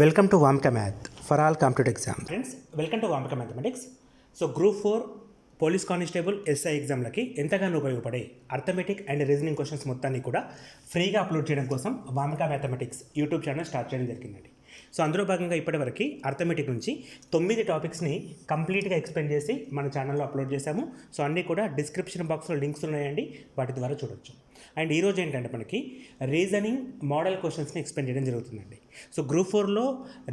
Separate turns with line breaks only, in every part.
Welcome to Vamika math for all competitive exam. Friends, welcome to Vamika mathematics. So group 4 police constable SI ఎగ్జామ్లకి ఎంతగానో ఉపయోగపడే arithmetic and reasoning questions మొత్తాన్ని కూడా ఫ్రీగా upload చేయడం కోసం Vamika mathematics YouTube channel start చేయడం జరిగిందండి. సో అందులో భాగంగా ఇప్పటివరకు అర్థమెటిక్ నుంచి 9 టాపిక్స్ని కంప్లీట్గా ఎక్స్ప్లెయిన్ చేసి మన ఛానల్లో అప్లోడ్ చేశాము. సో అన్నీ కూడా డిస్క్రిప్షన్ బాక్స్లో లింక్స్ ఉన్నాయండి, వాటి ద్వారా చూడొచ్చు. అండ్ ఈరోజు ఏంటంటే మనకి రీజనింగ్ మోడల్ క్వశ్చన్స్ని ఎక్స్ప్లెయిన్ చేయడం జరుగుతుందండి. సో గ్రూప్ 4లో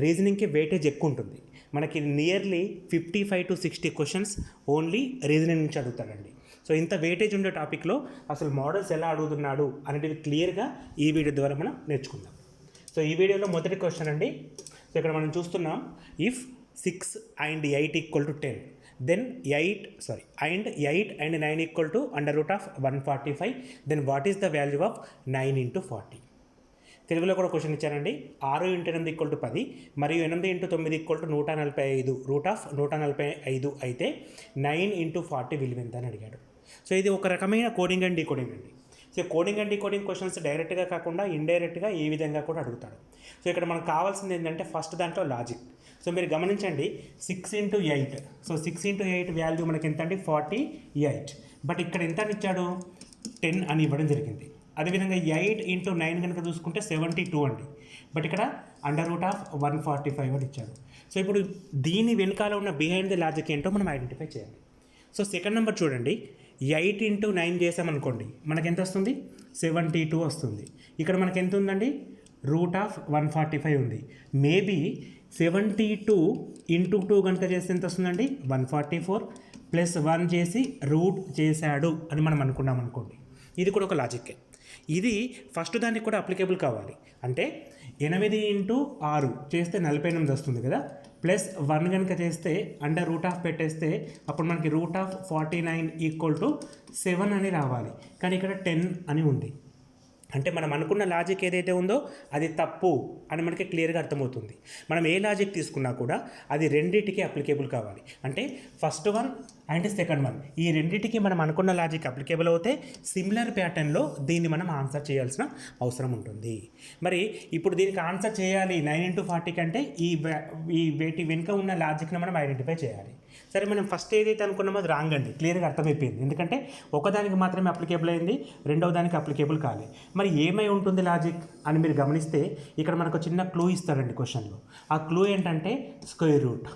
రీజనింగ్కి వెయిటేజ్ ఎక్కువ ఉంటుంది. మనకి nearly 55 to 60 questions only reasoning నుంచి అడుగుతాడండి. సో ఇంత వెయిటేజ్ ఉండే టాపిక్లో అసలు మోడల్స్ ఎలా అడుగుతున్నాడు అనేటివి క్లియర్గా ఈ వీడియో ద్వారా మనం నేర్చుకుందాం. సో ఈ వీడియోలో మొదటి క్వశ్చన్ అండి. సో ఇక్కడ మనం చూస్తున్నాం, if 6 and 8 equal to 10, then 8 and 9 equal to under root of 145, then what is the value of 9 into 40? తెలుగులో కూడా క్వశ్చన్ ఇచ్చారండి. 6 into 8 ఈక్వల్ టు 10 మరియు 8 into 9 equal to 145 root of 145 అయితే 9 into 40 విలువ ఎంత అని అడిగాడు. సో ఇది ఒక రకమైన కోడింగ్ అండ్ డీకోడింగ్ అండి. So coding and decoding questions డైరెక్ట్గా కాకుండా ఇండైరెక్ట్గా ఏ విధంగా కూడా అడుగుతాడు. సో ఇక్కడ మనకు కావాల్సింది ఏంటంటే ఫస్ట్ దాంట్లో లాజిక్. సో మీరు గమనించండి, 6 into 8. సో 6 into 8 వాల్యూ మనకి ఎంత అండి 48. బట్ ఇక్కడ ఎంత అని ఇచ్చాడు 10 అని ఇవ్వడం జరిగింది. అదేవిధంగా 8 into 9 కనుక చూసుకుంటే 72 అండి. బట్ ఇక్కడ అండర్ రూట్ ఆఫ్ 145 అని ఇచ్చాడు. సో ఇప్పుడు దీని వెనకాల ఉన్న బిహైండ్ ది లాజిక్ ఏంటో మనం ఐడెంటిఫై చేయాలి. సో సెకండ్ నెంబర్ చూడండి, 8 into 9 చేసామనుకోండి మనకి ఎంత వస్తుంది 72 వస్తుంది. ఇక్కడ మనకి ఎంత ఉందండి రూట్ ఆఫ్ 145 ఉంది. మేబీ 72 into 2 కనుక చేస్తే ఎంత వస్తుందండి 144 ప్లస్ 1 చేసి రూట్ చేశాడు అని మనం అనుకున్నాం అనుకోండి. ఇది కూడా ఒక లాజిక్కే. ఇది ఫస్ట్ దానికి కూడా అప్లికేబుల్ కావాలి. అంటే 8 into 6 చేస్తే 48 వస్తుంది కదా, ప్లస్ 1 కనుక చేస్తే అండర్ రూట్ ఆఫ్ పెట్టేస్తే అప్పుడు మనకి రూట్ ఆఫ్ 49 ఈక్వల్ టు 7 అని రావాలి. కానీ ఇక్కడ 10 అని ఉంది. అంటే మనం అనుకున్న లాజిక్ ఏదైతే ఉందో అది తప్పు అని మనకి క్లియర్గా అర్థమవుతుంది. మనం ఏ లాజిక్ తీసుకున్నా కూడా అది రెండింటికి అప్లికేబుల్ కావాలి. అంటే first one and second one, ఈ రెండింటికి మనం అనుకున్న లాజిక్ అప్లికేబుల్ అవుతే సిమిలర్ ప్యాటర్న్లో దీన్ని మనం ఆన్సర్ చేయాల్సిన అవసరం ఉంటుంది. మరి ఇప్పుడు దీనికి ఆన్సర్ చేయాలి 9 into 40 కంటే ఈ వేటి వెనుక ఉన్న లాజిక్ని మనం ఐడెంటిఫై చేయాలి. సరే, మనం ఫస్ట్ ఏదైతే అనుకున్నామో అది రాంగ్ అండి, క్లియర్గా అర్థమైపోయింది. ఎందుకంటే ఒకదానికి మాత్రమే అప్లికేబుల్ అయింది, రెండవ దానికి అప్లికేబుల్ కాలే. మరి ఏమై ఉంటుంది లాజిక్ అని మీరు గమనిస్తే ఇక్కడ మనకు చిన్న క్లూ ఇస్తారండి క్వశ్చన్లో. ఆ క్లూ ఏంటంటే స్క్వేర్ రూట్.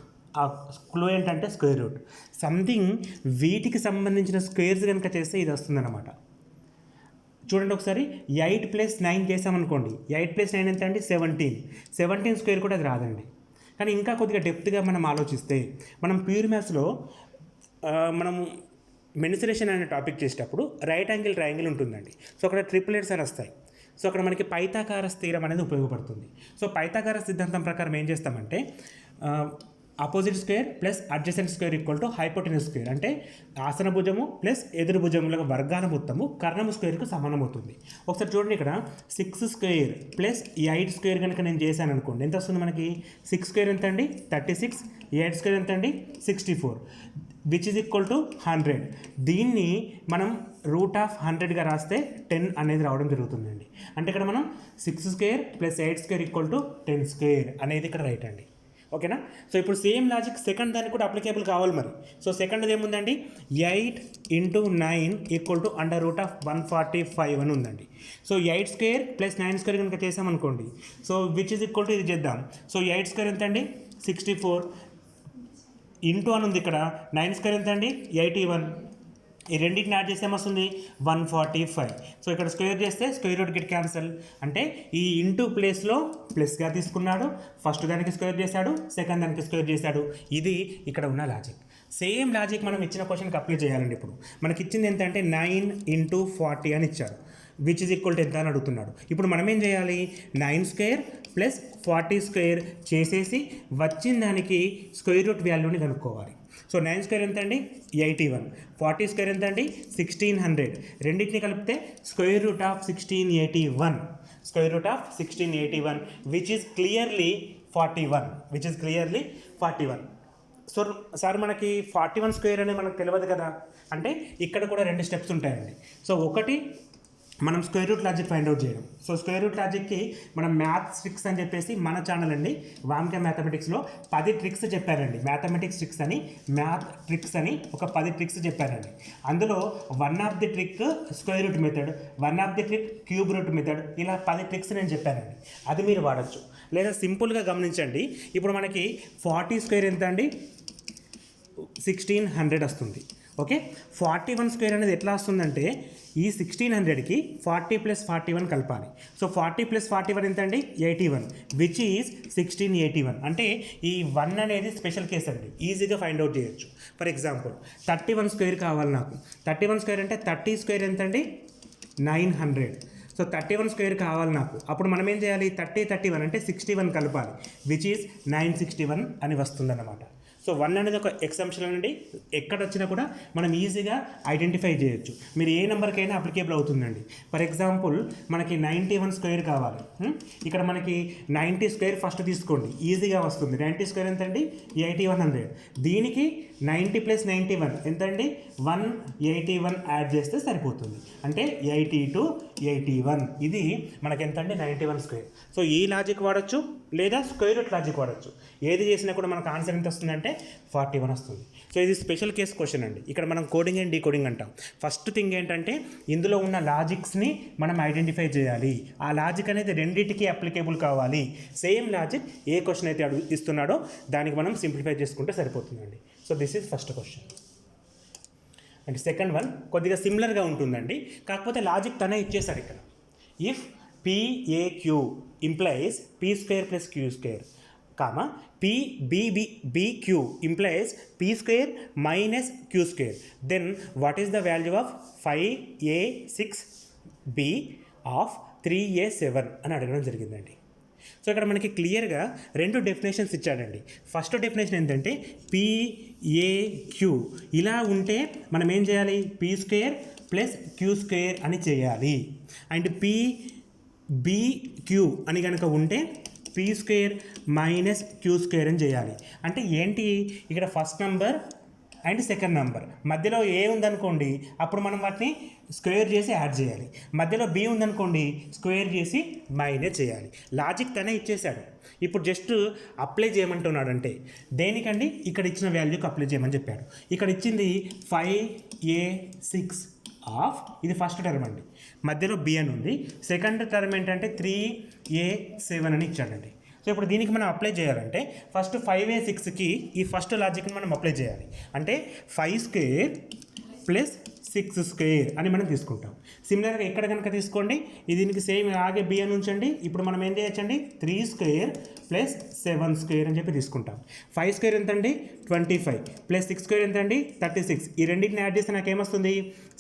సంథింగ్ వీటికి సంబంధించిన స్క్వేర్స్ కనుక చేస్తే ఇది వస్తుందన్నమాట. చూడండి ఒకసారి, 8 + 9 చేసామనుకోండి, 8 + 9 ఎంత అండి 17 స్క్వేర్ కూడా అది రాదండి. కానీ ఇంకా కొద్దిగా డెప్త్గా మనం ఆలోచిస్తే, మనం ప్యూర్ మ్యాథ్స్లో మనము మెన్సురేషన్ అనే టాపిక్ చేసేటప్పుడు రైట్ యాంగిల్ ట్రయాంగిల్ ఉంటుందండి. సో అక్కడ ట్రిపులెట్స్ అని వస్తాయి. సో అక్కడ మనకి పైథాగరస్ థీరం అనేది ఉపయోగపడుతుంది. సో పైథాగరస్ సిద్ధాంతం ప్రకారం ఏం చేస్తామంటే opposite square plus adjacent square equal to hypotenuse square, అంటే ఆసన భుజము ప్లస్ ఎదురు భుజముల వర్గాల మొత్తము కర్ణము స్క్వేర్కు సమానం అవుతుంది. ఒకసారి చూడండి, ఇక్కడ 6 స్క్వేర్ ప్లస్ 8 స్క్వేర్ కనుక నేను చేశాను అనుకోండి, ఎంత వస్తుంది మనకి 6 స్క్వేర్ ఎంత అండి 36, 8 స్క్వేర్ ఎంత అండి 64, విచ్ ఈజ్ ఈక్వల్ టు 100. దీన్ని మనం రూట్ ఆఫ్ 100గా రాస్తే 10 అనేది రావడం జరుగుతుందండి. అంటే ఇక్కడ మనం 6 square plus 8 square equal to 10 square అనేది ఇక్కడ రైట్ అండి. ఓకేనా? సో ఇప్పుడు సేమ్ లాజిక్ సెకండ్ దానికి కూడా అప్లికేబుల్ కావాలి మరి. సో సెకండ్ ఏముందండి 8 into 9 equal to under root of 145 అని ఉందండి. సో 8 స్క్వేర్ ప్లస్ 9 స్క్వేర్ కనుక చేసామనుకోండి, so which is equal to ఇది చేద్దాం. సో 8 స్క్వేర్ ఎంత అండి 64 ఇంటూ అని ఉంది, ఇక్కడ 9 స్క్వేర్ ఎంత అండి 81. ఈ రెండింటిని యాడ్ చేస్తే ఏమొస్తుంది 145. సో ఇక్కడ స్క్వేర్ చేస్తే స్క్వేర్ రూట్ గెట్ క్యాన్సల్. అంటే ఈ ఇంటూ ప్లేస్లో ప్లస్గా తీసుకున్నాడు, ఫస్ట్ దానికి స్క్వేర్ చేశాడు, సెకండ్ దానికి స్క్వేర్ చేశాడు. ఇది ఇక్కడ ఉన్న లాజిక్. సేమ్ లాజిక్ మనం ఇచ్చిన క్వశ్చన్కి అప్లై చేయాలండి. ఇప్పుడు మనకి ఇచ్చింది ఏంటంటే 9 into 40 అని ఇచ్చాడు, విచ్ ఈజ్ ఈక్వల్ టు ఎంత అని అడుగుతున్నాడు. ఇప్పుడు మనం ఏం చేయాలి 9 స్క్వేర్ ప్లస్ 40 స్క్వేర్ చేసేసి వచ్చిన దానికి స్క్వేర్ రూట్ వాల్యూని కనుక్కోవాలి. సో 9 స్క్వేర్ ఎంత అండి 81, 40 స్క్వేర్ ఎంత అండి 1600. రెండింటిని కలిపితే square root of 1681, which is clearly 41. So sir మనకి 41 స్క్వేర్ అనేది మనకు తెలియదు కదా అంటే ఇక్కడ కూడా 2 స్టెప్స్ ఉంటాయండి. సో ఒకటి మనం square root logic find out చేయడం. సో స్క్వేర్ రూట్ లాజిక్కి మనం మ్యాథ్స్ ట్రిక్స్ అని చెప్పేసి మన ఛానల్ అండి వామిక మ్యాథమెటిక్స్లో 10 ట్రిక్స్ చెప్పారండి. మ్యాథమెటిక్స్ ట్రిక్స్ అని, మ్యాథ్ ట్రిక్స్ అని ఒక 10 ట్రిక్స్ చెప్పారండి. అందులో one of the trick square root method, one of the trick cube root method, ఇలా 10 ట్రిక్స్ నేను చెప్పానండి. అది మీరు వాడచ్చు. లేదా సింపుల్గా గమనించండి, ఇప్పుడు మనకి 40 స్క్వేర్ ఎంత అండి? 1600 వస్తుంది. ఓకే, 41 స్క్వేర్ అనేది ఎట్లా వస్తుందంటే ఈ 1600కి 40 + 41 కలపాలి. సో 40 + 41 ఎంత అండి? 81, విచ్ ఈజ్ 1681. అంటే ఈ 1 అనేది స్పెషల్ కేస్ అండి, ఈజీగా ఫైండ్ అవుట్ చేయొచ్చు. ఫర్ ఎగ్జాంపుల్ 31 స్క్వేర్ కావాలి నాకు. 31 స్క్వేర్ అంటే 30 స్క్వేర్ ఎంత అండి? 900. సో 31 స్క్వేర్ కావాలి నాకు. అప్పుడు మనం ఏం చేయాలి? 30 31 అంటే 61 కలపాలి, విచ్ ఈజ్ 961 అని వస్తుందన్నమాట. సో 1 అనేది ఒక ఎక్సంప్షన్ అండి. ఎక్కడ వచ్చినా కూడా మనం ఈజీగా ఐడెంటిఫై చేయొచ్చు. మీరు ఏ నెంబర్కైనా అప్లికేబుల్ అవుతుందండి. ఫర్ ఎగ్జాంపుల్ మనకి 91 స్క్వేర్ కావాలి. ఇక్కడ మనకి 90 స్క్వేర్ ఫస్ట్ తీసుకోండి, ఈజీగా వస్తుంది. 90 స్క్వేర్ ఎంత అండి? 8100. దీనికి 90 + 91 ఎంత అండి? 181 యాడ్ చేస్తే సరిపోతుంది. అంటే 82 81. ఇది మనకి ఎంత అండి? 91 స్క్వేర్. సో ఈ లాజిక్ వాడచ్చు, లేదా స్క్వేర్ రూట్ లాజిక్ వాడచ్చు. ఏది చేసినా కూడా మనకు ఆన్సర్ ఎంత వస్తుందంటే 41 వస్తుంది. సో ఇది స్పెషల్ కేస్ క్వశ్చన్ అండి. ఇక్కడ మనం కోడింగ్ అండ్ డీకోడింగ్ అంటాం. ఫస్ట్ థింగ్ ఏంటంటే ఇందులో ఉన్న లాజిక్స్ని మనం ఐడెంటిఫై చేయాలి. ఆ లాజిక్ అనేది రెండింటికి అప్లికేబుల్ కావాలి. సేమ్ లాజిక్ ఏ క్వశ్చన్ అయితే ఇస్తున్నాడో దానికి మనం సింప్లిఫై చేసుకుంటే సరిపోతుందండి. So this is first question. And second one కొద్దిగా సిమిలర్గా ఉంటుందండి, కాకపోతే లాజిక్ తనే ఇచ్చేసాడు ఇక్కడ. If PAQ implies P² + Q², comma BQ implies P² - Q², then what is the value of 5A6B of 3A7 అని అడగడం జరిగిందండి. సో ఇక్కడ మనకి క్లియర్గా 2 డెఫినేషన్స్ ఇచ్చాడండి. ఫస్ట్ డెఫినేషన్ ఏంటంటే PAQ ఇలా ఉంటే మనం ఏం చేయాలి? P² + Q² అని చేయాలి. అండ్ BQ అని కనుక ఉంటే P² - Q² అని చేయాలి. అంటే ఏంటి? ఇక్కడ first number and second number మధ్యలో ఏ ఉందనుకోండి, అప్పుడు మనం వాటిని స్క్వేర్ చేసి యాడ్ చేయాలి. మధ్యలో B ఉందనుకోండి, స్క్వేర్ చేసి మైనస్ చేయాలి. లాజిక్ తనే ఇచ్చేసాడు. ఇప్పుడు జస్ట్ అప్లై చేయమంటున్నాడు. అంటే దేనికండి? ఇక్కడ ఇచ్చిన వాల్యూకి అప్లై చేయమని చెప్పాడు. ఇక్కడ ఇచ్చింది 5A6 ఆఫ్, ఇది ఫస్ట్ టర్మ్ అండి, మధ్యలో B అని ఉంది. సెకండ్ టర్మ్ ఏంటంటే 3A7 అని ఇచ్చాడండి. సో ఇప్పుడు దీనికి మనం అప్లై చేయాలంటే ఫస్ట్ 5A6కి ఈ ఫస్ట్ లాజిక్ని మనం అప్లై చేయాలి. అంటే 5² + 6² అని మనం తీసుకుంటాం. సిమిలర్గా ఇక్కడ కనుక తీసుకోండి, ఇది దీనికి సేమ్ ఆగే B అని ఉంచండి. ఇప్పుడు మనం ఏం చేయొచ్చండి? 3² + 7² అని చెప్పి తీసుకుంటాం. 5² ఎంతండి? 25 + 6² ఎంతండి? 36. ఈ రెండింటిని యాడ్ చేస్తే నాకు ఏమొస్తుంది?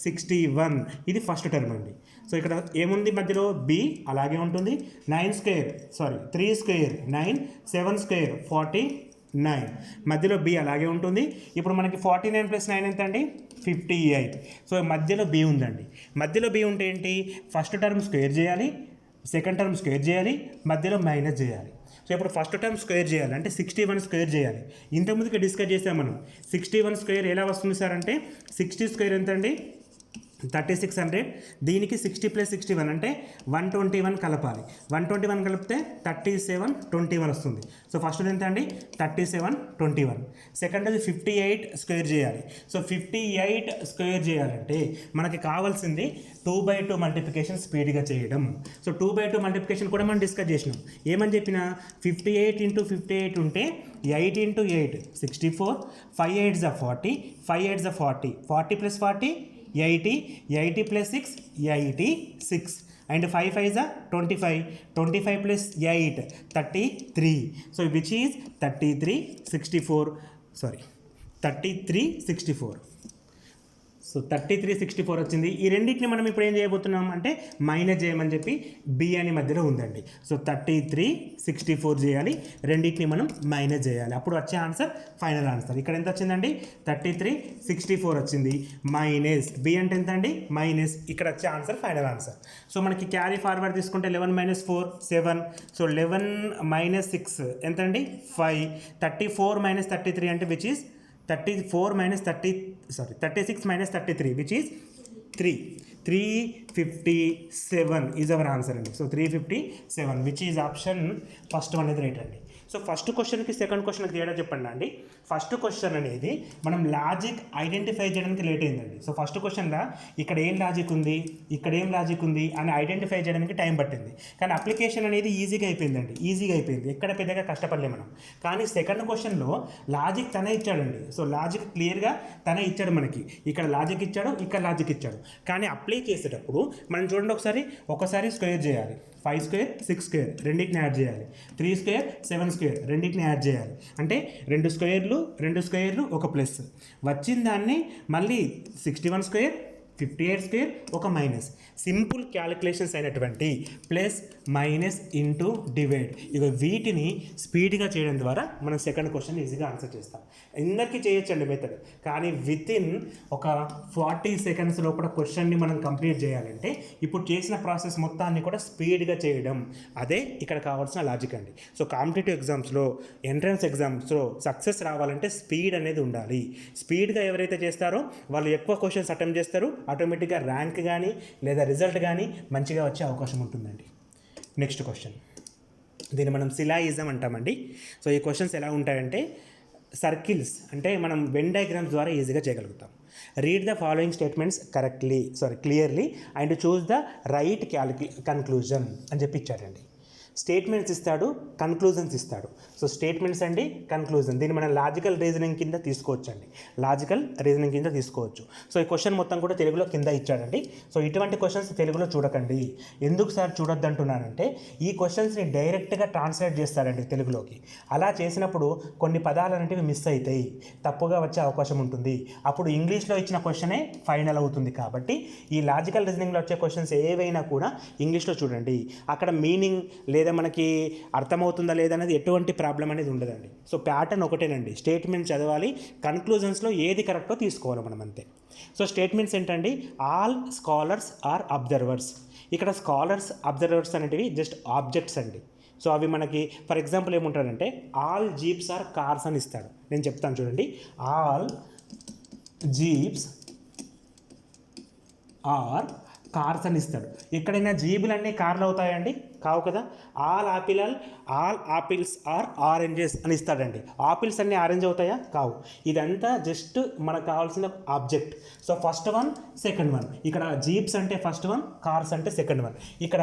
61. ఇది ఫస్ట్ టర్మ్ అండి. సో ఇక్కడ ఏముంది మధ్యలో? B అలాగే ఉంటుంది. 3² 9, 7² 49, మధ్యలో B అలాగే ఉంటుంది. ఇప్పుడు మనకి 49 + 9 ఎంత అండి? 58. సో మధ్యలో B ఉందండి. మధ్యలో B ఉంటే ఏంటి? ఫస్ట్ టర్మ్ స్క్వేర్ చేయాలి, సెకండ్ టర్మ్ స్క్వేర్ చేయాలి, మధ్యలో మైనస్ చేయాలి. సో ఇప్పుడు ఫస్ట్ టర్మ్ స్క్వేర్ చేయాలి అంటే 61 స్క్వేర్ చేయాలి. ఇంతకుముందుకే డిస్కస్ చేసాం మనం. 61 స్క్వేర్ ఎలా వస్తుంది సార్ అంటే 60² ఎంత అండి? 3600. దీనికి 60 + 61 అంటే 121 కలపాలి. 121 కలిపితే 37 21 వస్తుంది. సో ఫస్ట్ ఎంత అండి? 37 21. సెకండ్ అది 58 స్క్వేర్ చేయాలి. సో 58 స్క్వేర్ చేయాలంటే మనకి కావాల్సింది 2/2 మల్టిప్లికేషన్ స్పీడ్గా చేయడం. సో 2/2 మల్టిప్లికేషన్ కూడా మనం డిస్కస్ చేసినాం. ఏమని చెప్పిన? 58 × 58 ఉంటే 8 × 8 64, 5 8s are 40, 5 8s are 40, 40 + 40 80, 80 + 6 86, and 5 5s are 25, 25 + 8 33. So which is 3364. So 3364 వచ్చింది. ఈ రెండింటిని మనం ఇప్పుడు ఏం చేయబోతున్నాం అంటే మైనస్ చేయమని చెప్పి B అని మధ్యలో ఉందండి. సో 3364 చేయాలి, రెండింటిని మనం మైనస్ చేయాలి. అప్పుడు వచ్చే ఆన్సర్ ఫైనల్ ఆన్సర్. ఇక్కడ ఎంత వచ్చిందండి? 3364 వచ్చింది. మైనస్ B అంటే ఎంత అండి? మైనస్. ఇక్కడ వచ్చే ఆన్సర్ ఫైనల్ ఆన్సర్. సో మనకి క్యారీ ఫార్వర్డ్ తీసుకుంటే 11 - 4 7. సో 11 - 6 ఎంత అండి? 5. 34 - 33 అంటే which is 36 - 33 which is 357 is our answer అండి. So 357 which is option first one అనేది రైట్ అండి. సో ఫస్ట్ క్వశ్చన్కి సెకండ్ క్వశ్చన్కి తేడా చెప్పండి అండి. ఫస్ట్ క్వశ్చన్ అనేది మనం లాజిక్ ఐడెంటిఫై చేయడానికి లేట్ అయిందండి. సో ఫస్ట్ క్వశ్చన్లో ఇక్కడ ఏం లాజిక్ ఉంది, ఇక్కడ ఏం లాజిక్ ఉంది అని ఐడెంటిఫై చేయడానికి టైం పట్టింది. కానీ అప్లికేషన్ అనేది ఈజీగా అయిపోయిందండి, ఈజీగా అయిపోయింది, ఎక్కడ పెద్దగా కష్టపడలే మనం. కానీ సెకండ్ క్వశ్చన్లో లాజిక్ తనే ఇచ్చాడండి. సో లాజిక్ క్లియర్గా తనే ఇచ్చాడు మనకి. ఇక్కడ లాజిక్ ఇచ్చాడు, ఇక్కడ లాజిక్ ఇచ్చాడు. కానీ అప్లై చేసేటప్పుడు మనం చూడండి ఒకసారి స్క్వేర్ చేయాలి. 5 స్క్వేర్ 6 స్క్వేర్ రెండింటిని యాడ్ చేయాలి. 3 స్క్వేర్ 7 స్క్వేర్ రెండింటిని యాడ్ చేయాలి. అంటే 2 స్క్వేర్లు ఒక ప్లస్ వచ్చిన దాన్ని మళ్ళీ 61 స్క్వేర్ 58 స్క్వేర్ ఒక మైనస్. సింపుల్ క్యాలిక్యులేషన్స్ అయినటువంటి ప్లస్ మైనస్ ఇంటూ డివైడ్, ఇక వీటిని స్పీడ్గా చేయడం ద్వారా మనం సెకండ్ క్వశ్చన్ ఈజీగా ఆన్సర్ చేస్తాం. అందరికీ చేయొచ్చండి మెథడ్, కానీ విత్ ఇన్ ఒక 40 సెకండ్స్ లోపల క్వశ్చన్ని మనం కంప్లీట్ చేయాలంటే ఇప్పుడు చేసిన ప్రాసెస్ మొత్తాన్ని కూడా స్పీడ్గా చేయడం, అదే ఇక్కడ కావాల్సిన లాజిక్ అండి. సో కాంపిటేటివ్ ఎగ్జామ్స్లో, ఎంట్రన్స్ ఎగ్జామ్స్లో సక్సెస్ రావాలంటే స్పీడ్ అనేది ఉండాలి. స్పీడ్గా ఎవరైతే చేస్తారో వాళ్ళు ఎక్కువ క్వశ్చన్స్ అటెంప్ట్ చేస్తారు, ఆటోమేటిక్గా ర్యాంక్ కానీ లేదా రిజల్ట్ కానీ మంచిగా వచ్చే అవకాశం ఉంటుందండి. నెక్స్ట్ క్వశ్చన్, దీన్ని మనం సిలాయిజం అంటామండి. సో ఈ క్వశ్చన్స్ ఎలా ఉంటాయంటే సర్కిల్స్ అంటే మనం వెన్ డయాగ్రామ్స్ ద్వారా ఈజీగా చేయగలుగుతాం. Read the following statements clearly and choose the right conclusion అని చెప్పి ఇచ్చాడండి. స్టేట్మెంట్స్ ఇస్తాడు, కన్క్లూజన్స్ ఇస్తాడు. సో స్టేట్మెంట్స్ అండి, కన్క్లూజన్, దీన్ని మనం లాజికల్ రీజనింగ్ కింద తీసుకోవచ్చు. సో ఈ క్వశ్చన్ మొత్తం కూడా తెలుగులో కింద ఇచ్చాడండి. సో ఇటువంటి క్వశ్చన్స్ తెలుగులో చూడకండి. ఎందుకు సార్ చూడొద్దు అంటున్నానంటే ఈ క్వశ్చన్స్ని డైరెక్ట్గా ట్రాన్స్లేట్ చేస్తాడండి తెలుగులోకి. అలా చేసినప్పుడు కొన్ని పదాలు అనేవి మిస్ అవుతాయి, తప్పుగా వచ్చే అవకాశం ఉంటుంది. అప్పుడు ఇంగ్లీష్లో ఇచ్చిన క్వశ్చనే ఫైనల్ అవుతుంది. కాబట్టి ఈ లాజికల్ రీజనింగ్లో వచ్చే క్వశ్చన్స్ ఏవైనా కూడా ఇంగ్లీష్లో చూడండి. అక్కడ మీనింగ్ లేదా మనకి అర్థమవుతుందా లేదా అనేది ఎటువంటి ప్రాబ్లం అనేది ఉండదండి. సో ప్యాటర్న్ ఒకటేనండి, స్టేట్మెంట్ చదవాలి, కన్క్లూజన్స్లో ఏది కరెక్టో తీసుకోవాలి మనం అంతే. సో స్టేట్మెంట్స్ ఏంటండి, ఆల్ స్కాలర్స్ ఆర్ అబ్జర్వర్స్. ఇక్కడ స్కాలర్స్ అబ్జర్వర్స్ అనేటివి జస్ట్ ఆబ్జెక్ట్స్ అండి. సో అవి మనకి ఫర్ ఎగ్జాంపుల్ ఏముంటాడంటే ఆల్ జీప్స్ ఆర్ కార్స్ అని ఇస్తాడు. నేను చెప్తాను చూడండి, ఆల్ జీప్స్ ఆర్ కార్స్ అని ఇస్తాడు. ఎక్కడైనా జీబులన్నీ కార్లు అవుతాయండి? కావు కదా. ఆల్ ఆపిల్స్ ఆర్ ఆరెంజెస్ అని ఇస్తాడండి. ఆపిల్స్ అన్నీ ఆరెంజ్ అవుతాయా? కావు. ఇదంతా జస్ట్ మనకు కావాల్సిన object. So first one, second one. ఇక్కడ జీప్స్ అంటే ఫస్ట్ వన్, కార్స్ అంటే సెకండ్ వన్. ఇక్కడ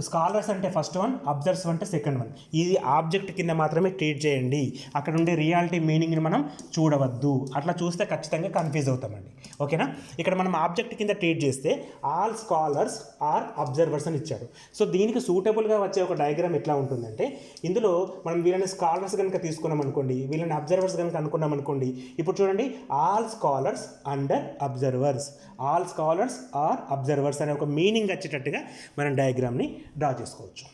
స్కాలర్స్ అంటే ఫస్ట్ వన్, అబ్జర్వర్స్ అంటే సెకండ్ వన్. ఇది ఆబ్జెక్ట్ కింద మాత్రమే ట్రీట్ చేయండి. అక్కడ ఉండే రియాలిటీ మీనింగ్ని మనం చూడవద్దు. అట్లా చూస్తే ఖచ్చితంగా కన్ఫ్యూజ్ అవుతామండి. ఓకేనా. ఇక్కడ మనం ఆబ్జెక్ట్ కింద ట్రీట్ చేస్తే ఆల్ స్కాలర్స్ ఆర్ అబ్జర్వర్స్ అని ఇచ్చాడు. సో దీనికి సూటబుల్గా వచ్చే ఒక డయాగ్రామ్ ఎట్లా ఉంటుందంటే ఇందులో మనం వీళ్ళని స్కాలర్స్ కనుక తీసుకున్నాం అనుకోండి, వీళ్ళని అబ్జర్వర్స్ కనుక అనుకున్నాం అనుకోండి. ఇప్పుడు చూడండి, all scholars under observers, all scholars are observers అనే ఒక మీనింగ్ వచ్చేటట్టుగా మనం డయాగ్రామ్ని డ్రా చేసుకోవచ్చు.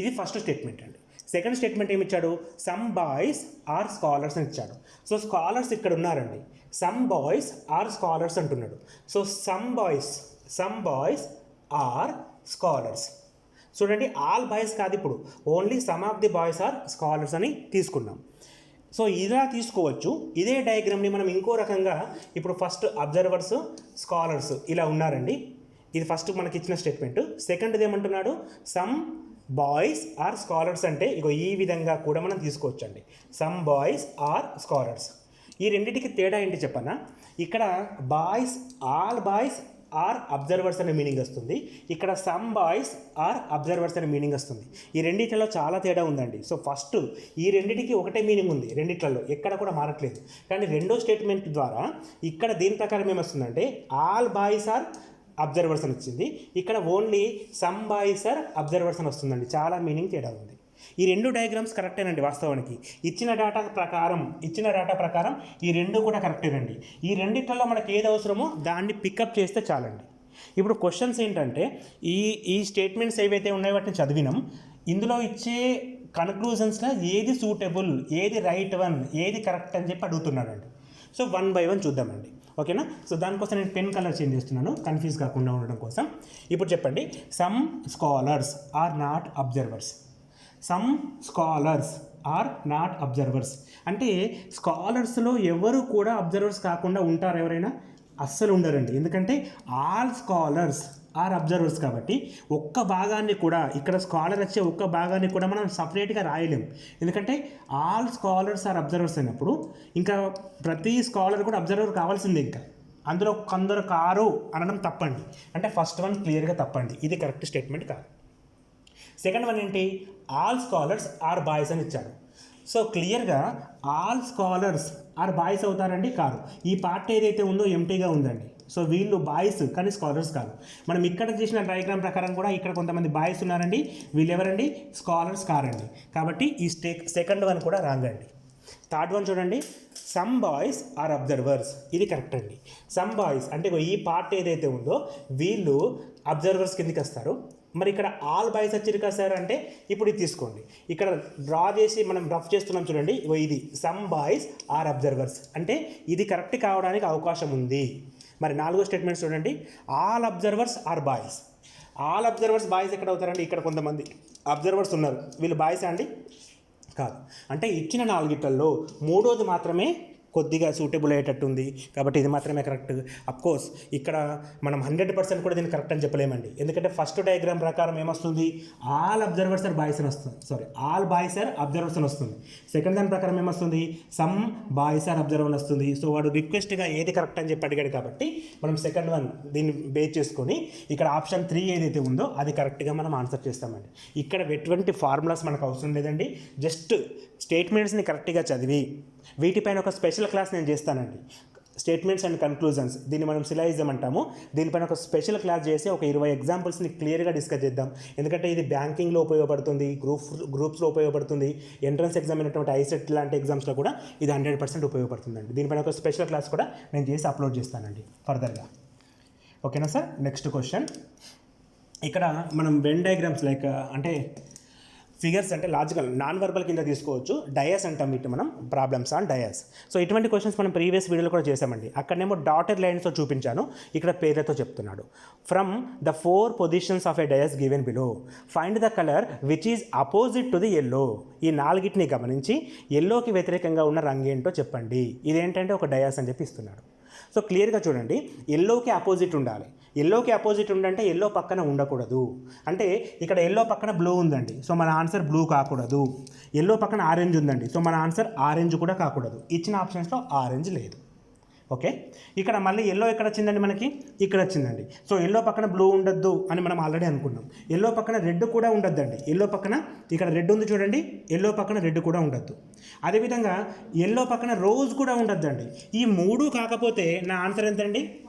ఇది ఫస్ట్ స్టేట్మెంట్ అండి. సెకండ్ స్టేట్మెంట్ ఏమి ఇచ్చాడు, సమ్ బాయ్స్ ఆర్ స్కాలర్స్ అని ఇచ్చాడు. సో స్కాలర్స్ ఇక్కడ ఉన్నారండి, సమ్ బాయ్స్ ఆర్ స్కాలర్స్ అంటున్నాడు. So some boys are scholars. చూడండి, ఆల్ బాయ్స్ కాదు, ఇప్పుడు only some of the boys are scholars అని తీసుకున్నాం. సో ఇలా తీసుకోవచ్చు. ఇదే డయాగ్రామ్ని మనం ఇంకో రకంగా ఇప్పుడు ఫస్ట్ అబ్జర్వర్స్ స్కాలర్స్ ఇలా ఉన్నారండి. ఇది ఫస్ట్ మనకి ఇచ్చిన స్టేట్మెంట్. సెకండ్ది ఏమంటున్నాడు, సమ్ బాయ్స్ ఆర్ స్కాలర్స్ అంటే ఇగో ఈ విధంగా కూడా మనం తీసుకోవచ్చండి. Some boys are scholars. ఈ రెండింటికి తేడా ఏంటి చెప్పనా, ఇక్కడ ఆల్ బాయ్స్ ఆర్ అబ్జర్వర్స్ అనే మీనింగ్ వస్తుంది, ఇక్కడ సమ్ బాయ్స్ ఆర్ అబ్జర్వర్స్ అనే మీనింగ్ వస్తుంది. ఈ రెండిట్లలో చాలా తేడా ఉందండి. సో ఫస్ట్ ఈ రెండింటికి ఒకటే మీనింగ్ ఉంది, రెండిట్లలో ఎక్కడ కూడా మారట్లేదు. కానీ రెండో స్టేట్మెంట్ ద్వారా ఇక్కడ దీని ప్రకారం ఏమొస్తుందంటే ఆల్ బాయ్స్ ఆర్ అబ్జర్వర్స్ అని వచ్చింది, ఇక్కడ only some boys are observers అని వస్తుందండి. చాలా మీనింగ్ తేడా ఉంది. ఈ రెండు డయాగ్రామ్స్ కరెక్టేనండి. వాస్తవానికి ఇచ్చిన డేటా ప్రకారం ఈ రెండు కూడా కరెక్టేనండి. ఈ రెండిట్లలో మనకి ఏది అవసరమో దాన్ని పికప్ చేస్తే చాలండి. ఇప్పుడు క్వశ్చన్స్ ఏంటంటే ఈ స్టేట్మెంట్స్ ఏవైతే ఉన్నాయో వాటిని చదివినాం. ఇందులో ఇచ్చే కన్క్లూజన్స్లో ఏది సూటబుల్, ఏది రైట్ వన్, ఏది కరెక్ట్ అని చెప్పి అడుగుతున్నాడండి. సో 1 by 1 చూద్దామండి. ఓకేనా. సో దానికోసం నేను పెన్ కలర్ చేంజ్ చేస్తున్నాను, కన్ఫ్యూజ్ కాకుండా ఉండడం కోసం. ఇప్పుడు చెప్పండి, some scholars are not observers. Some scholars are not observers అంటే స్కాలర్స్లో ఎవరు కూడా అబ్జర్వర్స్ కాకుండా ఉంటారు ఎవరైనా? అస్సలు ఉండరండి. ఎందుకంటే ఆల్ స్కాలర్స్ ఆర్ అబ్జర్వర్స్ కాబట్టి ఒక్క భాగాన్ని కూడా ఇక్కడ స్కాలర్ వచ్చే ఒక్క భాగాన్ని కూడా మనం సపరేట్గా రాయలేం. ఎందుకంటే ఆల్ స్కాలర్స్ ఆర్ అబ్జర్వర్స్ అయినప్పుడు ఇంకా ప్రతి స్కాలర్ కూడా అబ్జర్వర్ కావాల్సిందే. ఇంకా అందులో కొందరు కారు అనడం తప్పండి. అంటే ఫస్ట్ వన్ క్లియర్గా తప్పండి, ఇది కరెక్ట్ స్టేట్మెంట్ కాదు. సెకండ్ వన్ ఏంటి, ఆల్ స్కాలర్స్ ఆర్ బాయ్స్ అని ఇచ్చాడు. సో క్లియర్గా ఆల్ స్కాలర్స్ ఆర్ బాయ్స్ అవుతారండి, కాదు. ఈ పార్ట్ ఏదైతే ఉందో ఎంటీగా ఉందండి. సో వీళ్ళు బాయ్స్ కానీ స్కాలర్స్ కాదు. మనం ఇక్కడ చేసిన డయాగ్రామ్ ప్రకారం కూడా ఇక్కడ కొంతమంది బాయ్స్ ఉన్నారండి, వీళ్ళు ఎవరండి, స్కాలర్స్ కారండి. కాబట్టి ఈ సెకండ్ వన్ కూడా రాంగ్ అండి. థర్డ్ వన్ చూడండి, సమ్ బాయ్స్ ఆర్ అబ్జర్వర్స్, ఇది కరెక్ట్ అండి. సమ్ బాయ్స్ అంటే ఈ పార్ట్ ఏదైతే ఉందో వీళ్ళు అబ్జర్వర్స్ కిందకి వస్తారు. మరి ఇక్కడ ఆల్ బాయ్స్ వచ్చారు కదా సార్ అంటే ఇప్పుడు ఇది తీసుకోండి, ఇక్కడ డ్రా చేసి మనం రఫ్ చేస్తున్నాం చూడండి, ఇది సమ్ బాయ్స్ ఆర్ అబ్జర్వర్స్ అంటే ఇది కరెక్ట్ కావడానికి అవకాశం ఉంది. మరి నాలుగో స్టేట్మెంట్ చూడండి, all observers are boys. All observers boys ఎక్కడ అవుతారండి, ఇక్కడ కొంతమంది అబ్జర్వర్స్ ఉన్నారు, వీళ్ళు బాయ్స్ అండి, కాదు. అంటే ఇచ్చిన నాలుగిట్లలో మూడోది మాత్రమే కొద్దిగా సూటబుల్ అయ్యేటట్టు ఉంది, కాబట్టి ఇది మాత్రమే కరెక్ట్. అఫ్కోర్స్ ఇక్కడ మనం 100% కూడా దీన్ని కరెక్ట్ అని చెప్పలేమండి. ఎందుకంటే ఫస్ట్ డయాగ్రామ్ ప్రకారం ఏమొస్తుంది, ఆల్ అబ్జర్వర్స్ ఆర్ బాయ్స్ అని వస్తుంది, ఆల్ బాయ్స్ ఆర్ అబ్జర్వర్స్ అని వస్తుంది. సెకండ్ దాని ప్రకారం ఏమొస్తుంది, సమ్ బాయ్స్ ఆర్ అబ్జర్వర్ అని వస్తుంది. సో వాడు రిక్వెస్ట్గా ఏది కరెక్ట్ అని చెప్పి అడిగాడు కాబట్టి మనం సెకండ్ వన్ దీన్ని బేస్ చేసుకొని ఇక్కడ ఆప్షన్ 3 ఏదైతే ఉందో అది కరెక్ట్గా మనం ఆన్సర్ చేస్తామండి. ఇక్కడ ఎటువంటి ఫార్ములాస్ మనకు అవసరం లేదండి, జస్ట్ స్టేట్మెంట్స్ని కరెక్ట్గా చదివి వీటిపైన ఒక స్పెషల్ క్లాస్ నేను చేస్తానండి. స్టేట్మెంట్స్ అండ్ కన్క్లూజన్స్, దీన్ని మనం సిలాయిజం అంటాము. దీనిపైన ఒక స్పెషల్ క్లాస్ చేసి ఒక 20 ఎగ్జాంపుల్స్ని క్లియర్గా డిస్కస్ చేద్దాం. ఎందుకంటే ఇది బ్యాంకింగ్లో ఉపయోగపడుతుంది, గ్రూప్స్లో ఉపయోగపడుతుంది, ఎంట్రన్స్ ఎగ్జామ్ అయినటువంటి ఐసెట్ లాంటి ఎగ్జామ్స్లో కూడా ఇది 100% ఉపయోగపడుతుందండి. దీనిపైన ఒక స్పెషల్ క్లాస్ కూడా నేను చేసి అప్లోడ్ చేస్తానండి ఫర్దర్గా. ఓకేనా సార్? నెక్స్ట్ క్వశ్చన్, ఇక్కడ మనం వెన్ డయాగ్రామ్స్ లైక్ అంటే ఫిగర్స్ అంటే లాజికల్ నాన్ వర్బల్ కింద తీసుకోవచ్చు. డయాస్ అంటాం వీటి మనం, ప్రాబ్లమ్స్ ఆన్ డయాస్. సో ఇటువంటి క్వశ్చన్స్ మనం ప్రీవియస్ వీడియోలో కూడా చేసామండి. అక్కడనేమో డాటెడ్ లైన్స్తో చూపించాను, ఇక్కడ పేర్లతో చెప్తున్నాడు. From the 4 positions of a dais given below find the colour which is opposite to the yellow. ఈ నాలుగిటిని గమనించి ఎల్లోకి వ్యతిరేకంగా ఉన్న రంగు ఏంటో చెప్పండి. ఇదేంటంటే ఒక డయాస్ అని చెప్పి ఇస్తున్నాడు. సో క్లియర్గా చూడండి, ఎల్లోకి అపోజిట్ ఉండాలి. ఎల్లోకి అపోజిట్ ఉండంటే ఎల్లో పక్కన ఉండకూడదు. అంటే ఇక్కడ ఎల్లో పక్కన బ్లూ ఉందండి, సో మన ఆన్సర్ బ్లూ కాకూడదు. ఎల్లో పక్కన ఆరెంజ్ ఉందండి, సో మన ఆన్సర్ ఆరెంజ్ కూడా కాకూడదు. ఇచ్చిన ఆప్షన్స్లో ఆరెంజ్ లేదు. ఓకే, ఇక్కడ మళ్ళీ ఎల్లో ఎక్కడ వచ్చిందండి, మనకి ఇక్కడ వచ్చిందండి. సో ఎల్లో పక్కన బ్లూ ఉండొద్దు అని మనం ఆల్రెడీ అనుకున్నాం. ఎల్లో పక్కన రెడ్ కూడా ఉండొద్దండి. ఎల్లో పక్కన ఇక్కడ రెడ్ ఉంది చూడండి, ఎల్లో పక్కన రెడ్ కూడా ఉండొద్దు. అదేవిధంగా ఎల్లో పక్కన రోజ్ కూడా ఉండొద్దండి. ఈ 3 కాకపోతే నా ఆన్సర్ ఎంతండి,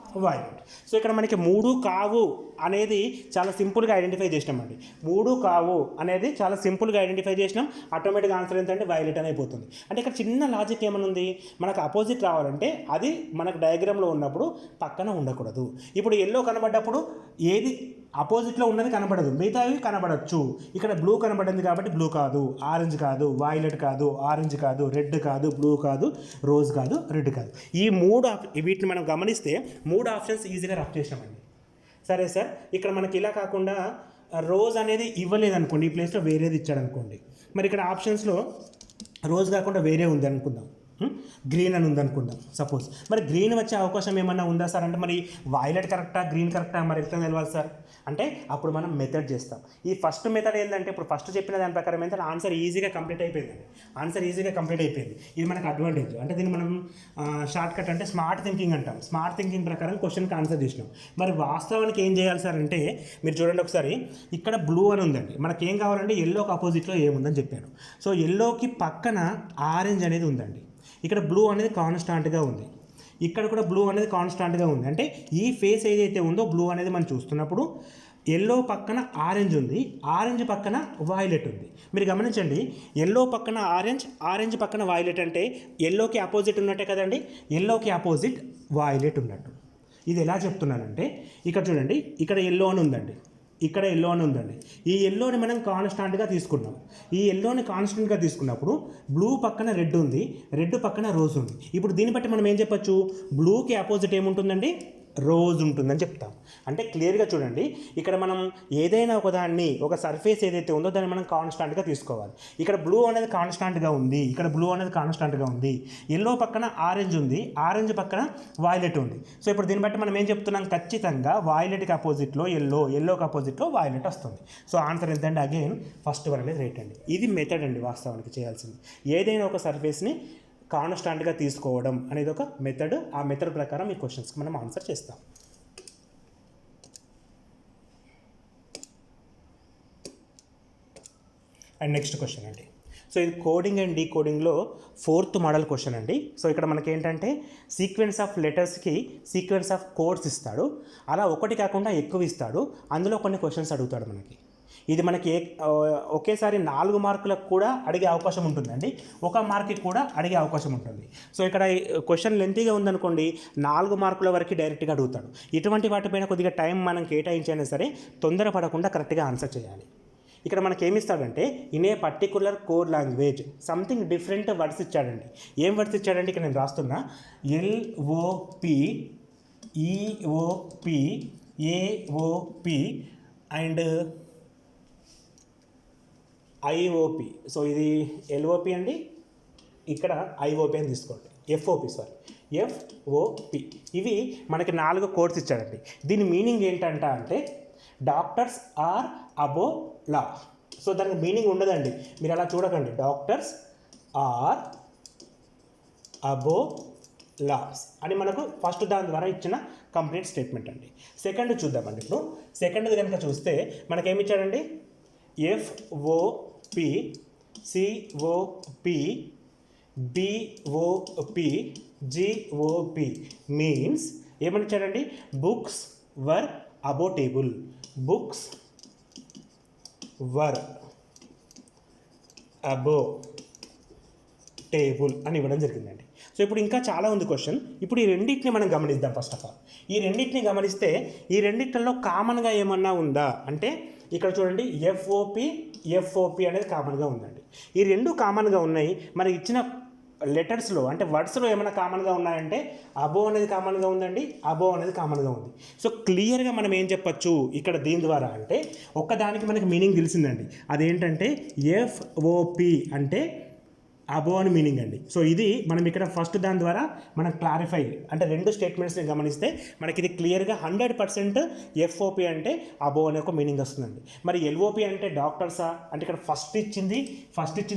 వైలెట్. సో ఇక్కడ మనకి 3 కావు అనేది చాలా సింపుల్గా ఐడెంటిఫై చేసినామండి. 3 కావు అనేది చాలా సింపుల్గా ఐడెంటిఫై చేసినాం. ఆటోమేటిక్గా ఆన్సర్ ఏంటంటే వైలెట్ అని అయిపోతుంది. అంటే ఇక్కడ చిన్న లాజిక్ ఏమనుంది, మనకు అపోజిట్ రావాలంటే అది మనకు డయాగ్రామ్లో ఉన్నప్పుడు పక్కన ఉండకూడదు. ఇప్పుడు ఎల్లో కనబడ్డప్పుడు ఏది అపోజిట్లో ఉన్నది కనబడదు, మిగతావి కనబడచ్చు. ఇక్కడ బ్లూ కనబడింది కాబట్టి బ్లూ కాదు, ఆరెంజ్ కాదు, వైలెట్ కాదు, ఆరెంజ్ కాదు, రెడ్ కాదు, బ్లూ కాదు, రోజ్ కాదు, రెడ్ కాదు. ఈ 3 వీటిని మనం గమనిస్తే 3 ఆప్షన్స్ ఈజీగా రఫ్ చేసినామండి. సరే సార్, ఇక్కడ మనకి ఇలా కాకుండా రోజ్ అనేది ఇవ్వలేదు అనుకోండి, ఈ ప్లేస్లో వేరేది ఇచ్చాడు అనుకోండి. మరి ఇక్కడ ఆప్షన్స్లో రోజ్ కాకుండా వేరే ఉంది అనుకుందాం, గ్రీన్ అని ఉందనుకుందాం సపోజ్. మరి గ్రీన్ వచ్చే అవకాశం ఏమన్నా ఉందా సార్ అంటే, మరి వైలెట్ కరెక్టా గ్రీన్ కరెక్టా మరి ఎట్లా తెలవాలి సార్ అంటే, అప్పుడు మనం మెథడ్ చేస్తాం. ఈ ఫస్ట్ మెథడ్ ఏంటంటే, ఇప్పుడు ఫస్ట్ చెప్పిన దాని ప్రకారం ఏంటంటే ఆన్సర్ ఈజీగా కంప్లీట్ అయిపోయింది. ఇది మనకు అడ్వాంటేజ్. అంటే దీన్ని మనం షార్ట్ కట్ అంటే స్మార్ట్ థింకింగ్ అంటాం. స్మార్ట్ థింకింగ్ ప్రకారం క్వశ్చన్కి ఆన్సర్ చేసినాం. మరి వాస్తవానికి ఏం చేయాలి సార్ అంటే, మీరు చూడండి ఒకసారి, ఇక్కడ బ్లూ అని ఉందండి, మనకి ఏం కావాలంటే ఎల్లోకి ఆపోజిట్లో ఏముందని చెప్పాను. సో ఎల్లోకి పక్కన ఆరెంజ్ అనేది ఉందండి, ఇక్కడ బ్లూ అనేది కాన్స్టాంట్గా ఉంది, ఇక్కడ కూడా బ్లూ అనేది కాన్స్టాంట్గా ఉంది. అంటే ఈ ఫేస్ ఏదైతే ఉందో బ్లూ అనేది మనం చూస్తున్నప్పుడు ఎల్లో పక్కన ఆరెంజ్ ఉంది, ఆరెంజ్ పక్కన వైలెట్ ఉంది. మీరు గమనించండి, ఎల్లో పక్కన ఆరెంజ్, ఆరెంజ్ పక్కన వైలెట్ అంటే ఎల్లోకి అపోజిట్ ఉన్నట్టే కదండి, ఎల్లోకి అపోజిట్ వైలెట్ ఉన్నట్టు. ఇది ఎలా చెప్తున్నానంటే, ఇక్కడ చూడండి, ఇక్కడ ఎల్లో అని ఉందండి, ఇక్కడ ఎల్లో అని ఉందండి. ఈ ఎల్లోని మనం కాన్స్టాంట్గా తీసుకున్నాం. ఈ ఎల్లోని కాన్స్టాంట్గా తీసుకున్నప్పుడు బ్లూ పక్కన రెడ్ ఉంది, రెడ్ పక్కన రోజ్ ఉంది. ఇప్పుడు దీన్ని బట్టి మనం ఏం చెప్పచ్చు, బ్లూకి అపోజిట్ ఏముంటుందండి, రోజు ఉంటుందని చెప్తాం. అంటే క్లియర్గా చూడండి, ఇక్కడ మనం ఏదైనా ఒకదాన్ని ఒక సర్ఫేస్ ఏదైతే ఉందో దాన్ని మనం కాన్స్టాంట్గా తీసుకోవాలి. ఇక్కడ బ్లూ అనేది కాన్స్టాంట్గా ఉంది, ఇక్కడ బ్లూ అనేది కాన్స్టాంట్గా ఉంది, ఎల్లో పక్కన ఆరెంజ్ ఉంది, ఆరెంజ్ పక్కన వాయిలెట్ ఉంది. సో ఇప్పుడు దీన్ని బట్టి మనం ఏం చెప్తున్నాం, ఖచ్చితంగా వాయిలెట్కి అపోజిట్లో ఎల్లో, ఎల్లోకి అపోజిట్లో వాయిలెట్ వస్తుంది. సో ఆన్సర్ ఎంతండి, అగైన్ ఫస్ట్ వన్ అనేది రైట్ అండి. ఇది మెథడ్ అండి వాస్తవానికి చేయాల్సింది. ఏదైనా ఒక సర్ఫేస్ని కాన్స్టాంట్గా తీసుకోవడం అనేది ఒక మెథడ్. ఆ మెథడ్ ప్రకారం ఈ క్వశ్చన్స్కి మనం ఆన్సర్ చేస్తాం. అండ్ నెక్స్ట్ క్వశ్చన్ అండి. సో ఇది కోడింగ్ అండ్ డీకోడింగ్లో 4th మోడల్ క్వశ్చన్ అండి. సో ఇక్కడ మనకి ఏంటంటే సీక్వెన్స్ ఆఫ్ లెటర్స్కి సీక్వెన్స్ ఆఫ్ కోడ్స్ ఇస్తాడు. అలా ఒకటి కాకుండా ఎక్కువ ఇస్తాడు. అందులో కొన్ని క్వశ్చన్స్ అడుగుతాడు మనకి. ఇది మనకి ఒకేసారి 4 మార్కులకు కూడా అడిగే అవకాశం ఉంటుందండి, 1 మార్క్కి కూడా అడిగే అవకాశం ఉంటుంది. సో ఇక్కడ క్వశ్చన్ లెంతీగా ఉందనుకోండి, 4 మార్కుల వరకు డైరెక్ట్గా అడుగుతాడు. ఇటువంటి వాటిపైన కొద్దిగా టైం మనం కేటాయించైనా సరే తొందరపడకుండా కరెక్ట్గా ఆన్సర్ చేయాలి. ఇక్కడ మనకి ఏమి ఇస్తాడంటే, in a particular code language something different words ఇచ్చాడండి. ఏం వర్డ్స్ ఇచ్చాడంటే ఇక్కడ నేను రాస్తున్నా, LOP EOP AOP and IOP. So ఇది LOP అండి, ఇక్కడ IOP అని తీసుకోండి, FOP. ఇవి మనకి 4 కోడ్స్ ఇచ్చాడండి. దీని మీనింగ్ ఏంటంట అంటే doctors are above law. So దానికి మీనింగ్ ఉండదండి, మీరు అలా చూడకండి. డాక్టర్స్ ఆర్ అబో లాస్ అని మనకు ఫస్ట్ దాని ద్వారా ఇచ్చిన కంప్లీట్ స్టేట్మెంట్ అండి. సెకండ్ చూద్దామండి. ఇప్పుడు సెకండ్ది కనుక చూస్తే మనకేమిచ్చాడండి, FOP COP BOP GOP means ఏమని ఇచ్చాడండి, బుక్స్ వర్ అబో టేబుల్, బుక్స్ వర్ అబో టేబుల్ అని ఇవ్వడం జరిగిందండి. సో ఇప్పుడు ఇంకా చాలా ఉంది క్వశ్చన్. ఇప్పుడు ఈ రెండింటిని మనం గమనిద్దాం. ఫస్ట్ ఆఫ్ ఆల్ ఈ రెండింటిని గమనిస్తే ఈ రెండింటిలో కామన్గా ఏమన్నా ఉందా అంటే ఇక్కడ చూడండి, FOP అనేది కామన్గా ఉందండి. ఈ రెండు కామన్గా ఉన్నాయి. మనకి ఇచ్చిన లెటర్స్లో అంటే వర్డ్స్లో ఏమైనా కామన్గా ఉన్నాయంటే అబో అనేది కామన్గా ఉందండి, అబో అనేది కామన్గా ఉంది. సో క్లియర్గా మనం ఏం చెప్పచ్చు ఇక్కడ దీని ద్వారా అంటే, ఒక్కదానికి మనకి మీనింగ్ తెలిసిందండి. అదేంటంటే FOP అంటే అబో అని మీనింగ్ అండి. సో ఇది మనం ఇక్కడ ఫస్ట్ దాని ద్వారా మనం క్లారిఫై అంటే 2 స్టేట్మెంట్స్ని గమనిస్తే మనకి ఇది క్లియర్గా 100% FOP అంటే అబో అనే ఒక మీనింగ్ వస్తుందండి. మరి LOP అంటే డాక్టర్సా అంటే ఇక్కడ ఫస్ట్ ఇచ్చింది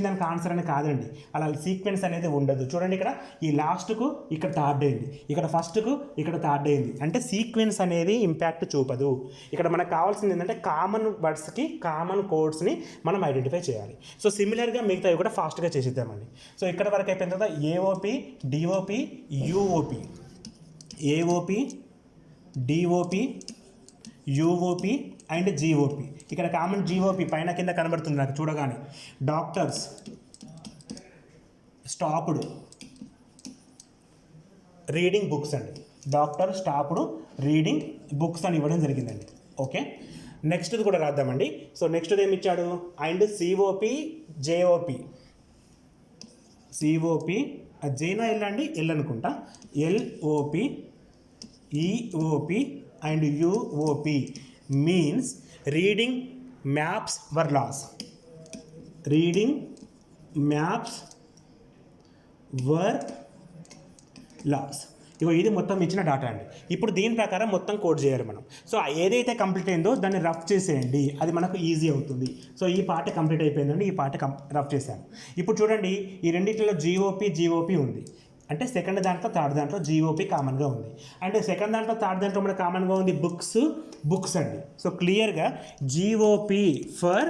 దానికి ఆన్సర్ అని కాదండి. అలా సీక్వెన్స్ అనేది ఉండదు. చూడండి, ఇక్కడ ఈ లాస్ట్కు ఇక్కడ థర్డ్ అయింది, ఇక్కడ ఫస్ట్కు ఇక్కడ థర్డ్ అయింది, అంటే సీక్వెన్స్ అనేది ఇంపాక్ట్ చూపదు. ఇక్కడ మనకు కావాల్సింది ఏంటంటే కామన్ వర్డ్స్కి కామన్ కోడ్స్ని మనం ఐడెంటిఫై చేయాలి. సో సిమిలర్గా మిగతావి కూడా ఫాస్ట్గా చేసేద్దామండి. సో ఇక్కడ వరకు అయిపోయిన తర్వాత AOP DOP UOP AOP DOP UOP and GOP. ఇక్కడ కామన్ GOP పైన కింద కనబడుతుంది నాకు చూడగానే. డాక్టర్స్ స్టాప్డ్ రీడింగ్ బుక్స్ అండి, డాక్టర్ స్టాప్డ్ రీడింగ్ బుక్స్ అని ఇవ్వడం జరిగిందండి. ఓకే, నెక్స్ట్ది కూడా రాద్దామండి. సో నెక్స్ట్ది ఏమి ఇచ్చాడు, అండ్ COP JOP జైనా ఎల్ అండి, ఎల్ అనుకుంటా, LOP EOP and UOP means reading maps were laws, reading maps were laws. ఇగో ఇది మొత్తం ఇచ్చిన డాటా అండి. ఇప్పుడు దీని ప్రకారం మొత్తం కోడ్ చేయాలి మనం. సో ఏదైతే కంప్లీట్ అయిందో దాన్ని రఫ్ చేసేయండి, అది మనకు ఈజీ అవుతుంది. సో ఈ పార్ట్ కంప్లీట్ అయిపోయిందండి, ఈ పార్ట్ రఫ్ చేశాను. ఇప్పుడు చూడండి, ఈ రెండింటిలో GOP ఉంది, అంటే సెకండ్ దాంట్లో థర్డ్ దాంట్లో GOP కామన్గా ఉంది, అంటే సెకండ్ దాంట్లో థర్డ్ దాంట్లో మనకు కామన్గా ఉంది బుక్స్ అండి. సో క్లియర్గా GOP ఫర్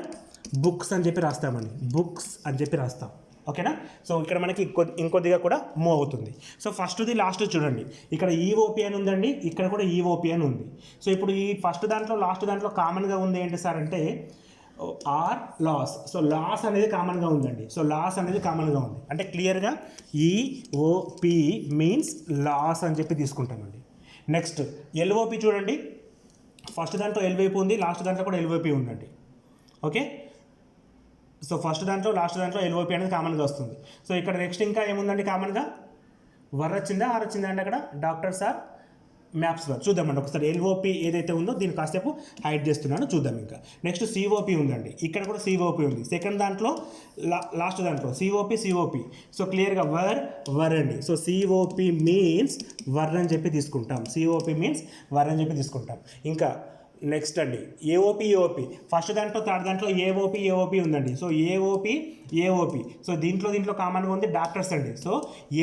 బుక్స్ అని చెప్పి రాస్తామండి, బుక్స్ అని చెప్పి రాస్తాం. ఓకేనా. సో ఇక్కడ మనకి ఇంకొద్దిగా కూడా మూవ్ అవుతుంది. సో ఫస్ట్ది లాస్ట్ చూడండి, ఇక్కడ EOP అని ఉందండి, ఇక్కడ కూడా EOP అని ఉంది. సో ఇప్పుడు ఈ ఫస్ట్ దాంట్లో లాస్ట్ దాంట్లో కామన్గా ఉంది ఏంటి సార్ అంటే ఆర్ లాస్. సో లాస్ అనేది కామన్గా ఉందండి. సో లాస్ అనేది కామన్గా ఉంది, అంటే క్లియర్గా EOP మీన్స్ లాస్ అని చెప్పి తీసుకుంటామండి. నెక్స్ట్ LOP చూడండి, ఫస్ట్ దాంట్లో LOP ఉంది, లాస్ట్ దాంట్లో కూడా LOP ఉందండి. ఓకే, సో ఫస్ట్ దాంట్లో లాస్ట్ దాంట్లో LOP అనేది కామన్గా వస్తుంది. సో ఇక్కడ నెక్స్ట్ ఇంకా ఏముందండి కామన్గా, వర్ వచ్చిందా ఆర్ వచ్చిందా అంటే అక్కడ డాక్టర్స్ ఆర్ మ్యాప్స్ వర్క్ చూద్దామండి ఒకసారి. ఎల్ఓపి ఏదైతే ఉందో దీన్ని కాసేపు హైడ్ చేస్తున్నాను చూద్దాం. ఇంకా నెక్స్ట్ సిఓపి ఉందండి, ఇక్కడ కూడా సిఓపి ఉంది. సెకండ్ దాంట్లో లాస్ట్ దాంట్లో సిఓపి. సో క్లియర్గా వర్ అండి. సో సిఓపి మీన్స్ వర్ అని చెప్పి తీసుకుంటాం. సిఓపి మీన్స్ వర్ అని చెప్పి తీసుకుంటాం. ఇంకా నెక్స్ట్ అండి ఏఓపి. ఫస్ట్ దాంట్లో థర్డ్ దాంట్లో ఏఓపి ఉందండి. So AOP. సో దీంట్లో కామన్గా ఉంది డాక్టర్స్ అండి. సో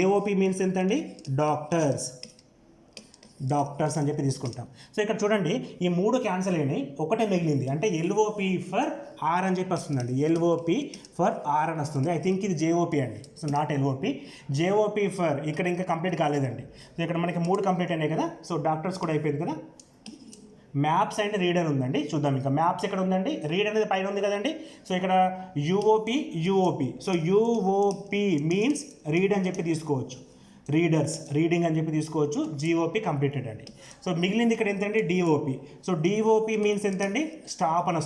ఏఓపి మీన్స్ ఎంతండి, డాక్టర్స్ అని చెప్పి తీసుకుంటాం. సో ఇక్కడ చూడండి ఈ 3 క్యాన్సిల్ అయినాయి, ఒకటే మిగిలింది. అంటే ఎల్ఓపి ఫర్ ఆర్ అని చెప్పి వస్తుందండి. ఎల్ఓపి ఫర్ ఆర్ అని వస్తుంది. ఐ థింక్ ఇది జేఓపి అండి. So not LOP. JOP for ఇక్కడ ఇంకా కంప్లీట్ కాలేదండి. సో ఇక్కడ మనకి 3 కంప్లీట్ అయినాయి కదా. సో డాక్టర్స్ కూడా అయిపోయింది కదా. మ్యాప్స్ అండ్ రీడర్ ఉందండి. చూద్దాం ఇంకా మ్యాప్స్ ఎక్కడ ఉందండి, రీడ్ అనేది పైన ఉంది కదండి. సో ఇక్కడ యూఓపి. సో యూఓపి మీన్స్ రీడ్ అని చెప్పి తీసుకోవచ్చు. రీడింగ్ అని చెప్పి తీసుకోవచ్చు. జిఓపి కంప్లీటెడ్ అండి. సో మిగిలింది ఇక్కడ ఎంతండి, డిఓపి. సో డిఓపి మీన్స్ ఎంతండి, స్టాప్ అని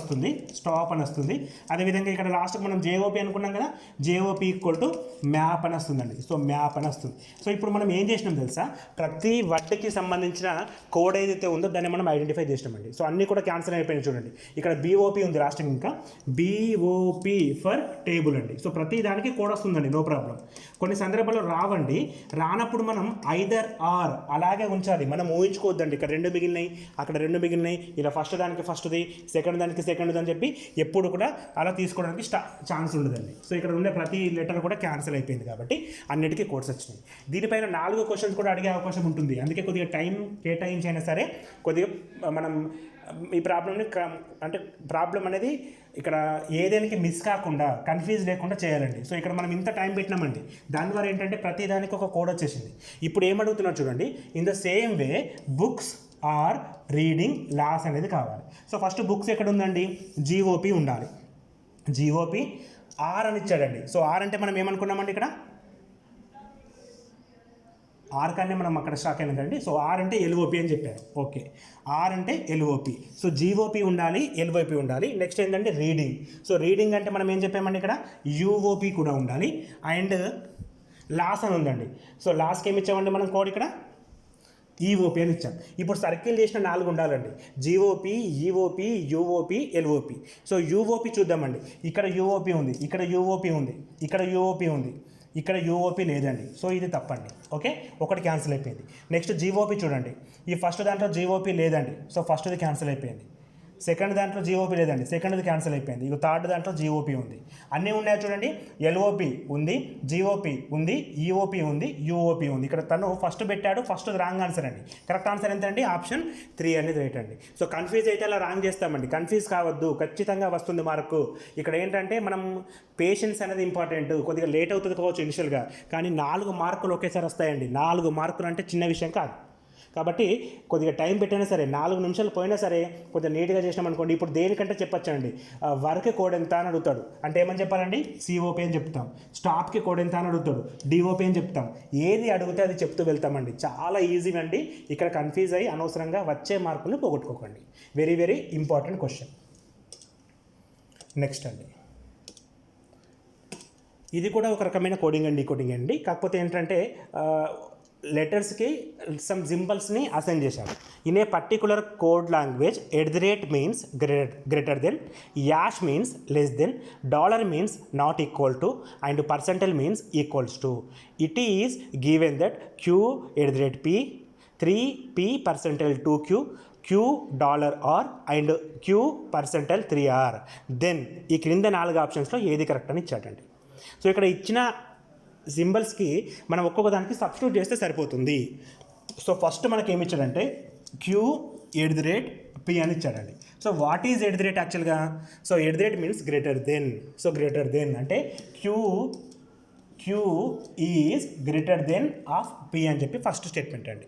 వస్తుంది. అదేవిధంగా ఇక్కడ లాస్ట్కి మనం జేఓపి అనుకున్నాం కదా, జేఓపి ఈక్వల్ టు మ్యాప్ అని వస్తుందండి. సో మ్యాప్ అని వస్తుంది. సో ఇప్పుడు మనం ఏం చేసినాం తెలుసా, ప్రతి వర్డ్కి సంబంధించిన కోడ్ ఏదైతే ఉందో దాన్ని మనం ఐడెంటిఫై చేసినామండి. సో అన్నీ కూడా క్యాన్సిల్ అయిపోయినాయి చూడండి. ఇక్కడ బిఓపి ఉంది లాస్ట్, ఇంకా బిఓపి ఫర్ టేబుల్ అండి. సో ప్రతి దానికి కోడ్ వస్తుందండి, నో ప్రాబ్లం. కొన్ని సందర్భాల్లో రానప్పుడు మనం ఐదర్ ఆర్ అలాగే ఉంచాలి. మనం ఊహించుకోవద్దండి ఇక్కడ 2 మిగిలినాయి, అక్కడ 2 మిగిలినాయి, ఇలా ఫస్ట్ దానికి ఫస్ట్ది, సెకండ్ దానికి సెకండ్ది అని చెప్పి ఎప్పుడు కూడా అలా తీసుకోవడానికి ఛాన్స్ ఉండదండి. సో ఇక్కడ ఉండే ప్రతి లెటర్ కూడా క్యాన్సిల్ అయిపోయింది కాబట్టి అన్నిటికీ కోడ్స్ వచ్చినాయి. దీనిపైన 4 క్వశ్చన్స్ కూడా అడిగే అవకాశం ఉంటుంది. అందుకే కొద్దిగా టైం కేటాయించైనా సరే కొద్దిగా మనం ఈ ప్రాబ్లం అనేది ఇక్కడ ఏదేనికి మిస్ కాకుండా కన్ఫ్యూజ్ లేకుండా చేయాలండి. సో ఇక్కడ మనం ఇంత టైం పెట్టినామండి, దాని ద్వారా ఏంటంటే ప్రతి దానికి ఒక కోడ్ వచ్చేసింది. ఇప్పుడు ఏమడుగుతున్నారు చూడండి, in the same way books are reading laws అనేది కావాలి. సో ఫస్ట్ బుక్స్ ఎక్కడ ఉందండి, జిఓపి ఉండాలి. జిఓపి ఆర్ అని ఇచ్చాడండి. సో ఆర్ అంటే మనం ఏమనుకున్నామండి, ఇక్కడ ఆర్ కానీ మనం అక్కడ స్టాక్ అయినా కదండి. సో ఆర్ అంటే ఎల్ఓపి అని చెప్పారు. ఓకే, ఆర్ అంటే ఎల్ఓపి. సో జిఓపి ఉండాలి, ఎల్ఓపి ఉండాలి. నెక్స్ట్ ఏంటంటే రీడింగ్. సో రీడింగ్ అంటే మనం ఏం చెప్పామండి, ఇక్కడ యూఓపి కూడా ఉండాలి. అండ్ లాస్ అని ఉందండి. సో లాస్కి ఏమి ఇచ్చామండి మనం కోడ్, ఇక్కడ ఈఓపి అని ఇచ్చాం. ఇప్పుడు సర్కిల్ చేసిన 4 ఉండాలండి, జిఓపి, ఈఓపి, యూఓపి, ఎల్ఓపి. సో యూఓపి చూద్దామండి. ఇక్కడ యూఓపి ఉంది, ఇక్కడ యూఓపి ఉంది, ఇక్కడ యూఓపి ఉంది, ఇక్కడ యూఓపి లేదండి. సో ఇది తప్పండి. ఓకే, ఒకటి క్యాన్సిల్ అయిపోయింది. నెక్స్ట్ జీఓపి చూడండి, ఈ ఫస్ట్ దాంట్లో జీఓపి లేదండి. సో ఫస్ట్ది క్యాన్సిల్ అయిపోయింది. సెకండ్ దాంట్లో జీఓపి లేదండి, సెకండ్ది క్యాన్సిల్ అయిపోయింది. ఇక థర్డ్ దాంట్లో జీఓపి ఉంది. అన్నీ ఉన్నాయి చూడండి, ఎల్ఓపి ఉంది, జీఓపి ఉంది, ఈఓపి ఉంది, యూఓపి ఉంది. ఇక్కడ తను ఫస్ట్ పెట్టాడు, ఫస్ట్ రాంగ్ ఆన్సర్ అండి. కరెక్ట్ ఆన్సర్ ఎంత అండి, ఆప్షన్ 3 అనేది రైట్ అండి. సో కన్ఫ్యూజ్ అయితే అలా రాంగ్ చేస్తామండి, కన్ఫ్యూజ్ కావద్దు, ఖచ్చితంగా వస్తుంది మార్కు. ఇక్కడ ఏంటంటే మనం పేషెన్స్ అనేది ఇంపార్టెంట్. కొద్దిగా లేట్ అవుతుంది కావచ్చు ఇనిషియల్గా, కానీ 4 మార్కులు ఒకేసారి వస్తాయండి. 4 మార్కులు అంటే చిన్న విషయం కాదు. కాబట్టి కొద్దిగా టైం పెట్టినా సరే, 4 నిమిషాలు పోయినా సరే కొద్దిగా నీట్గా చేసినాం అనుకోండి. ఇప్పుడు దేనికంటే చెప్పొచ్చండి, వర్క్ కోడ్ ఎంత అని అడుగుతాడు అంటే ఏమని చెప్పాలండి, సిఓపి అని చెప్తాం. స్టాప్కి కోడ్ ఎంత అని అడుగుతాడు, డిఓపి అని చెప్తాం. ఏది అడిగితే అది చెప్తూ వెళ్తామండి. చాలా ఈజీగా అండి. ఇక్కడ కన్ఫ్యూజ్ అయ్యి అనవసరంగా వచ్చే మార్కులు పోగొట్టుకోకండి. Very very important question. Next అండి, ఇది కూడా ఒక రకమైన కోడింగ్ అండి, డీకోడింగ్ అండి. కాకపోతే ఏంటంటే లెటర్స్కి సమ్ సింబల్స్ని అసైన్ చేశారు. In a particular code language @ means greater than, hash means less than, dollar means not equal to, and percentile means equals to. It is given that Q @ P, 3P percentile 2Q, Q $R and Q percentile 3R. Then ఈ క్రింద 4 ఆప్షన్స్లో ఏది correct అని ఇచ్చాడండి. So ఇక్కడ ఇచ్చిన సింబల్స్కి మనం ఒక్కొక్క దానికి సబ్స్టిట్యూట్ చేస్తే సరిపోతుంది. సో ఫస్ట్ మనకి ఏమి ఇచ్చాడంటే Q @ P అని ఇచ్చాడండి. సో వాట్ ఈజ్ @ యాక్చువల్గా, so @ means greater then. So greater than అంటే Q is greater than of P అని చెప్పి ఫస్ట్ స్టేట్మెంట్ అండి.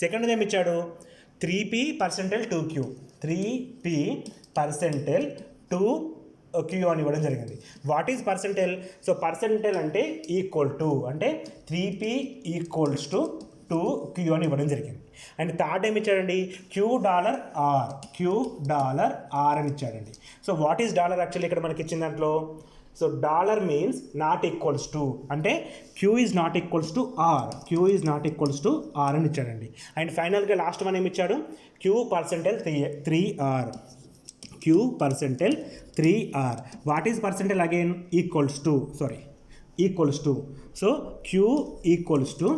సెకండ్ ఏమి ఇచ్చాడు, 3P percentile 2Q, 3P percentile 2Q అని ఇవ్వడం జరిగింది. What is percentile, so percentile అంటే ఈక్వల్ టు, అంటే 3P ఈక్వల్స్ టు 2Q అని ఇవ్వడం జరిగింది. అండ్ థర్డ్ ఏమి ఇచ్చాడండి, $R, $R అని ఇచ్చాడండి. So what is dollar actually ఇక్కడ మనకి ఇచ్చిన దాంట్లో so dollar means not equals to అంటే Q is not equals to R, Q is not equals to R అని ఇచ్చాడండి. అండ్ ఫైనల్గా లాస్ట్ వన్ ఏమి ఇచ్చాడు, Q percentile 3r, Q percentile 3r. What is percentile again, equals to so Q equals to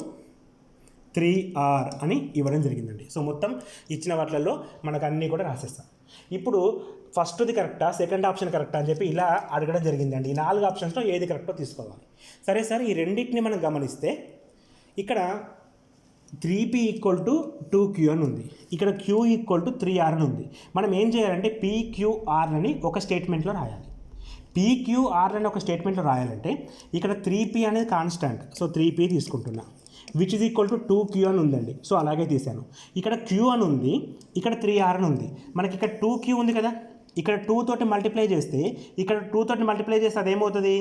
3r అని ఇవ్వడం జరిగిందండి. So మొత్తం ఇచ్చిన వాటిలలో మనకు అన్నీ కూడా రాసేస్తాం. ఇప్పుడు ఫస్ట్ది కరెక్టా, సెకండ్ ఆప్షన్ కరెక్టా అని చెప్పి ఇలా అడగడం జరిగిందండి. ఈ 4 ఆప్షన్స్లో ఏది కరెక్టో తీసుకోవాలి. సరే సార్, ఈ రెండింటిని మనం గమనిస్తే ఇక్కడ 3p ఈక్వల్ టు 2q అని ఉంది, ఇక్కడ q ఈక్వల్ టు 3r అని ఉంది. మనం ఏం చేయాలంటే pqr అని ఒక స్టేట్మెంట్లో రాయాలి. pqr అని ఒక స్టేట్మెంట్లో రాయాలంటే ఇక్కడ 3p అనేది కాన్స్టాంట్, సో 3p తీసుకుంటున్నా, which is equal to 2q అని ఉందండి. సో అలాగే తీశాను. ఇక్కడ q అని ఉంది, ఇక్కడ 3r అని ఉంది. మనకి ఇక్కడ 2q ఉంది కదా, ఇక్కడ 2 తోటి మల్టిప్లై చేస్తే ఇక్కడ 2 తోటి మల్టిప్లై చేస్తే అదేమవుతుంది,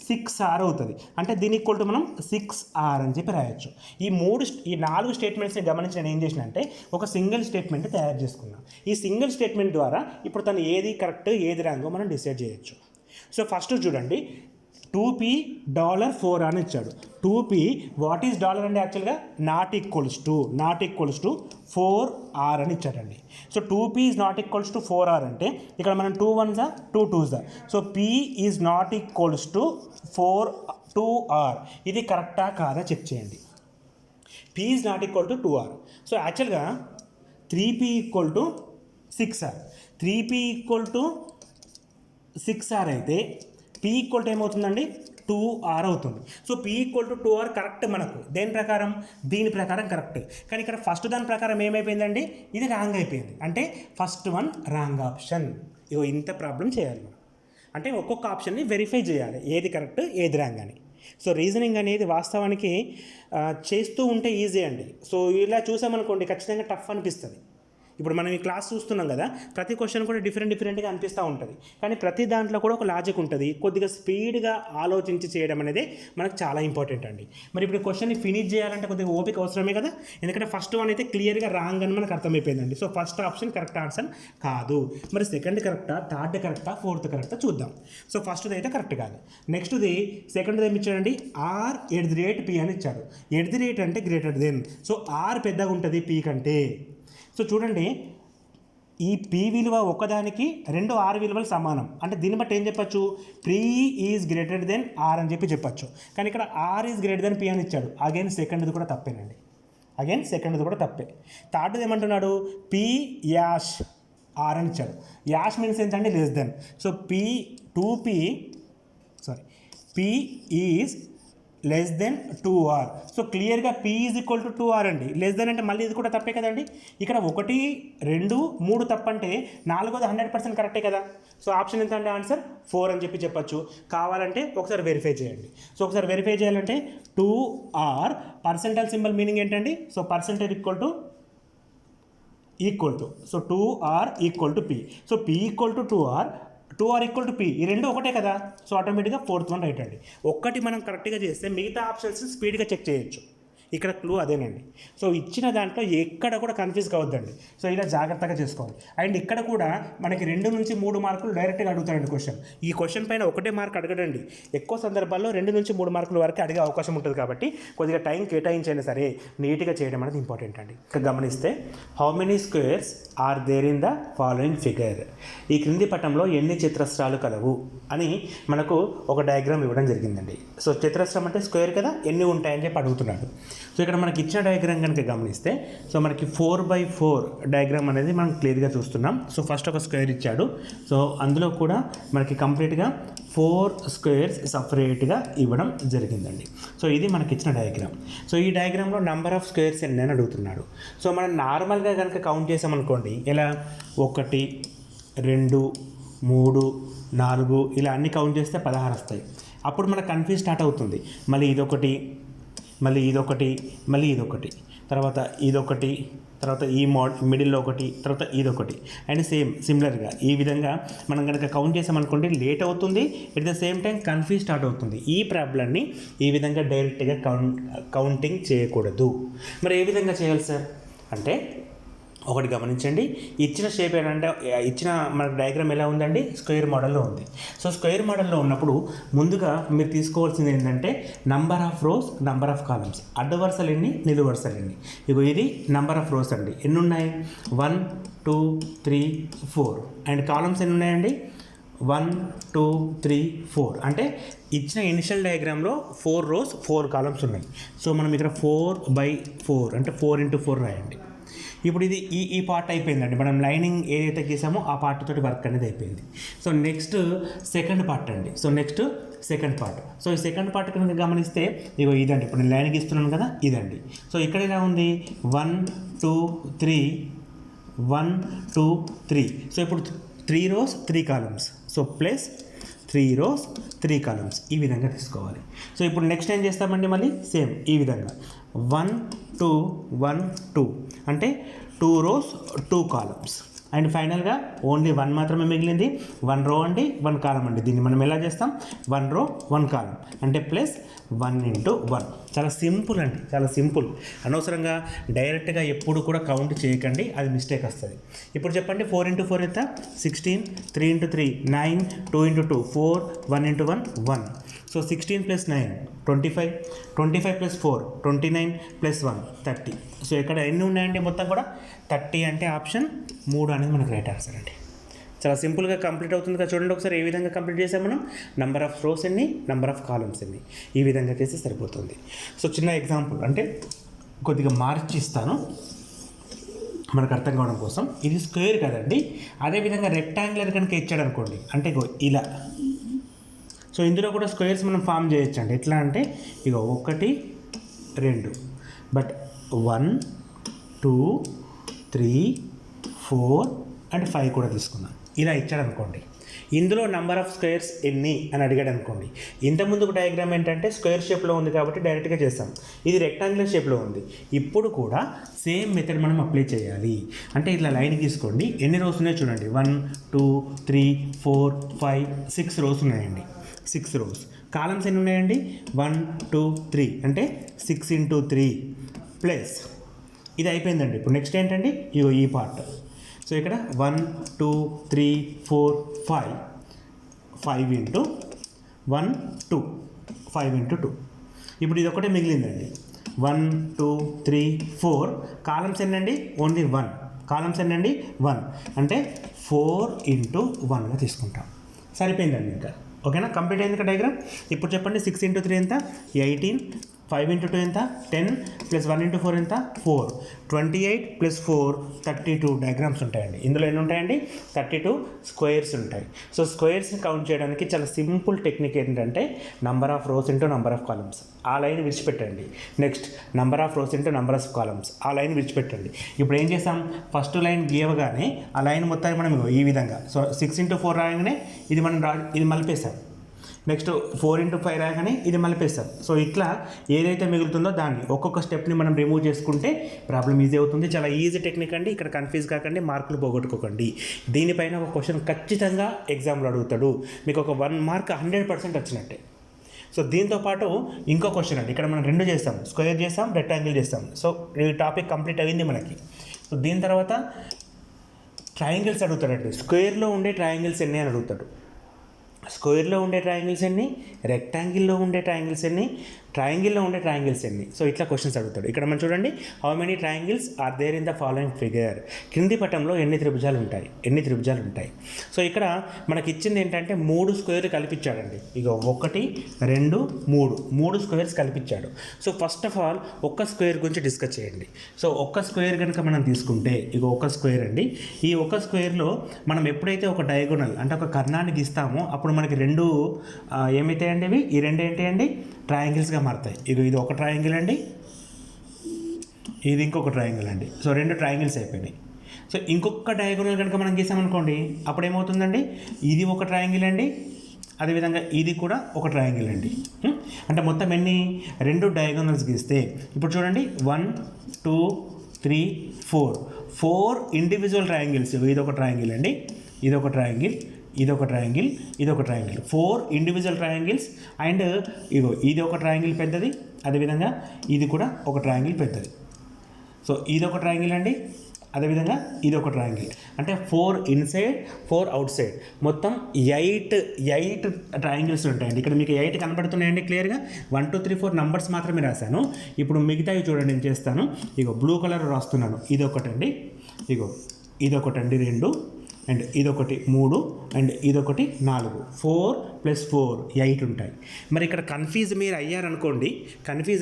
6r అవుతుంది. అంటే దీని ఈక్వల్ టు మనం 6r అని చెప్పి రాయొచ్చు. ఈ 4 స్టేట్మెంట్స్ని గమనించి నేను ఏం చేసిన అంటే ఒక సింగిల్ స్టేట్మెంట్ తయారు చేసుకున్నాను. ఈ సింగిల్ స్టేట్మెంట్ ద్వారా ఇప్పుడు తను ఏది కరెక్ట్ ఏది రాంగో మనం డిసైడ్ చేయొచ్చు. సో ఫస్ట్ చూడండి, 2p $4 అని ఇచ్చాడు. 2p వాట్ ఈజ్ డాలర్ అంటే యాక్చువల్గా నాట్ ఈక్వల్స్ టు 4r అని ఇచ్చాడండి. So 2p is not equals to 4r అంటే ఇక్కడ మనం 2 1s 2 2s. So p is not equals to 2r. ఇది కరెక్టా కాదా చెక్ చేయండి. p is not equal to 2r. So యాక్చువల్గా 3p equal to 6r, 3p equal to 6r అయితే p equal to ఏమవుతుందండి, 2r అవుతుంది. So p equal to 2r correct మనకు దేని ప్రకారం, దీని ప్రకారం కరెక్ట్. కానీ ఇక్కడ ఫస్ట్ దాని ప్రకారం ఏమైపోయిందండి, ఇది రాంగ్ అయిపోయింది. అంటే ఫస్ట్ వన్ రాంగ్ ఆప్షన్. ఇగో ఇంత ప్రాబ్లం చేయాలి మనం. అంటే ఒక్కొక్క ఆప్షన్ని వెరిఫై చేయాలి ఏది కరెక్ట్ ఏది రాంగ్ అని. సో రీజనింగ్ అనేది వాస్తవానికి చేస్తూ ఉంటే ఈజీ అండి. సో ఇలా చూసామనుకోండి ఖచ్చితంగా టఫ్ అనిపిస్తుంది. ఇప్పుడు మనం ఈ క్లాస్ చూస్తున్నాం కదా, ప్రతి క్వశ్చన్ కూడా డిఫరెంట్గా అనిపిస్తూ ఉంటుంది. కానీ ప్రతి దాంట్లో కూడా ఒక లాజిక్ ఉంటుంది. కొద్దిగా స్పీడ్గా ఆలోచించి చేయడం అనేది మనకు చాలా ఇంపార్టెంట్ అండి. మరి ఇప్పుడు క్వశ్చన్ని ఫినిష్ చేయాలంటే కొద్దిగా ఓపిక అవసరమే కదా, ఎందుకంటే ఫస్ట్ వన్ అయితే క్లియర్గా రాంగ్ అని మనకు అర్థమైపోయిందండి. So first option correct answer కాదు. మరి సెకండ్ కరెక్టా, థర్డ్ కరెక్టా, ఫోర్త్ కరెక్టా చూద్దాం. సో ఫస్ట్ది అయితే కరెక్ట్ కాదు. నెక్స్ట్ది సెకండ్ది ఏమి ఇచ్చాడండి, r@p అని ఇచ్చాడు. @ అంటే గ్రేటర్ దెన్. సో r పెద్దగా ఉంటుంది p కంటే. సో చూడండి, ఈ p విలువ ఒకదానికి 2 r విలువలు సమానం. అంటే దీన్ని బట్టి ఏం చెప్పచ్చు, p is greater than r అని చెప్పచ్చు. కానీ ఇక్కడ r is greater than p అని ఇచ్చాడు. అగైన్ సెకండ్ది కూడా తప్పేనండి, థర్డ్ది ఏమంటున్నాడు, p యాష్ r అని ఇచ్చాడు. యాష్ మీన్స్ ఏంటంటే less than. So p is less than 2r. So క్లియర్గా p is equal to 2r అండి. లెస్ దెన్ అంటే మళ్ళీ ఇది కూడా తప్పే కదండి. ఇక్కడ 1 2 3 తప్పంటే 4ది 100% కరెక్టే కదా. సో ఆప్షన్ ఎంత అంటే ఆన్సర్ 4 అని చెప్పచ్చు. కావాలంటే ఒకసారి వెరిఫై చేయండి. సో ఒకసారి వెరిఫై చేయాలంటే 2r పర్సెంటైల్ సింబల్ మీనింగ్ ఏంటండి, so percentile equal to so 2r equal to p. So p equal to 2r equal to p, ఈ రెండు ఒకటే కదా. సో ఆటోమేటిక్గా ఫోర్త్ వన్ రైట్ అండి. ఒక్కటి మనం కరెక్ట్గా చేస్తే మిగతా ఆప్షన్స్ స్పీడ్గా చెక్ చేయొచ్చు. ఇక్కడ క్లూ అదేనండి. సో ఇచ్చిన దాంట్లో ఎక్కడ కూడా కన్ఫ్యూజ్ కావద్దండి. సో ఇలా జాగ్రత్తగా చేసుకోవాలి. అండ్ ఇక్కడ కూడా మనకి 2 నుంచి 3 మార్కులు డైరెక్ట్గా అడుగుతారండి క్వశ్చన్. ఈ క్వశ్చన్ పైన 1 మార్క్ అడగడండి. ఎక్కువ సందర్భాల్లో 2 నుంచి 3 మార్కుల వరకు అడిగే అవకాశం ఉంటుంది. కాబట్టి కొద్దిగా టైం కేటాయించైనా సరే నీట్గా చేయడం అనేది ఇంపార్టెంట్ అండి. ఇక్కడ గమనిస్తే how many squares are there in the following figure. ఈ క్రింది పటంలో ఎన్ని చతురస్రాలు కలవు అని మనకు ఒక డయాగ్రామ్ ఇవ్వడం జరిగిందండి. సో చతురస్రం అంటే స్క్వేర్ కదా, ఎన్ని ఉంటాయని చెప్పి అడుగుతున్నాడు. సో ఇక్కడ మనకి ఇచ్చిన డయాగ్రామ్ కనుక గమనిస్తే సో మనకి 4x4 డయాగ్రామ్ అనేది మనం క్లియర్గా చూస్తున్నాం. సో ఫస్ట్ ఒక స్క్వేర్ ఇచ్చాడు. సో అందులో కూడా మనకి కంప్లీట్గా 4 స్క్వేర్స్ సపరేట్గా ఇవ్వడం జరిగిందండి. సో ఇది మనకి ఇచ్చిన డయాగ్రామ్. సో ఈ డయాగ్రామ్లో నెంబర్ ఆఫ్ స్క్వేర్స్ ఎన్ని అని అడుగుతున్నాడు. సో మనం నార్మల్గా కనుక కౌంట్ చేసామనుకోండి, ఇలా 1 2 3 4 ఇలా అన్ని కౌంట్ చేస్తే 16 వస్తాయి. అప్పుడు మనకు కన్ఫ్యూజ్ స్టార్ట్ అవుతుంది. మళ్ళీ ఇదొకటి, మళ్ళీ ఇదొకటి, తర్వాత ఇదొకటి, తర్వాత ఈ మిడిల్లో ఒకటి, తర్వాత ఇదొకటి. అండ్ సిమిలర్గా ఈ విధంగా మనం కనుక కౌంట్ చేసామనుకోండి లేట్ అవుతుంది. At the same time confuse start అవుతుంది. ఈ ప్రాబ్లమ్ని ఈ విధంగా డైరెక్ట్గా కౌంటింగ్ చేయకూడదు. మరి ఏ విధంగా చేయాలి సార్ అంటే ఒకటి గమనించండి, ఇచ్చిన షేప్ ఏంటంటే ఇచ్చిన మనకు డయాగ్రామ్ ఎలా ఉందండి, స్క్వేర్ మోడల్లో ఉంది. సో స్క్వేర్ మోడల్లో ఉన్నప్పుడు ముందుగా మీరు తీసుకోవాల్సింది ఏంటంటే number of rose, number of columns, అడ్డు వరుసలు ఎన్ని, నిలువు వరుసలు ఎన్ని. ఇగో ఇది నంబర్ ఆఫ్ రోస్ అండి, ఎన్ని ఉన్నాయి, 1 2 3 4. అండ్ కాలమ్స్ ఎన్ని ఉన్నాయండి, 1 2 3 4. అంటే ఇచ్చిన ఇనిషియల్ డయాగ్రామ్లో 4 రోస్ 4 కాలమ్స్ ఉన్నాయి. సో మనం ఇక్కడ 4/4 అంటే 4 × 4 రాయండి. ఇప్పుడు ఇది ఈ పార్ట్ అయిపోయిందండి, మనం లైనింగ్ ఏదైతే గీసామో ఆ పార్ట్ తోటి వర్క్ అనేది అయిపోయింది. సో నెక్స్ట్ సెకండ్ పార్ట్ అండి. So next second part. So ఈ సెకండ్ పార్ట్ కనుక గమనిస్తే ఇగో ఇదండి, ఇప్పుడు నేను లైన్ గీస్తున్నాను కదా, ఇదండి. సో ఇక్కడ ఎలా ఉంది, 1 2 3 1 2 3. సో ఇప్పుడు 3 rows 3 columns. So plus 3 rows 3 columns ఈ విధంగా తీసుకోవాలి. సో ఇప్పుడు నెక్స్ట్ ఏం చేస్తామండి, మళ్ళీ సేమ్ ఈ విధంగా 1 2 1 2 అంటే 2 rows 2 columns. అండ్ ఫైనల్గా ఓన్లీ 1 మాత్రమే మిగిలింది, 1 row అండి 1 column అండి. దీన్ని మనం ఎలా చేస్తాం, 1 row 1 column అంటే ప్లస్ 1 × 1. చాలా సింపుల్ అండి, చాలా సింపుల్. అనవసరంగా డైరెక్ట్గా ఎప్పుడు కూడా కౌంట్ చేయకండి, అది మిస్టేక్ వస్తుంది. ఇప్పుడు చెప్పండి, 4 × 4 ఎంత, 16, 3 × 3 9, 2 × 2 4, 1 × 1 1. సో 16 + 9 25, 25 + 4 29 + 1 30. సో ఇక్కడ ఎన్ని ఉన్నాయండి, మొత్తం కూడా 30. అంటే ఆప్షన్ 3 అనేది మనకు రైట్ ఆన్సర్ అండి. చాలా సింపుల్గా కంప్లీట్ అవుతుంది కదా. చూడండి ఒకసారి ఏ విధంగా కంప్లీట్ చేసాం మనం, నంబర్ ఆఫ్ రోస్ ఎన్ని, నంబర్ ఆఫ్ కాలమ్స్ ఎన్ని, ఈ విధంగా చేస్తే సరిపోతుంది. సో చిన్న ఎగ్జాంపుల్ అంటే కొద్దిగా మార్చి ఇస్తాను మనకు అర్థం కావడం కోసం. ఇది స్క్వేర్ కదండి, అదేవిధంగా రెక్టాంగులర్ కనుక ఇచ్చాడు అనుకోండి, అంటే ఇలా. సో ఇందులో కూడా స్క్వేర్స్ మనం ఫామ్ చేయొచ్చు అండి. ఎట్లా అంటే ఇగో 1 2, బట్ 1 2 3 4 అండ్ 5 కూడా తీసుకుందాం. ఇలా ఇచ్చాడు అనుకోండి, ఇందులో నెంబర్ ఆఫ్ స్క్వేర్స్ ఎన్ని అని అడిగాడు అనుకోండి. ఇంతకుముందుకు డయాగ్రామ్ ఏంటంటే స్క్వేర్ షేప్లో ఉంది కాబట్టి డైరెక్ట్గా చేస్తాం, ఇది రెక్టాంగులర్ షేప్లో ఉంది. ఇప్పుడు కూడా సేమ్ మెథడ్ మనం అప్లై చేయాలి. అంటే ఇట్లా లైన్ తీసుకోండి, ఎన్ని రోస్ ఉన్నాయో చూడండి, 1 2 3 4 5 6 రోస్ ఉన్నాయండి, 6 rows. కాలమ్స్ ఎన్ని ఉన్నాయండి, 1 2 3 అంటే 6 × 3 ప్లస్ ఇది అయిపోయిందండి. ఇప్పుడు నెక్స్ట్ ఏంటండి, ఇగో ఈ పార్ట్. సో ఇక్కడ 1 2 3 4 5 5 × 1 2 5 × 2. ఇప్పుడు ఇది ఒకటే మిగిలిందండి, 1 2 3 4. కాలమ్స్ ఎన్నండి, ఓన్లీ 1. కాలమ్స్ ఎన్నండి 1 అంటే 4 × 1గా తీసుకుంటాం. సరిపోయిందండి ఇంకా. ఓకేనా, కంప్లీట్ అయింది కదా డయాగ్రామ్. ఇప్పుడు చెప్పండి, 6 × 3 ఎంత, 18, 5 × 2 ఎంత, 10 + 1 × 4 ఎంత, 4, 28 + 4 32 డయాగ్రామ్స్ ఉంటాయండి. ఇందులో ఎన్ని ఉంటాయండి, 32 స్క్వేర్స్ ఉంటాయి. సో స్క్వేర్స్ని కౌంట్ చేయడానికి చాలా సింపుల్ టెక్నిక్ ఏంటంటే number of rows × number of columns, ఆ లైన్ విడిచిపెట్టండి. Next number of rows × number of columns, ఆ లైన్ విడిచిపెట్టండి. ఇప్పుడు ఏం చేస్తాం, ఫస్ట్ లైన్ గీయగానే ఆ లైన్ మొత్తాన్ని మనం ఈ విధంగా, సో 6 × 4 రాగానే ఇది మనం ఇది మలిపేస్తాం. నెక్స్ట్ 4 × 5 రాగానే ఇది మలిపేస్తాం. సో ఇట్లా ఏదైతే మిగులుతుందో దాన్ని ఒక్కొక్క స్టెప్ని మనం రిమూవ్ చేసుకుంటే ప్రాబ్లం ఈజీ అవుతుంది. చాలా ఈజీ టెక్నిక్ అండి. ఇక్కడ కన్ఫ్యూజ్ కాకండి, మార్కులు పోగొట్టుకోకండి. దీనిపైన ఒక క్వశ్చన్ ఖచ్చితంగా ఎగ్జామ్లో అడుగుతాడు, మీకు ఒక 1 మార్క్ 100% వచ్చినట్టే. సో దీంతో పాటు ఇంకో క్వశ్చన్ అండి, ఇక్కడ మనం 2 చేస్తాం, స్క్వేర్ చేస్తాం, రెక్టాంగిల్ చేస్తాం. సో ఈ టాపిక్ కంప్లీట్ అయింది మనకి. సో దీని తర్వాత ట్రయాంగిల్స్ అడుగుతాడండి. స్క్వేర్లో ఉండే ట్రయాంగిల్స్ ఎన్ని అని అడుగుతాడు. స్క్వేర్లో ఉండే ట్రయాంగిల్స్ ఎన్ని, రెక్టాంగిల్లో ఉండే ట్రయాంగిల్స్ ఎన్ని, ట్రయాంగిల్లో ఉండే ట్రయాంగిల్స్ ఎన్ని. సో ఇట్లా క్వశ్చన్స్ అడుగుతాడు. ఇక్కడ మనం చూడండి, how many triangles are there in the following figure. కింది పటంలో ఎన్ని త్రిభుజాలు ఉంటాయి. సో ఇక్కడ మనకి ఇచ్చింది ఏంటంటే 3 స్క్వేర్లు కల్పించాడండి. ఇక 1 2 3 స్క్వేర్స్ కల్పించాడు. సో ఫస్ట్ ఆఫ్ ఆల్ ఒక్క స్క్వేర్ గురించి డిస్కస్ చేయండి. సో ఒక్క స్క్వేర్ కనుక మనం తీసుకుంటే, ఇక ఒక స్క్వేర్ అండి. ఈ ఒక స్క్వేర్లో మనం ఎప్పుడైతే ఒక డయాగోనల్ అంటే ఒక కర్ణాన్ని గీస్తామో అప్పుడు మనకి 2 ఏమైతాయండి, ఇవి ఈ 2 ఏంటి అండి, ట్రయాంగిల్స్గా మారుతాయి. ఇది ఒక ట్రయాంగిల్ అండి, ఇది ఇంకొక ట్రయాంగిల్ అండి. సో 2 ట్రయాంగిల్స్ అయిపోయినాయి. సో ఇంకొక డయాగోనల్ కనుక మనం గీసామనుకోండి, అప్పుడు ఏమవుతుందండి, ఇది ఒక ట్రయాంగిల్ అండి, అదేవిధంగా ఇది కూడా ఒక ట్రయాంగిల్ అండి. అంటే మొత్తం ఎన్ని, 2 డయాగోనల్స్ గీస్తే ఇప్పుడు చూడండి 1 2 3 4 ఇండివిజువల్ ట్రయాంగిల్స్. ఇది ఒక ట్రయాంగిల్ అండి, ఇది ఒక ట్రయాంగిల్, ఇది ఒక ట్రయాంగిల్, ఇది ఒక ట్రయాంగిల్, 4 ఇండివిజువల్ ట్రయాంగిల్స్. అండ్ ఇగో ఇది ఒక ట్రయాంగిల్ పెద్దది, అదేవిధంగా ఇది కూడా ఒక ట్రయాంగిల్ పెద్దది. సో ఇది ఒక ట్రయాంగిల్ అండి, అదేవిధంగా ఇది ఒక ట్రయాంగిల్, అంటే 4 ఇన్సైడ్ 4 అవుట్ సైడ్, మొత్తం 8 ట్రయాంగిల్స్ ఉంటాయండి. ఇక్కడ మీకు 8 కనబడుతున్నాయండి క్లియర్గా. 1 2 3 4 నంబర్స్ మాత్రమే రాశాను. ఇప్పుడు మిగతావి చూడండి నేను చేస్తాను. ఇగో బ్లూ కలర్ రాస్తున్నాను. ఇదొకటండి, ఇగో ఇదొకటండి 2, అండ్ ఇదొకటి 3, అండ్ ఇదొకటి 4. 4 + 4 8 ఉంటాయి. మరి ఇక్కడ కన్ఫ్యూజ్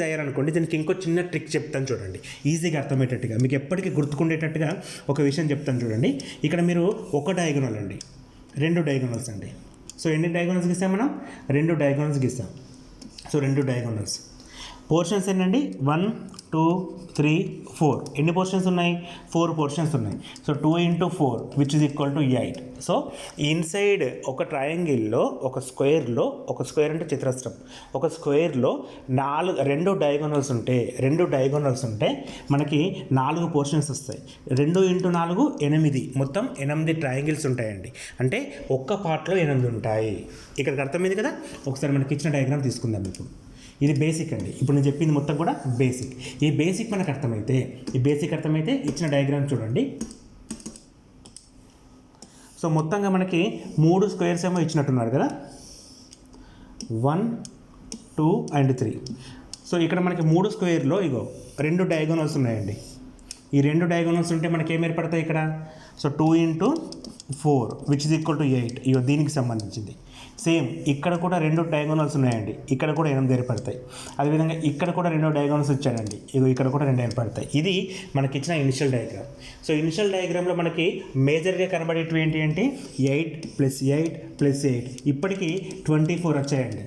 అయ్యారనుకోండి, దీనికి ఇంకో చిన్న ట్రిక్ చెప్తాను చూడండి, ఈజీగా అర్థమయ్యేటట్టుగా, మీకు ఎప్పటికీ గుర్తుకుండేటట్టుగా ఒక విషయం చెప్తాను చూడండి. ఇక్కడ మీరు ఒక డయాగోనల్ అండి, 2 డయాగోనల్స్ అండి. సో ఎన్ని డయాగోనల్స్ గీసాం మనం? 2 డయాగోనల్స్ గీసాం. So 2 diagonals. పోర్షన్స్ ఏంటండి? 1 2 3 4. ఎన్ని పోర్షన్స్ ఉన్నాయి? 4 పోర్షన్స్ ఉన్నాయి. So 2 × 4 which is equal to 8. So inside ఒక ట్రయాంగిల్లో, ఒక స్క్వేర్లో, ఒక స్క్వేర్ అంటే చతురస్రం, ఒక స్క్వేర్లో 2 డయాగోనల్స్ ఉంటే మనకి 4 పోర్షన్స్ వస్తాయి. 2 × 4 8, మొత్తం 8 ట్రయాంగిల్స్ ఉంటాయండి. అంటే ఒక్క పార్ట్లో 8 ఉంటాయి. ఇక్కడికి అర్థమైంది కదా. ఒకసారి మనకి ఇచ్చిన డయాగ్రామ్ తీసుకుందాం. ఇప్పుడు ఇది బేసిక్ అండి. ఇప్పుడు నేను చెప్పింది మొత్తం కూడా బేసిక్. ఈ బేసిక్ మనకు అర్థమైతే, ఇచ్చిన డయాగ్రామ్ చూడండి. సో మొత్తంగా మనకి 3 స్క్వేర్స్ ఏమో ఇచ్చినట్టున్నారు కదా, 1 2 అండ్ 3. సో ఇక్కడ మనకి 3 స్క్వేర్లో ఇగో 2 డయాగోనల్స్ ఉన్నాయండి. ఈ 2 డయాగోనల్స్ ఉంటే మనకి ఏం ఏర్పడతాయి ఇక్కడ? So 2 × 4 which is equal to 8. ఇగో దీనికి సంబంధించింది. సేమ్ ఇక్కడ కూడా 2 డయాగోనల్స్ ఉన్నాయండి. ఇక్కడ కూడా 8 ఏర్పడతాయి. అదేవిధంగా ఇక్కడ కూడా 2 డయాగోనల్స్ ఇచ్చాడండి. ఇగో ఇక్కడ కూడా 2 ఏర్పడతాయి. ఇది మనకి ఇచ్చిన ఇనిషియల్ డయాగ్రామ్. సో ఇనిషియల్ డయాగ్రామ్లో మనకి మేజర్గా కనబడేటివి ఏంటి అంటే 8 + 8 + 8. ఇప్పటికీ 24 వచ్చాయండి.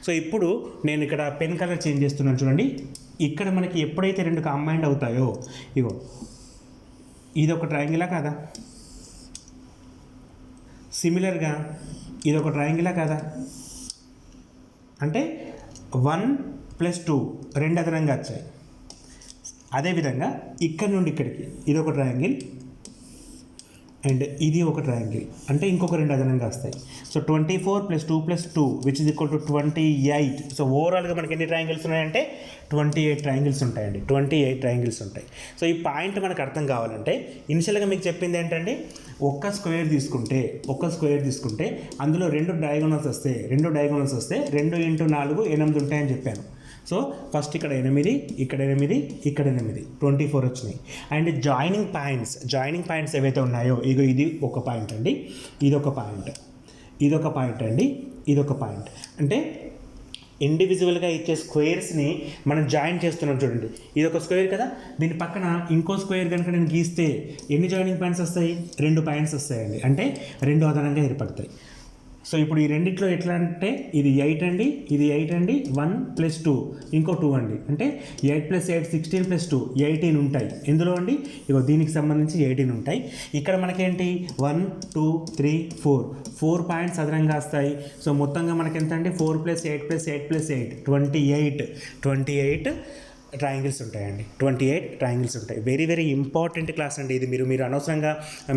సో ఇప్పుడు నేను ఇక్కడ పెన్ కలర్ చేంజ్ చేస్తున్నాను చూడండి. ఇక్కడ మనకి ఎప్పుడైతే 2 కంబైండ్ అవుతాయో, ఇగో ఇది ఒక ట్రయాంగిలా కాదా? సిమిలర్గా ఇది ఒక ట్రయాంగిలా కాదా? అంటే 1 + 2 2 అదనంగా వచ్చాయి. అదేవిధంగా ఇక్కడ నుండి ఇక్కడికి ఇది ఒక ట్రయాంగిల్, అండ్ ఇది ఒక ట్రయాంగిల్, అంటే ఇంకొక 2 అదనంగా వస్తాయి. So 24 + 2 + 2 which is equal to 28. So ఓవరాల్గా మనకి ఎన్ని ట్రయాంగిల్స్ ఉన్నాయంటే 28 ట్రయాంగిల్స్ ఉంటాయండి. 28 ట్రయాంగిల్స్ ఉంటాయి. సో ఈ పాయింట్ మనకు అర్థం కావాలంటే ఇనిషియల్గా మీకు చెప్పింది ఏంటంటే ఒక్క స్క్వేర్ తీసుకుంటే అందులో 2 డయాగోనల్స్ వస్తే 2 × 4 8 ఉంటాయని చెప్పాను. సో ఫస్ట్ ఇక్కడ 8, ఇక్కడ 8, ఇక్కడ 8, 24 వచ్చినాయి. అండ్ జాయినింగ్ పాయింట్స్ ఏవైతే ఉన్నాయో, ఇగో ఇది ఒక పాయింట్ అండి, ఇదొక పాయింట్ అండి, ఇదొక పాయింట్. అంటే ఇండివిజువల్గా ఇచ్చే స్క్వేర్స్ని మనం జాయిన్ చేస్తున్నాం చూడండి. ఇది ఒక స్క్వేర్ కదా, దీని పక్కన ఇంకో స్క్వేర్ కనుక నేను గీస్తే ఎన్ని జాయినింగ్ పాయింట్స్ వస్తాయి? 2 పాయింట్స్ వస్తాయండి. అంటే 2 అదనంగా ఏర్పడతాయి. సో ఇప్పుడు ఈ రెండిట్లో ఎట్లా అంటే ఇది 8 అండి, ఇది 8 అండి, 1 + 2 ఇంకో 2 అండి, అంటే 8 + 8 16 + 2 18 ఉంటాయి. ఎందులో అండి? ఇగో దీనికి సంబంధించి 18 ఉంటాయి. ఇక్కడ మనకేంటి 1 2 3 4 పాయింట్స్ అదనంగా వస్తాయి. సో మొత్తంగా మనకి ఎంత అండి? 4 + 8 + 8 + 8 28 ట్రయాంగిల్స్ ఉంటాయండి. 28 ట్రయాంగిల్స్ ఉంటాయి. వెరీ వెరీ ఇంపార్టెంట్ క్లాస్ అండి ఇది. మీరు అనవసరంగా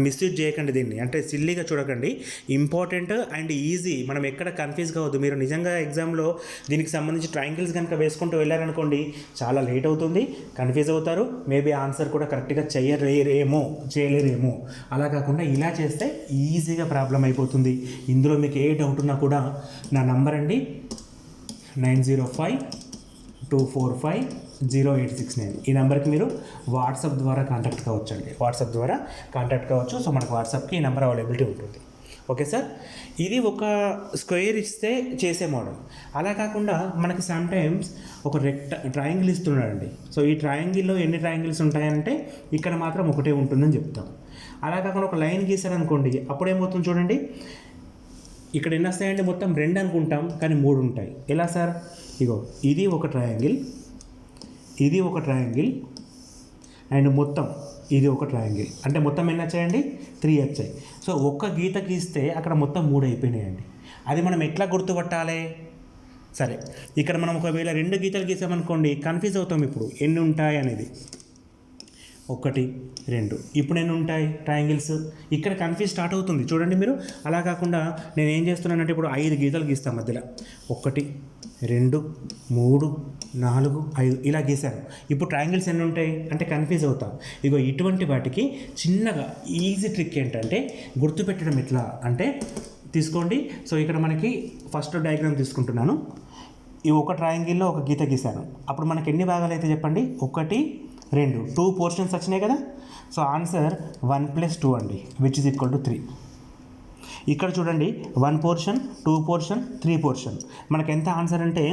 మిస్యూజ్ చేయకండి దీన్ని, అంటే సిల్లీగా చూడకండి. Important and easy. మనం ఎక్కడ కన్ఫ్యూజ్ కావద్దు. మీరు నిజంగా ఎగ్జామ్లో దీనికి సంబంధించి ట్రయాంగిల్స్ కనుక వేసుకుంటూ వెళ్ళారనుకోండి, చాలా లేట్ అవుతుంది, కన్ఫ్యూజ్ అవుతారు, మేబీ ఆన్సర్ కూడా కరెక్ట్గా చేయలేరేమో. అలా కాకుండా ఇలా చేస్తే ఈజీగా ప్రాబ్లం అయిపోతుంది. ఇందులో మీకు ఏ డౌట్ ఉన్నా కూడా నా నంబర్ అండి 9052450869. ఈ నెంబర్కి మీరు వాట్సాప్ ద్వారా కాంటాక్ట్ కావచ్చు. సో మనకు వాట్సాప్కి ఈ నెంబర్ అవైలబిలిటీ ఉంటుంది. ఓకే సార్, ఇది ఒక స్క్వేర్ ఇస్తే చేసే మోడల్. అలా కాకుండా మనకి సమ్టైమ్స్ ఒక ట్రయాంగిల్ ఇస్తున్నాడండి. సో ఈ ట్రయాంగిల్లో ఎన్ని ట్రయాంగిల్స్ ఉంటాయంటే ఇక్కడ మాత్రం ఒకటే ఉంటుందని చెప్తాం. అలా కాకుండా ఒక లైన్ గీసారనుకోండి, అప్పుడేమవుతుంది చూడండి, ఇక్కడ ఎన్ని వస్తాయంటే మొత్తం 2 అనుకుంటాం, కానీ 3 ఉంటాయి. ఎలా సార్? ఇగో ఇది ఒక ట్రయాంగిల్, అండ్ మొత్తం ఇది ఒక ట్రయాంగిల్, అంటే మొత్తం ఎన్ని వచ్చాయండి? 3 వచ్చాయి. సో ఒక్క గీత గీస్తే అక్కడ మొత్తం 3 అయిపోయినాయండి. అది మనం ఎట్లా గుర్తుపట్టాలి? సరే, ఇక్కడ మనం ఒకవేళ 2 గీతలు గీసామనుకోండి, కన్ఫ్యూజ్ అవుతాం. ఇప్పుడు ఎన్ని ఉంటాయి అనేది, 1 2 ఇప్పుడు ఎన్ని ఉంటాయి ట్రయాంగిల్స్? ఇక్కడ కన్ఫ్యూజ్ స్టార్ట్ అవుతుంది చూడండి మీరు. అలా కాకుండా నేను ఏం చేస్తున్నానంటే ఇప్పుడు 5 గీతలు గీస్తాను మధ్యలో, 1 2 3 4 5 ఇలా గీశాను. ఇప్పుడు ట్రయాంగిల్స్ ఎన్ని ఉంటాయి అంటే కన్ఫ్యూజ్ అవుతాం. ఇగో ఇటువంటి వాటికి చిన్నగా ఈజీ ట్రిక్ ఏంటంటే గుర్తుపెట్టడం ఎట్లా అంటే తీసుకోండి. సో ఇక్కడ మనకి ఫస్ట్ డయాగ్రామ్ తీసుకుంటున్నాను. ఈ ఒక ట్రయాంగిల్లో ఒక గీత గీశాను. అప్పుడు మనకి ఎన్ని భాగాలు అయితే చెప్పండి, 1 2 2 పోర్షన్స్ వచ్చినాయి కదా. సో ఆన్సర్ 1 + 2 అండి, విచ్ ఈజ్ ఈక్వల్ టు 3. ఇక్కడ చూడండి 1 పోర్షన్ 2 పోర్షన్ 3 పోర్షన్, మనకి ఎంత ఆన్సర్ అంటే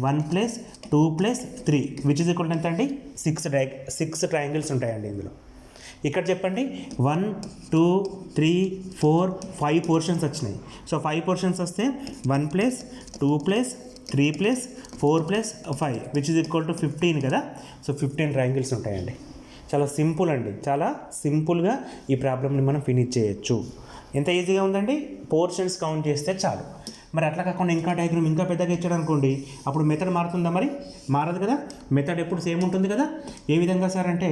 1 + 2 + 3 విచ్ ఈజ్ ఈక్వల్ టు ఎంత అండి 6 ట్రయాంగిల్స్ ఉంటాయండి ఇందులో. ఇక్కడ చెప్పండి 1 2 3 4 5 పోర్షన్స్ వచ్చినాయి. సో 5 పోర్షన్స్ వస్తే 1 + 2 + 3 + 4 + 5 విచ్ ఈజ్ ఈక్వల్ టు 15 కదా. సో 15 ట్రయాంగిల్స్ ఉంటాయండి. చాలా సింపుల్ అండి, చాలా సింపుల్గా ఈ ప్రాబ్లమ్ని మనం ఫినిష్ చేయొచ్చు. ఎంత ఈజీగా ఉందండి, పోర్షన్స్ కౌంట్ చేస్తే చాలు. మరి అట్లా కాకుండా ఇంకా డయాగ్రామ్ ఇంకా పెద్దగా ఇచ్చాడు అనుకోండి, అప్పుడు మెథడ్ మారుతుందా? మరి మారదు కదా. మెథడ్ ఎప్పుడు సేమ్ ఉంటుంది కదా. ఏ విధంగా సార్ అంటే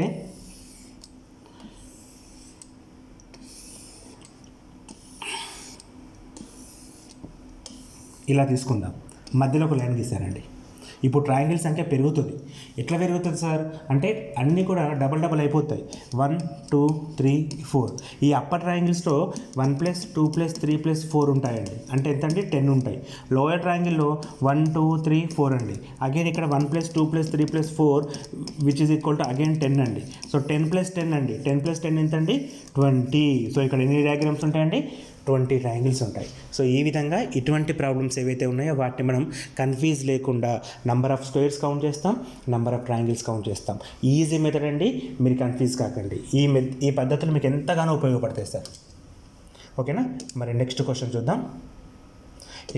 ఇలా తీసుకుందాం, మధ్యలో ఒక లైన్ గీసానండి. ఇప్పుడు ట్రయాంగిల్ సంఖ్య పెరుగుతుంది. ఎట్లా పెరుగుతుంది సార్ అంటే అన్నీ కూడా డబల్ అయిపోతాయి. 1 2 3 4. ఈ అప్పర్ ట్రయాంగిల్స్లో 1 + 2 + 3 + 4 ఉంటాయండి. అంటే ఎంత అండి 10 ఉంటాయి. లోయర్ ట్రయాంగిల్లో 1 2 3 4 అండి. అగైన్ ఇక్కడ 1 + 2 + 3 + 4 which is equal to again 10 అండి. సో 10 + 10 అండి. 10 + 10 ఎంత అండి 20. సో ఇక్కడ ఎన్ని డయాగ్రామ్స్ ఉంటాయండి 20 ట్రయాంగిల్స్ ఉంటాయి. సో ఈ విధంగా ఇటువంటి ప్రాబ్లమ్స్ ఏవైతే ఉన్నాయో వాటిని మనం కన్ఫ్యూజ్ లేకుండా నంబర్ ఆఫ్ స్క్వేర్స్ కౌంట్ చేస్తాం, నంబర్ ఆఫ్ ట్రయాంగిల్స్ కౌంట్ చేస్తాం. ఈజీ మెథడ్ అండి, మీరు కన్ఫ్యూజ్ కాకండి. ఈ పద్ధతులు మీకు ఎంతగానో ఉపయోగపడతాయి సార్. ఓకేనా. మరి నెక్స్ట్ క్వశ్చన్ చూద్దాం.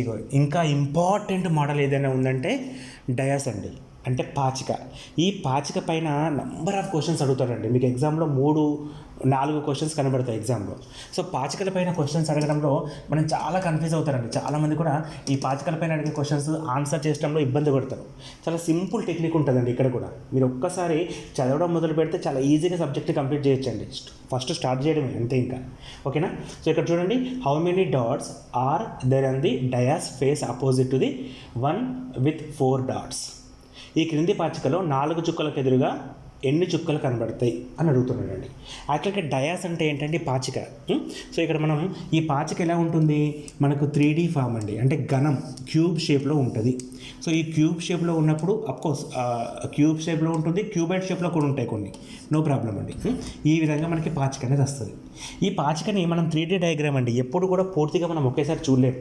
ఇగో ఇంకా ఇంపార్టెంట్ మోడల్ ఏదైనా ఉందంటే డయాస్ అండి, అంటే పాచిక. ఈ పాచిక పైన నంబర్ ఆఫ్ క్వశ్చన్స్ అడుగుతాడండి. మీకు ఎగ్జామ్లో 3-4 క్వశ్చన్స్ కనబడతాయి ఎగ్జామ్లో. సో పాచికల పైన క్వశ్చన్స్ అడగడంలో మనం చాలా కన్ఫ్యూజ్ అవుతారండి. చాలామంది కూడా ఈ పాచికల పైన అడిగే క్వశ్చన్స్ ఆన్సర్ చేయడంలో ఇబ్బంది పడతారు. చాలా సింపుల్ టెక్నిక్ ఉంటుందండి ఇక్కడ కూడా. మీరు ఒక్కసారి చదవడం మొదలు పెడితే చాలా ఈజీగా సబ్జెక్ట్ కంప్లీట్ చేయొచ్చండి. ఫస్ట్ స్టార్ట్ చేయడమే అంతే ఇంకా. ఓకేనా. సో ఇక్కడ చూడండి, how many dots are there on the dice face opposite to the one with 4 dots. ఈ క్రింది పాచికలో 4 చుక్కలకు ఎదురుగా ఎన్ని చుక్కలు కనబడతాయి అని అడుగుతున్నాడండి. యాక్చువల్గా డయాస్ అంటే ఏంటంటే పాచిక. సో ఇక్కడ మనం ఈ పాచిక ఎలా ఉంటుంది, మనకు 3D ఫామ్ అండి, అంటే ఘనం క్యూబ్ షేప్లో ఉంటుంది. సో ఈ క్యూబ్ షేప్లో ఉన్నప్పుడు అఫ్కోర్స్ క్యూబ్ షేప్లో ఉంటుంది, క్యూబైడ్ షేప్లో కూడా ఉంటాయి కొన్ని, నో ప్రాబ్లం అండి. ఈ విధంగా మనకి పాచిక అనేది వస్తుంది. ఈ పాచికని మనం 3D డయాగ్రామ్ అండి ఎప్పుడు కూడా పూర్తిగా మనం ఒకేసారి చూడలేము.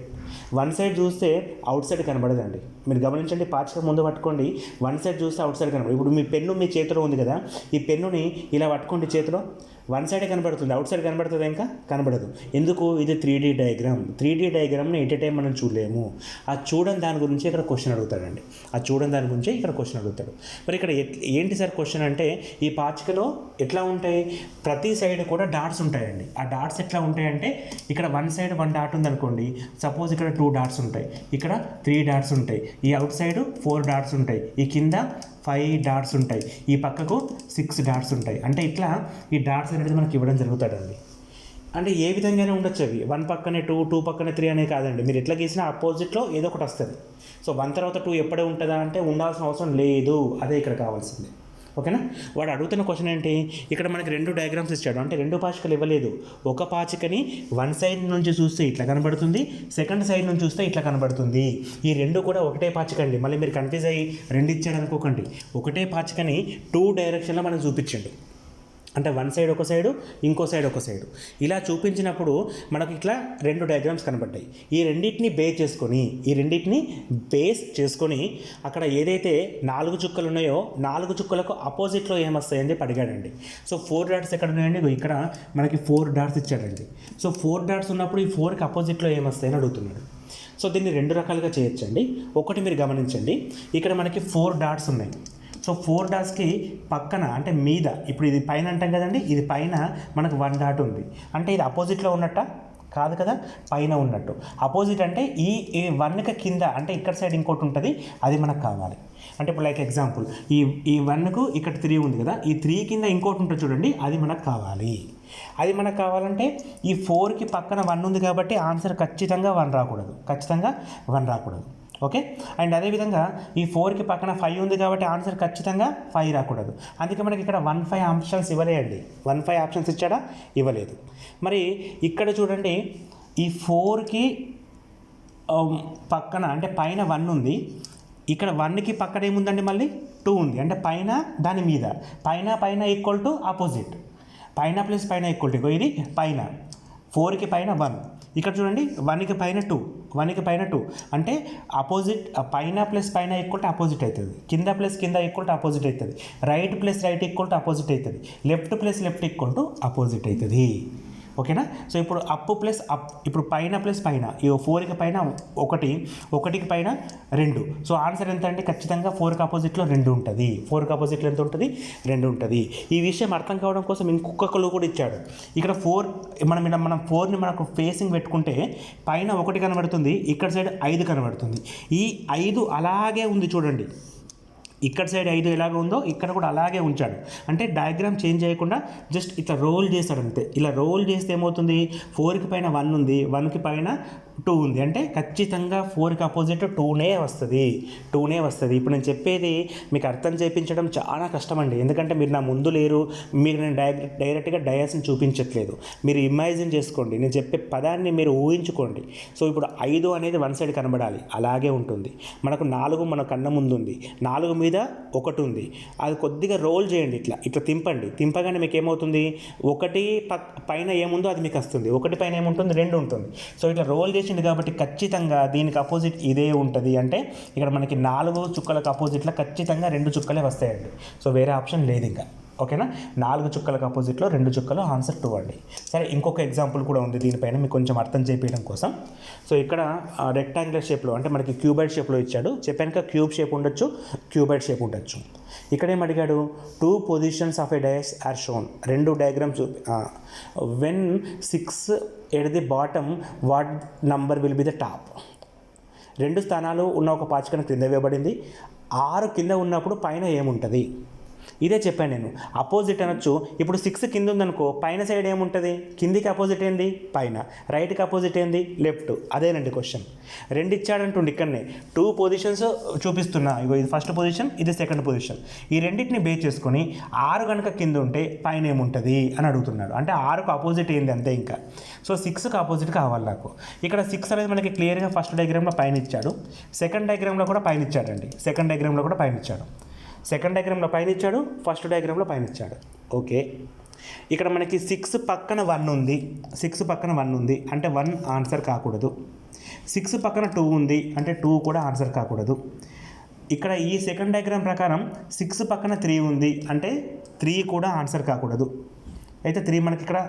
వన్ సైడ్ చూస్తే అవుట్ సైడ్ కనబడదండి. మీరు గమనించండి, పాచిక ముందు పట్టుకోండి, వన్ సైడ్ చూస్తే అవుట్ సైడ్ కనబడదు. ఇప్పుడు మీ పెన్ను మీ చేతిలో ఉంది కదా, ఈ పెన్నుని ఇలా పట్టుకోండి చేతిలో, వన్ సైడే కనబడుతుంది, అవుట్ సైడ్ కనబడుతుంది ఇంకా కనబడదు. ఎందుకు? ఇది 3D డయాగ్రామ్. 3D డయాగ్రామ్ని ఎట్ ఏ టైం మనం చూడలేము. ఆ చూడని దాని గురించి ఇక్కడ క్వశ్చన్ అడుగుతాడండి. ఆ చూడని దాని గురించి ఇక్కడ క్వశ్చన్ అడుగుతాడు. మరి ఇక్కడ ఏంటి సార్ క్వశ్చన్ అంటే, ఈ పాచికలో ఎట్లా ఉంటాయి, ప్రతి సైడ్ కూడా డాట్స్ ఉంటాయండి. ఆ డాట్స్ ఎట్లా ఉంటాయంటే, ఇక్కడ వన్ సైడ్ 1 డాట్ ఉందనుకోండి, సపోజ్ ఇక్కడ 2 డాట్స్ ఉంటాయి, ఇక్కడ 3 డాట్స్ ఉంటాయి, ఈ అవుట్ సైడ్ 4 డాట్స్ ఉంటాయి, ఈ కింద 5 డాట్స్ ఉంటాయి, ఈ పక్కకు 6 డాట్స్ ఉంటాయి. అంటే ఇట్లా ఈ డాట్స్ అనేది మనకి ఇవ్వడం జరుగుతుందండి. అంటే ఏ విధంగానే ఉండొచ్చు అవి, 1 పక్కనే 2, 2 పక్కనే 3 అనే కాదండి. మీరు ఎట్లా గీసినా అపోజిట్లో ఏదో ఒకటి వస్తుంది. సో 1 తర్వాత 2 ఎప్పుడే ఉంటుందా అంటే ఉండాల్సిన అవసరం లేదు, అదే ఇక్కడ కావాల్సింది. ఓకేనా. వాడు అడుగుతున్న క్వశ్చన్ ఏంటి, ఇక్కడ మనకి 2 డయాగ్రామ్స్ ఇచ్చాడు, అంటే 2 పాచికలు ఇవ్వలేదు. ఒక పాచికని వన్ సైడ్ నుంచి చూస్తే ఇట్లా కనబడుతుంది, సెకండ్ సైడ్ నుంచి చూస్తే ఇట్లా కనబడుతుంది. ఈ 2 కూడా ఒకటే పాచిక అండి. మళ్ళీ మీరు కన్ఫ్యూజ్ అయ్యి 2 ఇచ్చాడు అనుకోకండి. ఒకటే పాచికని 2 డైరెక్షన్లో మనం చూపించండి. అంటే వన్ సైడ్ ఒక సైడు, ఇంకో సైడ్ ఒక సైడు, ఇలా చూపించినప్పుడు మనకు ఇట్లా 2 డయాగ్రామ్స్ కనబడ్డాయి. ఈ రెండింటిని బేస్ చేసుకొని అక్కడ ఏదైతే 4 చుక్కలు ఉన్నాయో 4 చుక్కలకు అపోజిట్లో ఏమొస్తాయని చెప్పి అడిగాడండి. సో 4 డాట్స్ ఎక్కడ ఉన్నాయండి, ఇక్కడ మనకి 4 డాట్స్ ఇచ్చాడండి. సో 4 డాట్స్ ఉన్నప్పుడు ఈ 4కి అపోజిట్లో ఏమొస్తాయని అడుగుతున్నాడు. సో దీన్ని 2 రకాలుగా చేయొచ్చండి. ఒకటి మీరు గమనించండి, ఇక్కడ మనకి 4 డాట్స్ ఉన్నాయి. సో 4 డాట్స్కి పక్కన అంటే మీద, ఇప్పుడు ఇది పైన అంటాం కదండి, ఇది పైన మనకు 1 డాట్ ఉంది. అంటే ఇది అపోజిట్లో ఉన్నట్ట కాదు కదా, పైన ఉన్నట్టు. అపోజిట్ అంటే ఈ 1కి కింద, అంటే ఇక్కడ సైడ్ ఇంకోటి ఉంటుంది, అది మనకు కావాలి. అంటే ఇప్పుడు లైక్ ఎగ్జాంపుల్, ఈ 1కు ఇక్కడ 3 ఉంది కదా, ఈ 3 కింద ఇంకోటి ఉంటుంది చూడండి, అది మనకు కావాలి. అది మనకు కావాలంటే ఈ 4కి పక్కన 1 ఉంది కాబట్టి ఆన్సర్ ఖచ్చితంగా 1 రాకూడదు. ఓకే. అండ్ అదేవిధంగా ఈ 4కి పక్కన 5 ఉంది కాబట్టి ఆన్సర్ ఖచ్చితంగా 5 రాకూడదు. అందుకే మనకి ఇక్కడ 1-5 ఆప్షన్స్ ఇవ్వలేదండి. 1-5 ఆప్షన్స్ ఇచ్చాడా? ఇవ్వలేదు. మరి ఇక్కడ చూడండి, ఈ 4కి పక్కన అంటే పైన 1 ఉంది, ఇక్కడ 1కి పక్కన ఏముందండి, మళ్ళీ 2 ఉంది. అంటే పైన దాని మీద పైన ఈక్వల్ టు ఆపోజిట్, పైన ప్లస్ పైన ఈక్వల్ టు, ఇది పైన 4కి పైన 1, ఇక్కడ చూడండి 1కి పైన 2, 1కి పైన 2 అంటే ఆపోజిట్, పైన ప్లస్ పైన ఈక్వల్ టు ఆపోజిట్ అవుతుంది, కింద ప్లస్ కింద ఈక్వల్ టు ఆపోజిట్ అవుతుంది, right plus right equal to opposite అవుతుంది, left plus left equal to opposite అవుతుంది. ఓకేనా. సో ఇప్పుడు అప్ ప్లస్ అప్, ఇప్పుడు పైన ప్లస్ పైన, ఈ 4కి పైన 1, 1కి పైన 2. సో ఆన్సర్ ఎంత అంటే ఖచ్చితంగా 4కి ఆపోజిట్లో 2 ఉంటుంది. 4కి ఆపోజిట్లో ఎంత ఉంటుంది? 2 ఉంటుంది. ఈ విషయం అర్థం కావడం కోసం ఇంకొక క్లూ కూడా ఇచ్చాడు. ఇక్కడ 4 మనం 4ని మనకు ఫేసింగ్ పెట్టుకుంటే పైన 1 కనబడుతుంది, ఇక్కడ సైడ్ 5 కనబడుతుంది. ఈ 5 అలాగే ఉంది చూడండి, ఇక్కడ సైడ్ 5 ఎలాగ ఉందో ఇక్కడ కూడా అలాగే ఉంచాడు. అంటే డయాగ్రామ్ చేంజ్ చేయకుండా జస్ట్ ఇట్లా రోల్ చేస్తాడు అంతే. ఇలా రోల్ చేస్తే ఏమవుతుంది, 4కి పైన 1 ఉంది, 1కి పైన 2 ఉంది, అంటే ఖచ్చితంగా 4కి ఆపోజిట్ 2నే వస్తుంది. ఇప్పుడు నేను చెప్పేది మీకు అర్థం చేయించడం చాలా కష్టం అండి, ఎందుకంటే మీరు నా ముందు లేరు, మీకు నేను డైరెక్ట్గా డయాస్ని చూపించట్లేదు. మీరు ఇమాజిన్ చేసుకోండి, నేను చెప్పే పదాన్ని మీరు ఊహించుకోండి. సో ఇప్పుడు 5 అనేది 1 సైడ్ కనబడాలి, అలాగే ఉంటుంది. మనకు 4 మన కన్న ముందు ఉంది, 4 మీద 1 ఉంది, అది కొద్దిగా రోల్ చేయండి, ఇట్లా తింపగానే మీకు ఏమవుతుంది, 1 పైన ఏముందో అది మీకు వస్తుంది, 1 పైన ఏముంటుంది, 2 ఉంటుంది. సో ఇట్లా రోల్ చేసింది కాబట్టి ఖచ్చితంగా దీనికి అపోజిట్ ఇదే ఉంటుంది. అంటే ఇక్కడ మనకి 4 చుక్కలకు అపోజిట్లో ఖచ్చితంగా 2 చుక్కలే వస్తాయండి. సో వేరే ఆప్షన్ లేదు ఇంకా. ఓకేనా. 4 చుక్కలకు అపోజిట్లో 2 చుక్కలు, ఆన్సర్ 2 అండి. సరే, ఇంకొక ఎగ్జాంపుల్ కూడా ఉంది దీనిపైన మీకు కొంచెం అర్థం చేయించడం కోసం. సో ఇక్కడ రెక్టాంగులర్ షేప్లో అంటే మనకి క్యూబాయిడ్ షేప్లో ఇచ్చాడు. చెప్పాక క్యూబ్ షేప్ ఉండొచ్చు, క్యూబాయిడ్ షేప్ ఉండొచ్చు. ఇక్కడ ఏం అడిగాడు, 2 positions of a dice are shown. 2 diagrams when 6 at the bottom what number will be the top. 2 స్థానాలు ఉన్న ఒక పాచికను క్రింద వేయబడింది, 6 కింద ఉన్నప్పుడు పైన ఏముంటుంది, ఇదే చెప్పాను నేను. అపోజిట్ అనొచ్చు. ఇప్పుడు 6 కింద ఉందనుకో, పైన సైడ్ ఏముంటుంది, కిందికి అపోజిట్ ఏంది పైన, రైట్కి అపోజిట్ ఏంది లెఫ్ట్. అదేనండి క్వశ్చన్. 2 ఇచ్చాడంటుండి, ఇక్కడనే 2 పొజిషన్స్ చూపిస్తున్నా. ఇగో ఇది ఫస్ట్ పొజిషన్, ఇది సెకండ్ పొజిషన్. ఈ రెండింటిని బేస్ చేసుకొని 6 కనుక కింద ఉంటే పైన ఏముంటుంది అని అడుగుతున్నాడు. అంటే 6కు అపోజిట్ ఏంది అంతే ఇంకా. సో 6కి ఆపోజిట్ కావాలి నాకు. ఇక్కడ 6 అనేది మనకి క్లియర్గా ఫస్ట్ డయాగ్రామ్లో పైన ఇచ్చాడు, సెకండ్ డయాగ్రామ్లో కూడా పైన ఇచ్చాడండి, సెకండ్ డయాగ్రామ్లో కూడా పైన ఇచ్చాడు, సెకండ్ డయాగ్రామ్లో పైన ఇచ్చాడు, ఫస్ట్ డయాగ్రామ్లో పైన ఇచ్చాడు. ఓకే. ఇక్కడ మనకి 6 పక్కన 1 ఉంది, 6 పక్కన 1 ఉంది అంటే 1 ఆన్సర్ కాకూడదు. 6 పక్కన 2 ఉంది అంటే 2 కూడా ఆన్సర్ కాకూడదు. ఇక్కడ ఈ సెకండ్ డయాగ్రామ్ ప్రకారం 6 పక్కన 3 ఉంది అంటే 3 కూడా ఆన్సర్ కాకూడదు. అయితే 3 మనకి ఇక్కడ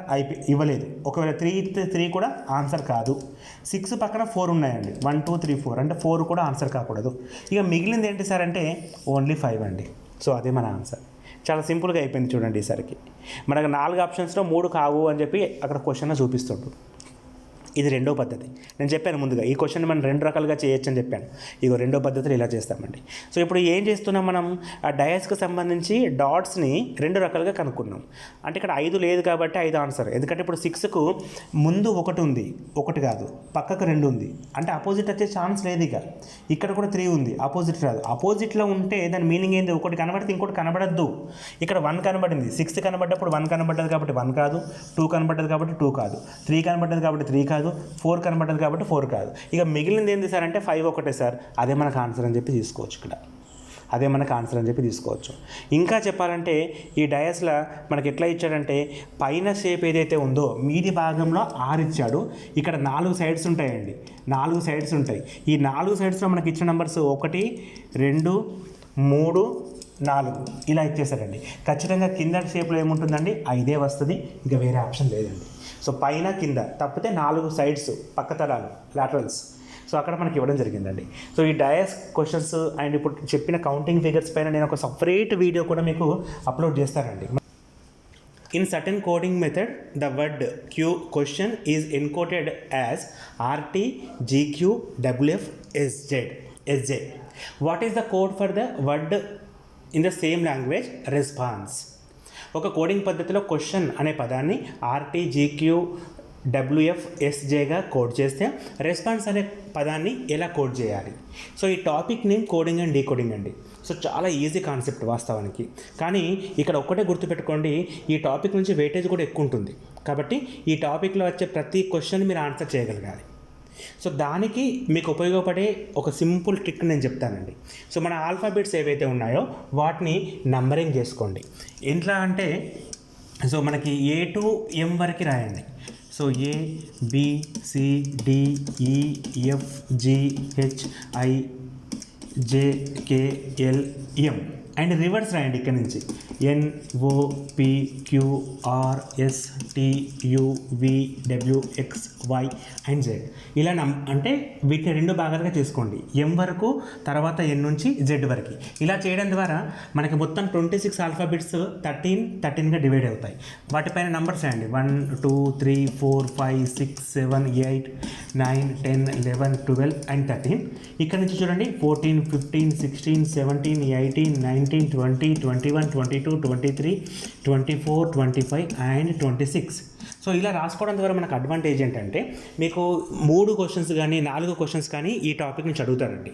ఇవ్వలేదు. ఒకవేళ 3 ఇస్తే 3 కూడా ఆన్సర్ కాదు. 6 పక్కన 4 ఉన్నాయండి, 1 2 3 4 అంటే 4 కూడా ఆన్సర్ కాకూడదు. ఇక మిగిలింది ఏంటి సార్ అంటే ఓన్లీ 5 అండి. సో అదే మన ఆన్సర్. చాలా సింపుల్గా అయిపోయింది చూడండి. ఈసారికి మనకు 4 ఆప్షన్స్లో 3 కావు అని చెప్పి అక్కడ క్వశ్చన్లో చూపిస్తుంటాడు. ఇది రెండో పద్ధతి. నేను చెప్పాను ముందుగా ఈ క్వశ్చన్ మనం 2 రకాలుగా చేయొచ్చు అని చెప్పాను. ఇగో రెండో పద్ధతిలో ఇలా చేస్తామండి. సో ఇప్పుడు ఏం చేస్తున్నాం మనం, ఆ డయాస్కి సంబంధించి డాట్స్ని 2 రకాలుగా కనుక్కున్నాం. అంటే ఇక్కడ 5 లేదు కాబట్టి 5 ఆన్సర్. ఎందుకంటే ఇప్పుడు 6కు ముందు 1 ఉంది, 1 కాదు, పక్కకు 2 ఉంది, అంటే అపోజిట్ వచ్చే ఛాన్స్ లేదు. ఇక ఇక్కడ కూడా 3 ఉంది, అపోజిట్ రాదు. అపోజిట్లో ఉంటే దాని మీనింగ్ ఏంది, ఒకటి కనబడితే ఇంకోటి కనబడద్దు. ఇక్కడ 1 కనబడింది, 6 కనబడ్డప్పుడు 1 కనబడ్డది కాబట్టి 1 కాదు, 2 కనబడ్డది కాబట్టి 2 కాదు, 3 కనబడ్డది కాబట్టి 3 కాదు, 4 కనబడ్డది కాబట్టి 4 కాదు. ఇక మిగిలింది ఏంది సార్ అంటే 5 ఒకటే సార్. అదే మనకు ఆన్సర్ అని చెప్పి తీసుకోవచ్చు. ఇక్కడ అదే మనకు ఆన్సర్ అని చెప్పి తీసుకోవచ్చు. ఇంకా చెప్పాలంటే ఈ డయాస్లో మనకి ఎట్లా ఇచ్చాడంటే పైన షేప్ ఏదైతే ఉందో మీది భాగంలో 6 ఇచ్చాడు. ఇక్కడ 4 సైడ్స్ ఉంటాయండి, 4 సైడ్స్ ఉంటాయి. ఈ 4 సైడ్స్లో మనకి ఇచ్చిన నెంబర్స్ 1 2 3 4 ఇలా ఇచ్చేసాడండి. ఖచ్చితంగా కింద షేప్లో ఏముంటుందండి 5 వస్తుంది, ఇంకా వేరే ఆప్షన్ లేదండి. సో పైన కింద తప్పితే 4 సైడ్స్ పక్కతలాలు లాటరల్స్. సో అక్కడ మనకి ఇవ్వడం జరిగిందండి. సో ఈ డయాస్ క్వశ్చన్స్ అండ్ ఇప్పుడు చెప్పిన కౌంటింగ్ ఫిగర్స్ పైన నేను ఒక సపరేట్ వీడియో కూడా మీకు అప్లోడ్ చేస్తానండి. In certain coding method the word Q question is encoded as RT GQ WF SJ. What is the code for the word in the same language response. ఒక coding పద్ధతిలో question అనే పదాన్ని RT GQ WFSJగా code చేస్తే response అనే పదాన్ని ఎలా code చేయాలి. సో ఈ topic name coding and decoding అండి. సో చాలా ఈజీ కాన్సెప్ట్ వాస్తవానికి, కానీ ఇక్కడ ఒక్కటే గుర్తుపెట్టుకోండి, ఈ టాపిక్ నుంచి వెయిటేజ్ కూడా ఎక్కువ ఉంటుంది. కాబట్టి ఈ టాపిక్లో వచ్చే ప్రతి క్వశ్చన్ మీరు ఆన్సర్ చేయగలగాలి. సో దానికి మీకు ఉపయోగపడే ఒక సింపుల్ ట్రిక్ నేను చెప్తానండి. సో మన ఆల్ఫాబెట్స్ ఏవైతే ఉన్నాయో వాటిని నంబరింగ్ చేసుకోండి. ఎట్లా అంటే, సో మనకి A to M వరకు రాయండి. సో ABCDEFGHIJKLM అండ్ రివర్స్ రాయండి. ఇక్కడ నుంచి NOPQRSTUVWXY అండ్ Z. ఇలా అంటే వీటిని రెండు భాగాలుగా చేసుకోండి. M వరకు, తర్వాత N నుంచి Z వరకు. ఇలా చేయడం ద్వారా మనకి మొత్తం 26 ఆల్ఫాబెట్స్ 13గా డివైడ్ అవుతాయి. వాటిపైన నంబర్స్ రాయండి. 1 2 3 4 5 6 7 8 9 10 11 12 అండ్ 13. ఇక్కడ నుంచి చూడండి 14 15 16 17 18 19 20 21 22 23 24 25 అండ్ 26. సో ఇలా రాసుకోవడం ద్వారా మనకు అడ్వాంటేజ్ ఏంటంటే, మీకు 3 క్వశ్చన్స్ కానీ 4 క్వశ్చన్స్ కానీ ఈ టాపిక్ నుంచి అడుగుతారండి.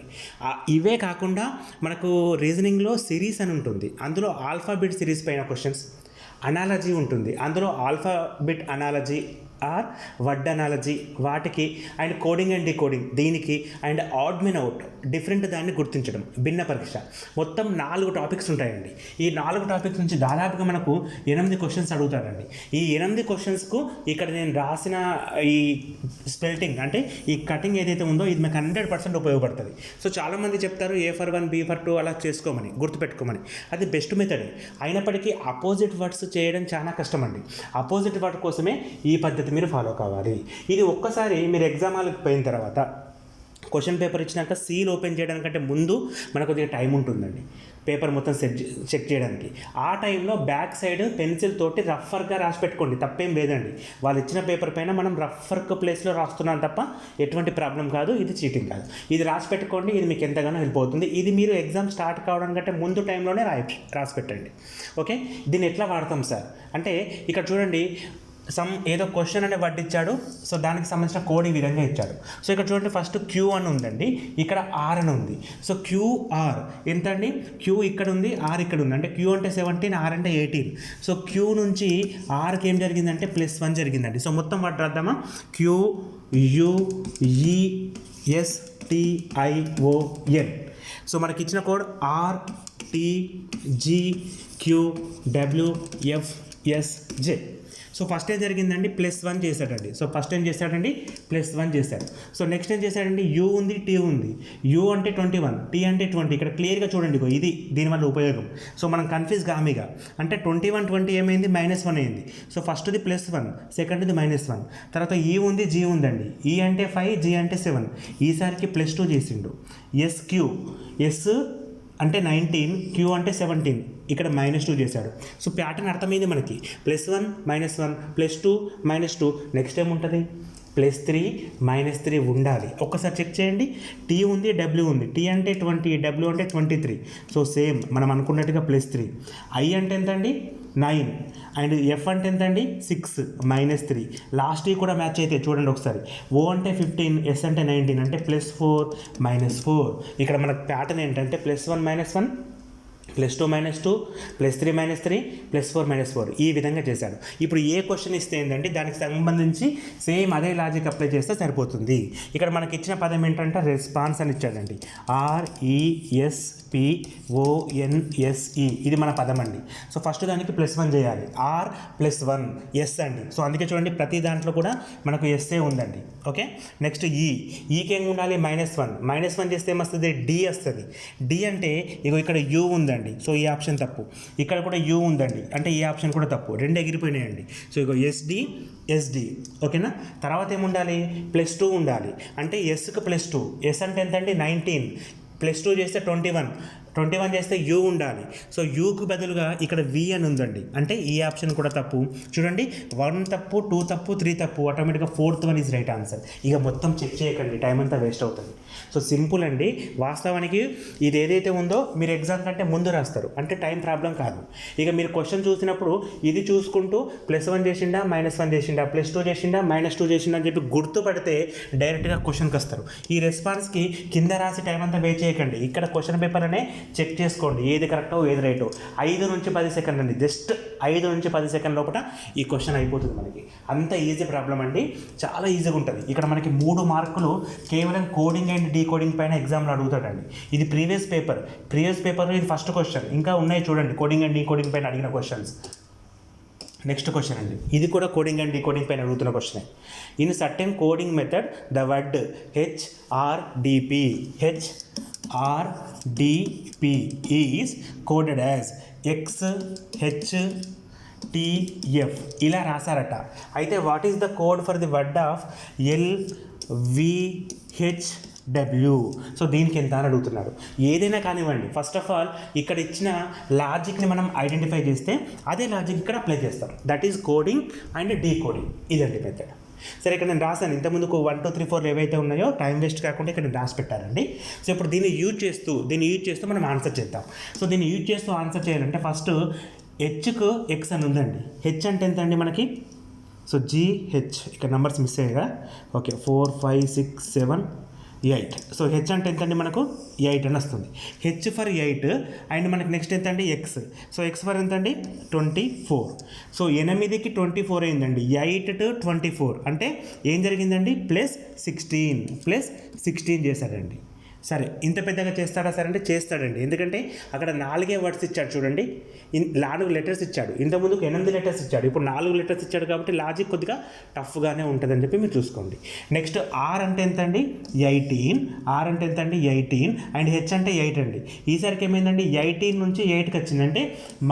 ఇవే కాకుండా మనకు రీజనింగ్లో సిరీస్ అని ఉంటుంది, అందులో ఆల్ఫాబెట్ సిరీస్ పైన క్వశ్చన్స్, అనాలజీ ఉంటుంది, అందులో alphabet analogy or word analogy వాటికి, అండ్ కోడింగ్ అండ్ డీకోడింగ్ దీనికి, and odd men out different దాన్ని గుర్తించడం, భిన్న పరీక్ష, మొత్తం 4 టాపిక్స్ ఉంటాయండి. ఈ 4 టాపిక్స్ నుంచి దాదాపుగా మనకు 8 క్వశ్చన్స్ అడుగుతారండి. ఈ 8 క్వశ్చన్స్కు ఇక్కడ నేను రాసిన ఈ స్పెల్టింగ్ అంటే ఈ కటింగ్ ఏదైతే ఉందో ఇది మీకు 100% ఉపయోగపడుతుంది. సో చాలామంది చెప్తారు A for 1 B for 2 అలా చేసుకోమని, గుర్తుపెట్టుకోమని. అది బెస్ట్ మెథడ్. అయినప్పటికీ అపోజిట్ వర్డ్స్ చేయడం చాలా కష్టం అండి. అపోజిట్ వర్డ్ కోసమే ఈ పద్ధతి మీరు ఫాలో కావాలి. ఇది ఒక్కసారి మీరు ఎగ్జామ్ హాల్కి పోయిన తర్వాత క్వశ్చన్ పేపర్ ఇచ్చినాక సీల్ ఓపెన్ చేయడానికంటే ముందు మనకు కొద్దిగా టైం ఉంటుందండి, పేపర్ మొత్తం చెక్ చేయడానికి. ఆ టైంలో బ్యాక్ సైడ్ పెన్సిల్ తోటి రఫర్గా రాసి పెట్టుకోండి, తప్పేం లేదండి. వాళ్ళు ఇచ్చిన పేపర్ పైన మనం రఫర్ ప్లేస్లో రాస్తున్నాం తప్ప ఎటువంటి ప్రాబ్లం కాదు, ఇది చీటింగ్ కాదు. ఇది రాసి పెట్టుకోండి, ఇది మీకు ఎంతగానో హెల్ప్ అవుతుంది. ఇది మీరు ఎగ్జామ్ స్టార్ట్ కావడానికంటే ముందు టైంలోనే రాసి పెట్టండి. ఓకే, దీన్ని ఎట్లా వాడతాం సార్ అంటే, ఇక్కడ చూడండి ఏదో క్వశ్చన్ అనే వర్డ్ ఇచ్చాడు. సో దానికి సంబంధించిన కోడ్ ఈ విధంగా ఇచ్చాడు. సో ఇక్కడ చూడండి ఫస్ట్ Q అని ఉందండి, ఇక్కడ R అని ఉంది. సో QR ఎంత అండి, Q ఇక్కడ ఉంది, R ఇక్కడ ఉంది. అంటే Q అంటే 17, R అంటే 18. సో Q నుంచి Rకి ఏం జరిగిందంటే +1 జరిగిందండి. సో మొత్తం వర్డ్ రాద్దామా, QUESTION. సో మనకి ఇచ్చిన కోడ్ RTGQWFSJ. సో ఫస్ట్ ఏం జరిగిందండి, +1 చేశాడండి. సో ఫస్ట్ ఏం చేశాడండి, +1 చేశాడు. సో నెక్స్ట్ ఏం చేశాడండి, U ఉంది, T ఉంది. U అంటే 21, T అంటే 20. ఇక్కడ క్లియర్గా చూడండి, ఇది దీనివల్ల ఉపయోగం. సో మనం కన్ఫ్యూజ్ కామిగా అంటే 21 20 ఏమైంది, -1 అయింది. సో ఫస్ట్ది +1, సెకండ్ది -1. తర్వాత E ఉంది, G ఉందండి. E అంటే 5, G అంటే 7. ఈసారికి +2 చేసిండు. SQ, S అంటే 19, Q అంటే 17, ఇక్కడ -2 చేశాడు. సో ప్యాటర్న్ అర్థమైంది మనకి. +1 -1 +2 -2. నెక్స్ట్ ఏముంటుంది, +3 -3 ఉండాలి. ఒక్కసారి చెక్ చేయండి. T ఉంది, W ఉంది. T అంటే 20, W అంటే 23. సో సేమ్ మనం అనుకున్నట్టుగా +3. I అంటే ఎంత అండి, 9. అండ్ F అంటే ఎంత అండి, 6 -3. లాస్ట్ కూడా మ్యాచ్ అయితే చూడండి ఒకసారి. O అంటే 15, S అంటే 19. అంటే +4 -4. ఇక్కడ మనకు ప్యాటర్న్ ఏంటంటే +1 -1 +2 -2 +3 -3 +4 -4 ఈ విధంగా చేశాడు. ఇప్పుడు ఏ క్వశ్చన్ ఇస్తే ఏంటంటే దానికి సంబంధించి సేమ్ అదే లాజిక్ అప్లై చేస్తే సరిపోతుంది. ఇక్కడ మనకి ఇచ్చిన పదం ఏంటంటే రెస్పాన్స్ అని ఇచ్చాడండి. RESPONSE ఇది మన పదం అండి. సో ఫస్ట్ దానికి +1 చేయాలి. R +1 S అండి. సో అందుకే చూడండి ప్రతి దాంట్లో కూడా మనకు ఎస్ఏ ఉందండి. ఓకే, నెక్స్ట్ ఈకి ఏం ఉండాలి, -1 చేస్తే ఏమొస్తుంది, D వస్తుంది. D అంటే ఇగో ఇక్కడ U ఉందండి. సో ఈ ఆప్షన్ తప్పు. ఇక్కడ కూడా U ఉందండి, అంటే ఈ ఆప్షన్ కూడా తప్పు. రెండు ఎగిరిపోయినాయండి. సో ఇగో SD ఓకేనా. తర్వాత ఏముండాలి, +2 ఉండాలి. అంటే Sకి +2. S అంటే ఎంత అండి, 19. +2 చేస్తే 21. 21 చేస్తే యూ ఉండాలి. సో యూకు బదులుగా ఇక్కడ వి అని ఉందండి, అంటే ఈ ఆప్షన్ కూడా తప్పు. చూడండి 1 తప్పు, 2 తప్పు, 3 తప్పు, ఆటోమేటిక్గా 4th one is right answer. ఇక మొత్తం చెక్ చేయకండి, టైం అంతా వేస్ట్ అవుతుంది. సో సింపుల్ అండి. వాస్తవానికి ఇది ఏదైతే ఉందో మీరు ఎగ్జామ్ కంటే ముందు రాస్తారు, అంటే టైం ప్రాబ్లం కాదు. ఇక మీరు క్వశ్చన్ చూసినప్పుడు ఇది చూసుకుంటూ +1 చేసిండా, -1 చేసిండా, +2 చేసిండా, -2 చేసిండా అని చెప్పి గుర్తుపడితే డైరెక్ట్గా క్వశ్చన్కి వస్తారు. ఈ రెస్పాన్స్కి కింద రాసి టైం అంతా వేస్ట్ చేయకండి, ఇక్కడ క్వశ్చన్ పేపర్ అనే చెక్ చేసుకోండి ఏది కరెక్టో ఏది రైటో. 5 నుంచి 10 సెకండ్లు అండి, జస్ట్ 5 నుంచి 10 సెకండ్ల లోపల ఈ క్వశ్చన్ అయిపోతుంది మనకి. అంత ఈజీ ప్రాబ్లం అండి, చాలా ఈజీగా ఉంటుంది. ఇక్కడ మనకి 3 మార్కులు కేవలం కోడింగ్ అండ్ డీకోడింగ్ పైన ఎగ్జామ్లో అడుగుతాడండి. ఇది ప్రీవియస్ పేపర్లో ఇది ఫస్ట్ క్వశ్చన్, ఇంకా ఉన్నాయి చూడండి కోడింగ్ అండ్ డీకోడింగ్ పైన అడిగిన క్వశ్చన్స్. నెక్స్ట్ క్వశ్చన్ అండి, ఇది కూడా కోడింగ్ అండ్ డీకోడింగ్ పైన అడుగుతున్న question. In certain coding method the word HRDP is coded as XHTF ఇలా రాశారట. అయితే what is the code for the word of LVHW? So దీనికి ఎంత అని అడుగుతున్నారు. ఏదైనా కానివ్వండి, ఫస్ట్ ఆఫ్ ఆల్ ఇక్కడ ఇచ్చిన లాజిక్ని మనం ఐడెంటిఫై చేస్తే అదే లాజిక్ ఇక్కడ అప్లై చేస్తారు. That is coding and decoding, ఇదండి మెథడ్. సరే, ఇక్కడ నేను రాశాను ఇంతకుముందుకు 1 2 3 4 ఏవైతే ఉన్నాయో టైం వేస్ట్ కాకుండా ఇక్కడ నేను రాసి పెట్టారండి. సో ఇప్పుడు దీన్ని యూజ్ చేస్తూ మనం ఆన్సర్ చేద్దాం. సో దీన్ని యూజ్ చేస్తూ ఆన్సర్ చేయాలంటే ఫస్ట్ హెచ్కు ఎక్స్ అని ఉందండి. హెచ్ అంటే ఎంత అండి మనకి? సో GH, ఇక్కడ నెంబర్స్ మిస్ అయ్యాయి. ఓకే, 4 5 6 7 8. సో హెచ్ అంటే ఎంత అండి మనకు? 8 అని వస్తుంది. హెచ్ ఫర్ 8 అండ్ మనకి నెక్స్ట్ ఎంత అండి? ఎక్స్. సో ఎక్స్ ఫర్ ఎంత అండి? 24. సో 8కి 24 అయిందండి, 8 to 24 అంటే ఏం జరిగిందండి? +16 చేశాడండి. సరే, ఇంత పెద్దగా చేస్తాడా సార్ అంటే చేస్తాడండి, ఎందుకంటే అక్కడ 4 వర్డ్స్ ఇచ్చాడు చూడండి, 4 లెటర్స్ ఇచ్చాడు. ఇంతకుముందుకు 8 లెటర్స్ ఇచ్చాడు, ఇప్పుడు 4 లెటర్స్ ఇచ్చాడు కాబట్టి లాజిక్ కొద్దిగా టఫ్గానే ఉంటుందని చెప్పి మీరు చూసుకోండి. నెక్స్ట్ ఆర్ అంటే ఎంత అండి? 18. ఆర్ అంటే ఎంత అండి? 18 అండ్ హెచ్ అంటే 8 అండి. ఈసారికి ఏమైందండి? 18 నుంచి 8కి వచ్చిందంటే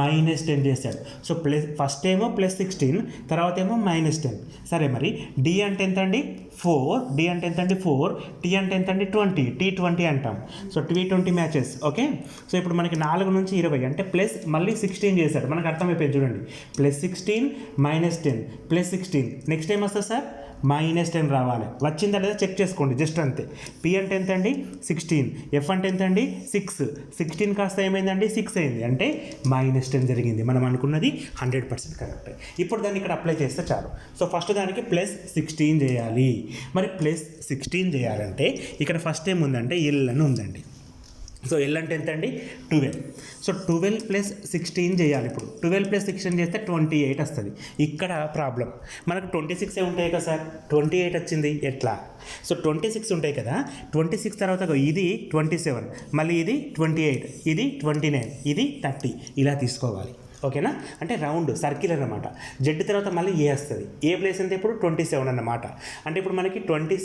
-10 చేశాడు. సో ఫస్ట్ ఏమో +16, తర్వాత ఏమో -10. సరే, మరి డి అంటే ఎంత అండి? 4. డి అంటే ఎంత అండి? 4. టీ అంటే ఎంత అండి? 20. T20 అంటాం. So T20 matches. Okay, so ఇప్పుడు మనకి 4 నుంచి 20 అంటే మళ్ళీ 16 చేశాడు. మనకు అర్థమైపోయింది చూడండి, +16 -10 +16. నెక్స్ట్ ఏం వస్తుంది సార్? -10 రావాలి. వచ్చిందా లేదా చెక్ చేసుకోండి, జస్ట్ అంతే. పి అంటే ఎంత అండి? 16. ఎఫ్ అంటే ఎంత అండి? 6. 16 కాస్త ఏమైందండి? 6 అయింది, అంటే -10 జరిగింది. మనం అనుకున్నది 100% కరెక్ట్. ఇప్పుడు దాన్ని ఇక్కడ అప్లై చేస్తే చాలు. సో ఫస్ట్ దానికి +16 చేయాలి. మరి +16 చేయాలంటే ఇక్కడ ఫస్ట్ ఏముందంటే ఎల్ అని ఉందండి. సో ఎల్ అంటే ఎంత అండి? 12. సో 12 + 16 చేయాలి. ఇప్పుడు 12 + 16 చేస్తే 28 వస్తుంది. ఇక్కడ ప్రాబ్లం మనకు 26 ఉంటాయి కదా సార్, 28 వచ్చింది ఎట్లా? సో 26 ఉంటాయి కదా, 26 తర్వాత ఇది 27, మళ్ళీ ఇది 28, ఇది 29, ఇది 30, ఇలా తీసుకోవాలి. ఓకేనా? అంటే రౌండ్ సర్కిల్ అన్నమాట. జెడ్ తర్వాత మళ్ళీ ఏ వస్తుంది. ఏ ప్లేస్ ఎంత ఇప్పుడు? 27 అన్నమాట. అంటే ఇప్పుడు మనకి 12 +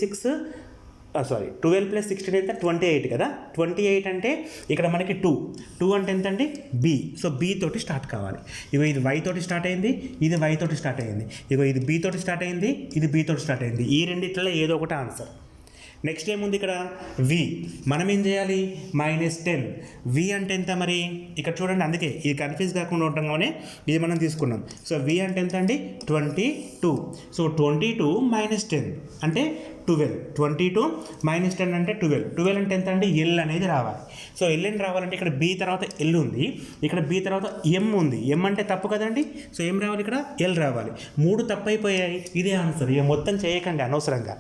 16 ఎంత? 28 కదా. 28 అంటే ఇక్కడ మనకి 2 అంటే ఎంత అండి? బి. సో బి తోటి స్టార్ట్ కావాలి. ఇగో ఇది వై తోటి స్టార్ట్ అయింది, ఇది వై తోటి స్టార్ట్ అయింది. ఇగో ఇది బి తోటి స్టార్ట్ అయింది, ఇది బి తోటి స్టార్ట్ అయింది. ఈ రెండిట్లలో ఏదో ఒకటి ఆన్సర్. నెక్స్ట్ ఏముంది ఇక్కడ? వి. మనం ఏం చేయాలి? -10. వి అంటే ఎంత మరి? ఇక్కడ చూడండి, అందుకే ఇది కన్ఫ్యూజ్ కాకుండా ఉండగానే ఇది మనం తీసుకున్నాం. సో వి అంటే ఎంత అండి? 22. సో 22 - 10 అంటే 12. 22 - 10 అంటే 12. 12 అంటే ఎంత అండి? ఎల్ అనేది రావాలి. సో ఎల్ అని రావాలంటే ఇక్కడ బి తర్వాత ఎల్ ఉంది, ఇక్కడ బి తర్వాత ఎం ఉంది. ఎం అంటే తప్పు కదండి. సో ఏం రావాలి? ఇక్కడ ఎల్ రావాలి. 3 తప్పు అయిపోయాయి, ఇదే ఆన్సర్. ఇక మొత్తం చేయకండి అనవసరంగా.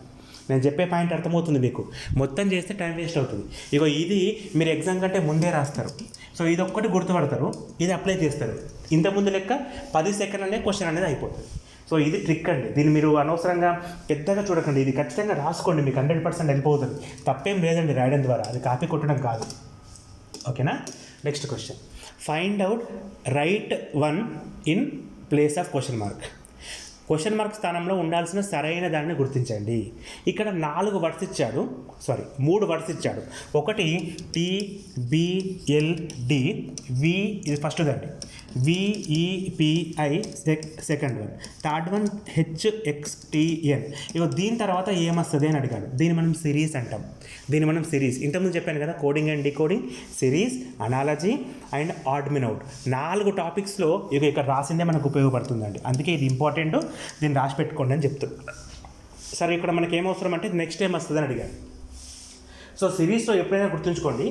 నేను చెప్పే పాయింట్ అర్థమవుతుంది మీకు. మొత్తం చేస్తే టైం వేస్ట్ అవుతుంది. ఇగో ఇది మీరు ఎగ్జామ్ కంటే ముందే రాస్తారు. సో ఇది ఒక్కటి గుర్తుపడతారు, ఇది అప్లై చేస్తారు. ఇంతకుముందు లెక్క 10 సెకండ్లనే క్వశ్చన్ అనేది అయిపోతుంది. సో ఇది ట్రిక్ అండి, దీన్ని మీరు అనవసరంగా పెద్దగా చూడకండి. ఇది ఖచ్చితంగా రాసుకోండి, మీకు 100% హెల్ప్ అవుతుంది. తప్పేం లేదండి రాయడం ద్వారా, అది కాపీ కొట్టడం కాదు. ఓకేనా? Next question, find out right one in place of question mark. Question mark స్థానంలో ఉండాల్సిన సరైన దాన్ని గుర్తించండి. ఇక్కడ 3 వర్డ్స్ ఇచ్చాడు. ఒకటి TBLD, వి ఇది ఫస్ట్ దండి. VEPI second one, third one HXTN. ఇగో దీని తర్వాత ఏమొస్తుంది అని అడిగాడు. దీన్ని మనం సిరీస్ అంటాం. దీన్ని మనం సిరీస్ ఇంతకుముందు చెప్పాను కదా, coding and decoding, series, analogy and odd man out 4 టాపిక్స్లో ఇక ఇక్కడ రాసిందే మనకు ఉపయోగపడుతుందండి. అందుకే ఇది ఇంపార్టెంట్, దీన్ని రాసి పెట్టుకోండి అని చెప్తున్నాను. సరే, ఇక్కడ మనకి ఏమవసరం అంటే నెక్స్ట్ ఏం వస్తుంది అని అడిగాను. సో సిరీస్లో ఎప్పుడైనా గుర్తుంచుకోండి,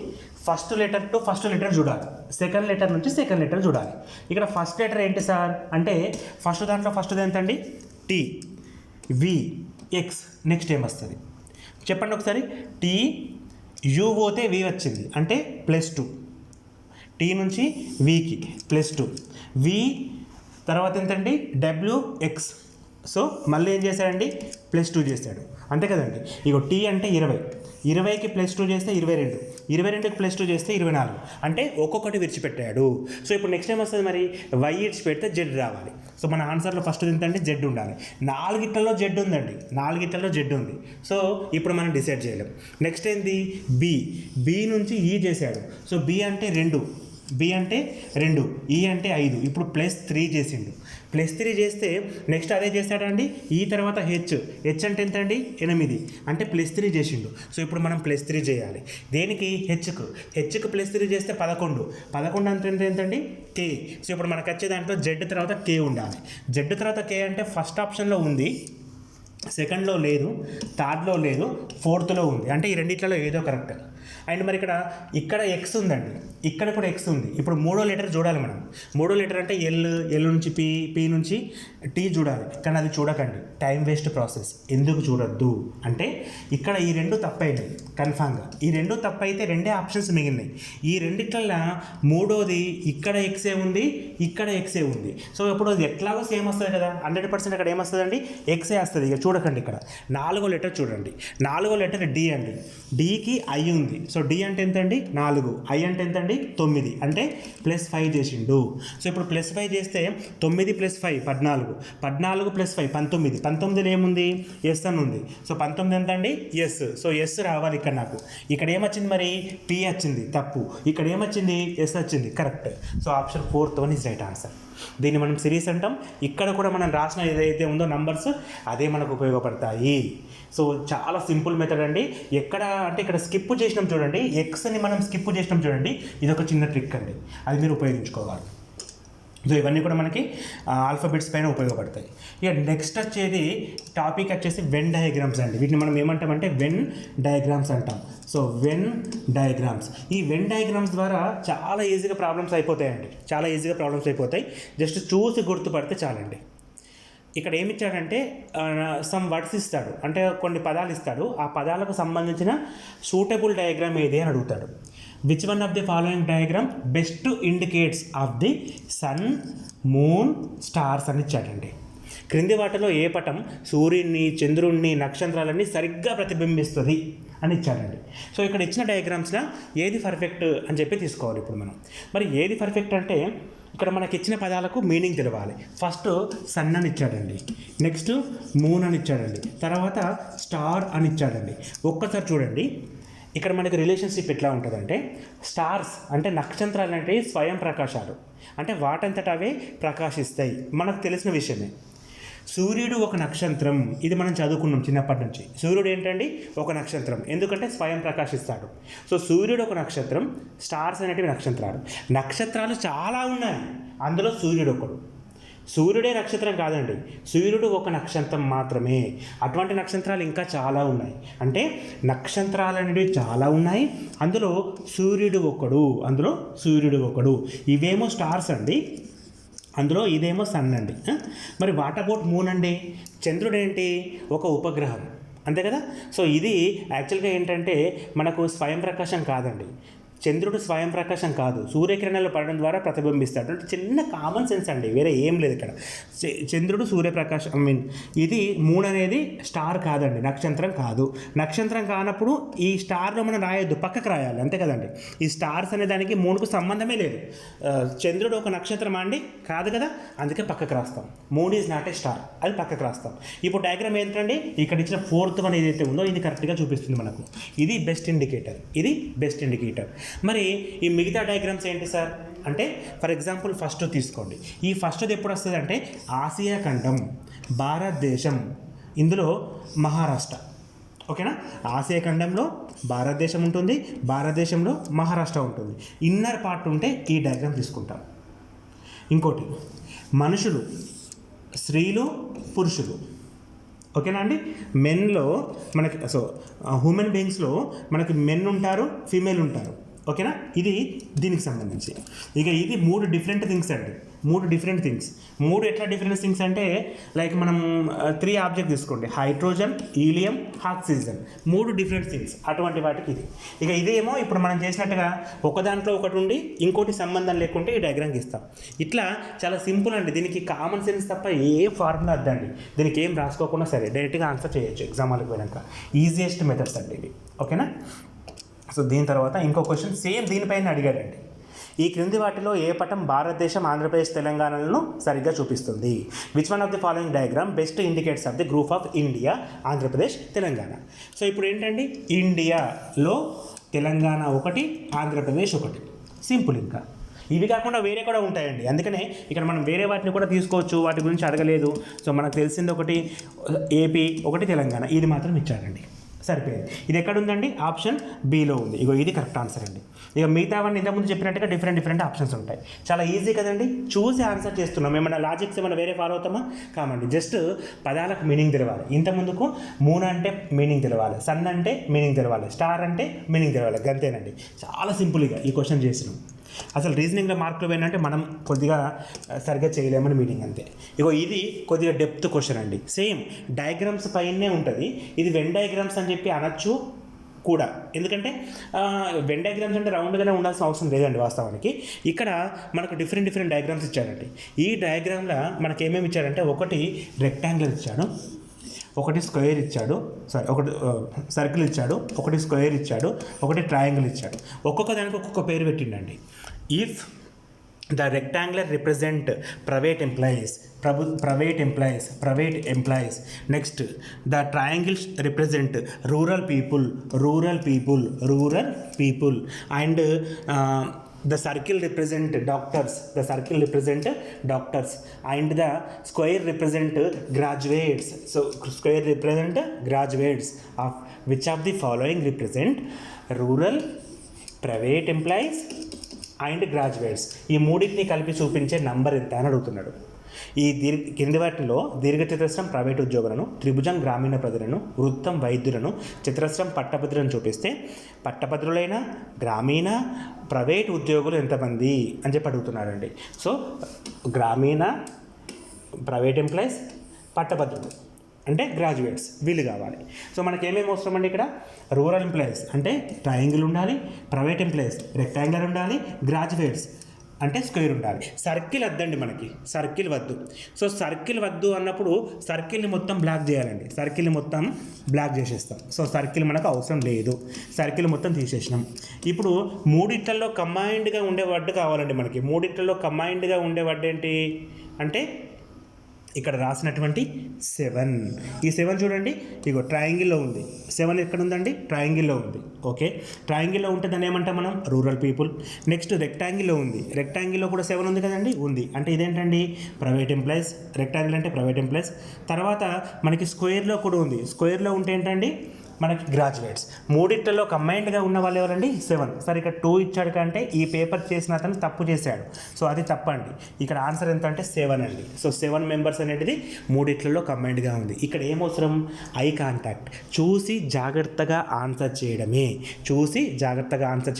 first letter to first letter చూడాలి, సెకండ్ లెటర్ నుంచి సెకండ్ లెటర్ చూడాలి. ఇక్కడ ఫస్ట్ లెటర్ ఏంటి సార్ అంటే ఫస్ట్ దాంట్లో ఫస్ట్ది ఎంతండి? T, V, X. నెక్స్ట్ ఏం వస్తుంది చెప్పండి ఒకసారి. T, U పోతే V వచ్చింది అంటే +2. T నుంచి Vకి +2. V తర్వాత ఎంతండి? WX. సో మళ్ళీ ఏం చేశాడండి? +2 చేశాడు, అంతే కదండి. ఇగో T అంటే 20, 20కి +2 చేస్తే 22, 22కి +2 చేస్తే 24, అంటే ఒక్కొక్కటి విడిచిపెట్టాడు. సో ఇప్పుడు నెక్స్ట్ టైం వస్తుంది మరి Y విడిచిపెడితే Z రావాలి. సో మన ఆన్సర్లో ఫస్ట్ ఎంతంటే Z ఉండాలి. 4గిట్లలో Z ఉందండి, 4గిట్లలో Z ఉంది. సో ఇప్పుడు మనం డిసైడ్ చేయలేం. నెక్స్ట్ ఏంది? B నుంచి E చేశాడు. సో B అంటే 2, B అంటే 2, E అంటే 5. ఇప్పుడు +3 చేసిండు. +3 చేస్తే నెక్స్ట్ అదే చేస్తాడండి. ఈ తర్వాత H అంటే ఎంత అండి? 8, అంటే +3 చేసిండు. సో ఇప్పుడు మనం +3 చేయాలి. దేనికి? హెచ్కు +3 చేస్తే 11 అంటే ఎంతండి? K. సో ఇప్పుడు మనకు వచ్చే దాంట్లో Z తర్వాత K ఉండాలి. Z తర్వాత K అంటే ఫస్ట్ ఆప్షన్లో ఉంది, సెకండ్లో లేదు, థర్డ్లో లేదు, ఫోర్త్లో ఉంది. అంటే ఈ రెండిట్లలో ఏదో కరెక్ట్. అండ్ మరి ఇక్కడ X ఉందండి, ఇక్కడ కూడా X ఉంది. ఇప్పుడు 3వ లెటర్ చూడాలి మనం. 3వ లెటర్ అంటే L నుంచి P నుంచి T చూడాలి. కానీ అది చూడకండి, టైం వేస్ట్ ప్రాసెస్. ఎందుకు చూడొద్దు అంటే ఇక్కడ ఈ 2 తప్పైనాయి కన్ఫామ్గా. ఈ 2 తప్పైతే 2 ఆప్షన్స్ మిగిలినాయి. ఈ రెండిట్లల్లో 3వది ఇక్కడ X ఉంది, ఇక్కడ X ఉంది. సో ఇప్పుడు అది ఎట్లాగో సేమ్ వస్తుంది కదా, 100% అక్కడ ఏమొస్తుందండి? X వస్తుంది. ఇక చూడకండి, ఇక్కడ 4వ లెటర్ చూడండి. 4వ లెటర్ D అండి, Dకి I ఉంది. సో D అంటే ఎంతండి? 4, I అంటే ఎంతండి? 9, అంటే +5 చేసిండు. సో ఇప్పుడు +5 చేస్తే 9 + 5 14, 14 + 5 19, 19లో ఏముంది? S అని ఉంది. సో 19 ఎంతండి? S. సో S రావాలి ఇక్కడ నాకు. ఇక్కడ ఏమొచ్చింది మరి? P వచ్చింది, తప్పు. ఇక్కడ ఏమొచ్చింది? S వచ్చింది, correct. So option 4th one is right answer. దీన్ని మనం సిరీస్ అంటాం. ఇక్కడ కూడా మనం రాసిన ఏదైతే ఉందో నంబర్స్ అదే మనకు ఉపయోగపడతాయి. సో చాలా సింపుల్ మెథడ్ అండి. ఎక్కడ అంటే ఇక్కడ స్కిప్ చేసినాం చూడండి, Xని మనం స్కిప్ చేసినాం చూడండి, ఇది ఒక చిన్న ట్రిక్ అండి, అది మీరు ఉపయోగించుకోవాలి. సో ఇవన్నీ కూడా మనకి ఆల్ఫాబెట్స్ పైన ఉపయోగపడతాయి. ఇక నెక్స్ట్ వచ్చేది టాపిక్ వచ్చేసి వెన్ డయాగ్రామ్స్ అండి. వీటిని మనం ఏమంటామంటే వెన్ డయాగ్రామ్స్ అంటాం. సో వెన్ డయాగ్రామ్స్, ఈ వెన్ డయాగ్రామ్స్ ద్వారా చాలా ఈజీగా ప్రాబ్లమ్స్ అయిపోతాయండి, చాలా ఈజీగా ప్రాబ్లమ్స్ అయిపోతాయి. జస్ట్ చూసి గుర్తుపడితే చాలండి. ఇక్కడ ఏమి ఇచ్చాడంటే సమ్ వర్డ్స్ ఇస్తాడు, అంటే కొన్ని పదాలు ఇస్తాడు. ఆ పదాలకు సంబంధించిన సూటబుల్ డయాగ్రామ్ ఏది అని అడుగుతాడు. Which one of the following diagram best indicates of the sun, moon, stars అని ఇచ్చాడండి. క్రింది వాటిలో ఏ పటం సూర్యుడిని, చంద్రుడిని, నక్షత్రాలన్నీ సరిగ్గా ప్రతిబింబిస్తుంది అని ఇచ్చాడండి. సో ఇక్కడ ఇచ్చిన డయాగ్రామ్స్లో ఏది పర్ఫెక్ట్ అని చెప్పి తీసుకోవాలి ఇప్పుడు మనం. మరి ఏది పర్ఫెక్ట్ అంటే ఇక్కడ మనకి ఇచ్చిన పదాలకు మీనింగ్ తెలవాలి. ఫస్ట్ సన్ అని ఇచ్చాడండి, నెక్స్ట్ మూన్ అని ఇచ్చాడండి, తర్వాత స్టార్ అని ఇచ్చాడండి. ఒక్కసారి చూడండి, ఇక్కడ మనకి రిలేషన్షిప్ ఎట్లా ఉంటుందంటే స్టార్స్ అంటే నక్షత్రాలు అంటే స్వయం ప్రకాశాలు, అంటే వాటంతట అవే ప్రకాశిస్తాయి, మనకు తెలిసిన విషయమే. సూర్యుడు ఒక నక్షత్రం, ఇది మనం చదువుకున్నాం చిన్నప్పటి నుంచి. సూర్యుడు ఏంటండి? ఒక నక్షత్రం, ఎందుకంటే స్వయం ప్రకాశిస్తాడు. సో సూర్యుడు ఒక నక్షత్రం, స్టార్స్ అనేటివి నక్షత్రాలు. నక్షత్రాలు చాలా ఉన్నాయి, అందులో సూర్యుడు ఒకడు. సూర్యుడే నక్షత్రం కాదండి, సూర్యుడు ఒక నక్షత్రం మాత్రమే. అటువంటి నక్షత్రాలు ఇంకా చాలా ఉన్నాయి, అంటే నక్షత్రాలు అనేవి చాలా ఉన్నాయి, అందులో సూర్యుడు ఒకడు. ఇవేమో స్టార్స్ అండి, అందులో ఇదేమో సన్ అండి. మరి వాట్ అబౌట్ మూన్ అండి? చంద్రుడు ఏంటి? ఒక ఉపగ్రహం, అంతే కదా. సో ఇది యాక్చువల్గా ఏంటంటే మనకు స్వయం ప్రకాశం కాదండి, చంద్రుడు స్వయం ప్రకాశం కాదు, సూర్యకిరణాలు పడడం ద్వారా ప్రతిబింబిస్తాడు. అంటే చిన్న కామన్ సెన్స్ అండి, వేరే ఏం లేదు ఇక్కడ. చంద్రుడు సూర్యప్రకాశం, ఇది మూన్ అనేది స్టార్ కాదండి, నక్షత్రం కాదు. నక్షత్రం కానప్పుడు ఈ స్టార్లో మనం రాయొద్దు, పక్కకు రాయాలి, అంతే కదండి. ఈ స్టార్స్ అనే దానికి మూన్కు సంబంధమే లేదు. చంద్రుడు ఒక నక్షత్రమా అండి? కాదు కదా, అందుకే పక్కకు రాస్తాం. Moon is not a star, అది పక్కకు రాస్తాం. ఇప్పుడు డయాగ్రామ్ ఏంటంటే ఇక్కడ ఇచ్చిన 4th వన్ ఏదైతే ఉందో ఇది కరెక్ట్గా చూపిస్తుంది మనకు. ఇది బెస్ట్ ఇండికేటర్. మరి ఈ మిగతా డయాగ్రామ్స్ ఏంటి సార్? అంటే ఫర్ ఎగ్జాంపుల్ ఫస్ట్ తీసుకోండి. ఈ ఫస్ట్ది ఎప్పుడు వస్తుంది అంటే ఆసియా ఖండం, భారతదేశం, ఇందులో మహారాష్ట్ర. ఓకేనా? ఆసియా ఖండంలో భారతదేశం ఉంటుంది, భారతదేశంలో మహారాష్ట్ర ఉంటుంది. ఇన్నర్ పార్ట్ ఉంటే ఈ డయాగ్రామ్ తీసుకుంటాం. ఇంకోటి మనుషులు, స్త్రీలు, పురుషులు. ఓకేనా అండి? మెన్లో మనకి హ్యూమన్ బీయింగ్స్లో మనకి మెన్ ఉంటారు, ఫీమేల్ ఉంటారు. ఓకేనా? ఇది దీనికి సంబంధించి. ఇక ఇది 3 డిఫరెంట్ థింగ్స్ అండి. 3 డిఫరెంట్ థింగ్స్. 3 ఎట్లా డిఫరెంట్ థింగ్స్ అంటే లైక్ మనం 3 ఆబ్జెక్ట్ తీసుకోండి, hydrogen, helium, oxygen. 3 different things. అటువంటి వాటికి ఇది. ఇక ఇదేమో ఇప్పుడు మనం చేసినట్టుగా ఒక దాంట్లో ఒకటి ఉండి ఇంకోటి సంబంధం లేకుంటే ఈ డయాగ్రామ్ ఇస్తాం. ఇట్లా చాలా సింపుల్ అండి. దీనికి కామన్ సెన్స్ తప్ప ఏ ఫార్ములా వద్దండి. దీనికి ఏం రాసుకోకుండా సరే డైరెక్ట్గా ఆన్సర్ చేయొచ్చు ఎగ్జామ్ వాళ్ళకి పోయినాక. ఈజియెస్ట్ మెథడ్స్ అండి ఇవి. ఓకేనా? సో దీని తర్వాత ఇంకో క్వశ్చన్ సేమ్ దీనిపైన అడిగాడండి. ఈ క్రింది వాటిలో ఏ పటం భారతదేశం, ఆంధ్రప్రదేశ్, తెలంగాణలను సరిగ్గా చూపిస్తుంది? Which one of the following diagram best indicates of the group of India, Andhra Pradesh, Telangana? So ఇప్పుడు ఏంటండి, ఇండియాలో తెలంగాణ ఒకటి, ఆంధ్రప్రదేశ్ ఒకటి. సింపుల్. ఇంకా ఇవి కాకుండా వేరే కూడా ఉంటాయండి. అందుకనే ఇక్కడ మనం వేరే వాటిని కూడా తీసుకోవచ్చు. వాటి గురించి అడగలేదు. సో మనకు తెలిసింది ఒకటి ఏపీ, ఒకటి తెలంగాణ. ఇది మాత్రం ఇచ్చారండి, సరిపోయింది. ఇది ఎక్కడ ఉందండి? ఆప్షన్ బిలో ఉంది. ఇగో ఇది కరెక్ట్ ఆన్సర్ అండి. ఇక మిగతావన్నీ ఇంతకుముందు చెప్పినట్టుగా డిఫరెంట్ ఆప్షన్స్ ఉంటాయి. చాలా ఈజీ కదండి, చూసి ఆన్సర్ చేస్తున్నాం. ఏమైనా లాజిక్స్ ఏమైనా వేరే ఫాలో అవుతామా? కామండి. జస్ట్ పదాలకు మీనింగ్ తెలవాలి. ఇంతకుముందుకు మూన్ అంటే మీనింగ్ తెలవాలి, సన్ అంటే మీనింగ్ తెలవాలి, స్టార్ అంటే మీనింగ్ తెలవాలి. గంతేనండి. చాలా సింపుల్గా ఈ క్వశ్చన్ చేసినాం. అసలు రీజనింగ్లో మార్కులు పోయినంటే మనం కొద్దిగా సరిగ్గా చేయలేమని మీనింగ్, అంతే. ఇగో ఇది కొద్దిగా డెప్త్ క్వశ్చన్ అండి. సేమ్ డయాగ్రామ్స్ పైనే ఉంటుంది. ఇది వెన్ డయాగ్రామ్స్ అని చెప్పి అనొచ్చు కూడా. ఎందుకంటే వెన్ డయాగ్రామ్స్ అంటే రౌండ్గానే ఉండాల్సిన అవసరం లేదండి వాస్తవానికి. ఇక్కడ మనకు డిఫరెంట్ డయాగ్రామ్స్ ఇచ్చాడండి. ఈ డయాగ్రామ్లో మనకి ఏమేమి ఇచ్చాడంటే ఒకటి రెక్టాంగిల్ ఇచ్చాడు, ఒకటి స్క్వేర్ ఇచ్చాడు, ఒకటి సర్కిల్ ఇచ్చాడు, ఒకటి స్క్వేర్ ఇచ్చాడు, ఒకటి ట్రయాంగిల్ ఇచ్చాడు. ఒక్కొక్క దానికి ఒక్కొక్క పేరు పెట్టిండండి. If the rectangular represent private employees, next the triangles represent rural people, and the circle represent doctors, and the square represent graduates. So square represent graduates. Of which of the following represent rural, private employees and graduates? ఈ మూడింటిని కలిపి చూపించే number ఎంత అని అడుగుతున్నాడు. ఈ కింది వాటిలో దీర్ఘచతురస్రం ప్రైవేట్ ఉద్యోగులను, త్రిభుజం గ్రామీణ ప్రజలను, వృత్తం వైద్యులను, చతురస్రం పట్టభద్రులను చూపిస్తే పట్టభద్రులైన, గ్రామీణ, ప్రైవేట్ ఉద్యోగులు ఎంతమంది అని చెప్పి అడుగుతున్నాడండి. సో గ్రామీణ, ప్రైవేట్ ఎంప్లాయీస్, పట్టభద్రులు అంటే గ్రాడ్యుయేట్స్, వీళ్ళు కావాలి. సో మనకి ఏమేమి అవసరం అండి ఇక్కడ? రూరల్ ఎంప్లాయీస్ అంటే ట్రయాంగిల్ ఉండాలి, ప్రైవేట్ ఎంప్లాయీస్ రెక్టాంగులర్ ఉండాలి, గ్రాడ్యుయేట్స్ అంటే స్క్వేర్ ఉండాలి. సర్కిల్ వద్దండి మనకి, సర్కిల్ వద్దు. సో సర్కిల్ వద్దు అన్నప్పుడు సర్కిల్ని మొత్తం బ్లాక్ చేయాలండి. సర్కిల్ని మొత్తం బ్లాక్ చేసేస్తాం. సో సర్కిల్ మనకు అవసరం లేదు, సర్కిల్ మొత్తం తీసేసినాం. ఇప్పుడు మూడిట్లలో కంబైన్డ్గా ఉండే వర్డ్ కావాలండి మనకి. మూడిట్లలో కంబైన్డ్గా ఉండే వర్డ్ ఏంటి అంటే ఇక్కడ రాసినటువంటి 7. ఈ 7 చూడండి, ఇగో ట్రయాంగిల్లో ఉంది. 7 ఎక్కడ ఉందండి? ట్రయాంగిల్లో ఉంది. ఓకే, ట్రయాంగిల్లో ఉంటే దాన్ని ఏమంటాం మనం? Rural people. నెక్స్ట్ రెక్టాంగిల్లో ఉంది. రెక్టాంగిల్లో కూడా 7 ఉంది కదండి? ఉంది. అంటే ఇదేంటండి? Private employees. రెక్టాంగిల్ అంటే ప్రైవేట్ ఎంప్లాయీస్. తర్వాత మనకి స్క్వేర్లో కూడా ఉంది. స్క్వేర్లో ఉంటే ఏంటండి? మనకి గ్రాడ్యుయేట్స్. మూడిట్లలో కంబైన్డ్గా ఉన్న వాళ్ళు ఎవరండి? 7. సరే ఇక్కడ 2 ఇచ్చాడు కంటే ఈ పేపర్ చేసిన అతను తప్పు చేశాడు. సో అది తప్పండి. ఇక్కడ ఆన్సర్ ఎంత అంటే 7 అండి. సో 7 మెంబర్స్ అనేది మూడిట్లలో కంబైన్డ్గా ఉంది. ఇక్కడ ఏమవసరం? Eye contact. చూసి జాగ్రత్తగా ఆన్సర్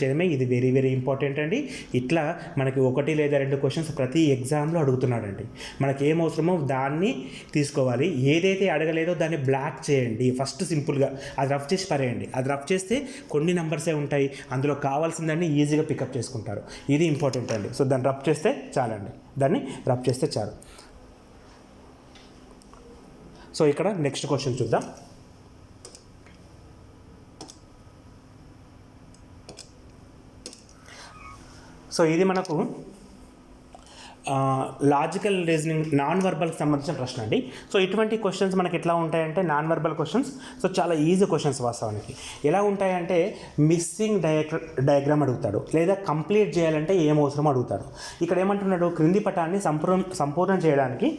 చేయడమే. ఇది వెరీ ఇంపార్టెంట్ అండి. ఇట్లా మనకి 1 లేదా 2 క్వశ్చన్స్ ప్రతి ఎగ్జామ్లో అడుగుతున్నాడండి. మనకి ఏమవసరమో దాన్ని తీసుకోవాలి. ఏదైతే అడగలేదో దాన్ని బ్లాక్ చేయండి ఫస్ట్. సింపుల్గా అది రఫ్ చేసి పరేయండి. అది రఫ్ చేస్తే కొన్ని నెంబర్సే ఉంటాయి, అందులో కావాల్సిందాన్ని ఈజీగా పికప్ చేసుకుంటారు. ఇది ఇంపార్టెంట్ అండి. సో దాన్ని రఫ్ చేస్తే చాలండి, సో ఇక్కడ నెక్స్ట్ క్వశ్చన్ చూద్దాం. సో ఇది మనకు లాజికల్ రీజనింగ్ నాన్ వర్బల్కి సంబంధించిన ప్రశ్న అండి. సో ఇటువంటి క్వశ్చన్స్ మనకి ఎట్లా ఉంటాయంటే నాన్ వర్బల్ క్వశ్చన్స్. సో చాలా ఈజీ క్వశ్చన్స్ వాస్తవానికి. ఎలా ఉంటాయంటే మిస్సింగ్ డయాగ్రామ్ అడుగుతాడు, లేదా కంప్లీట్ చేయాలంటే ఏం అవసరం అడుగుతాడు. ఇక్కడ ఏమంటున్నాడు, క్రింది పటాన్ని సంపూర్ణం చేయడానికి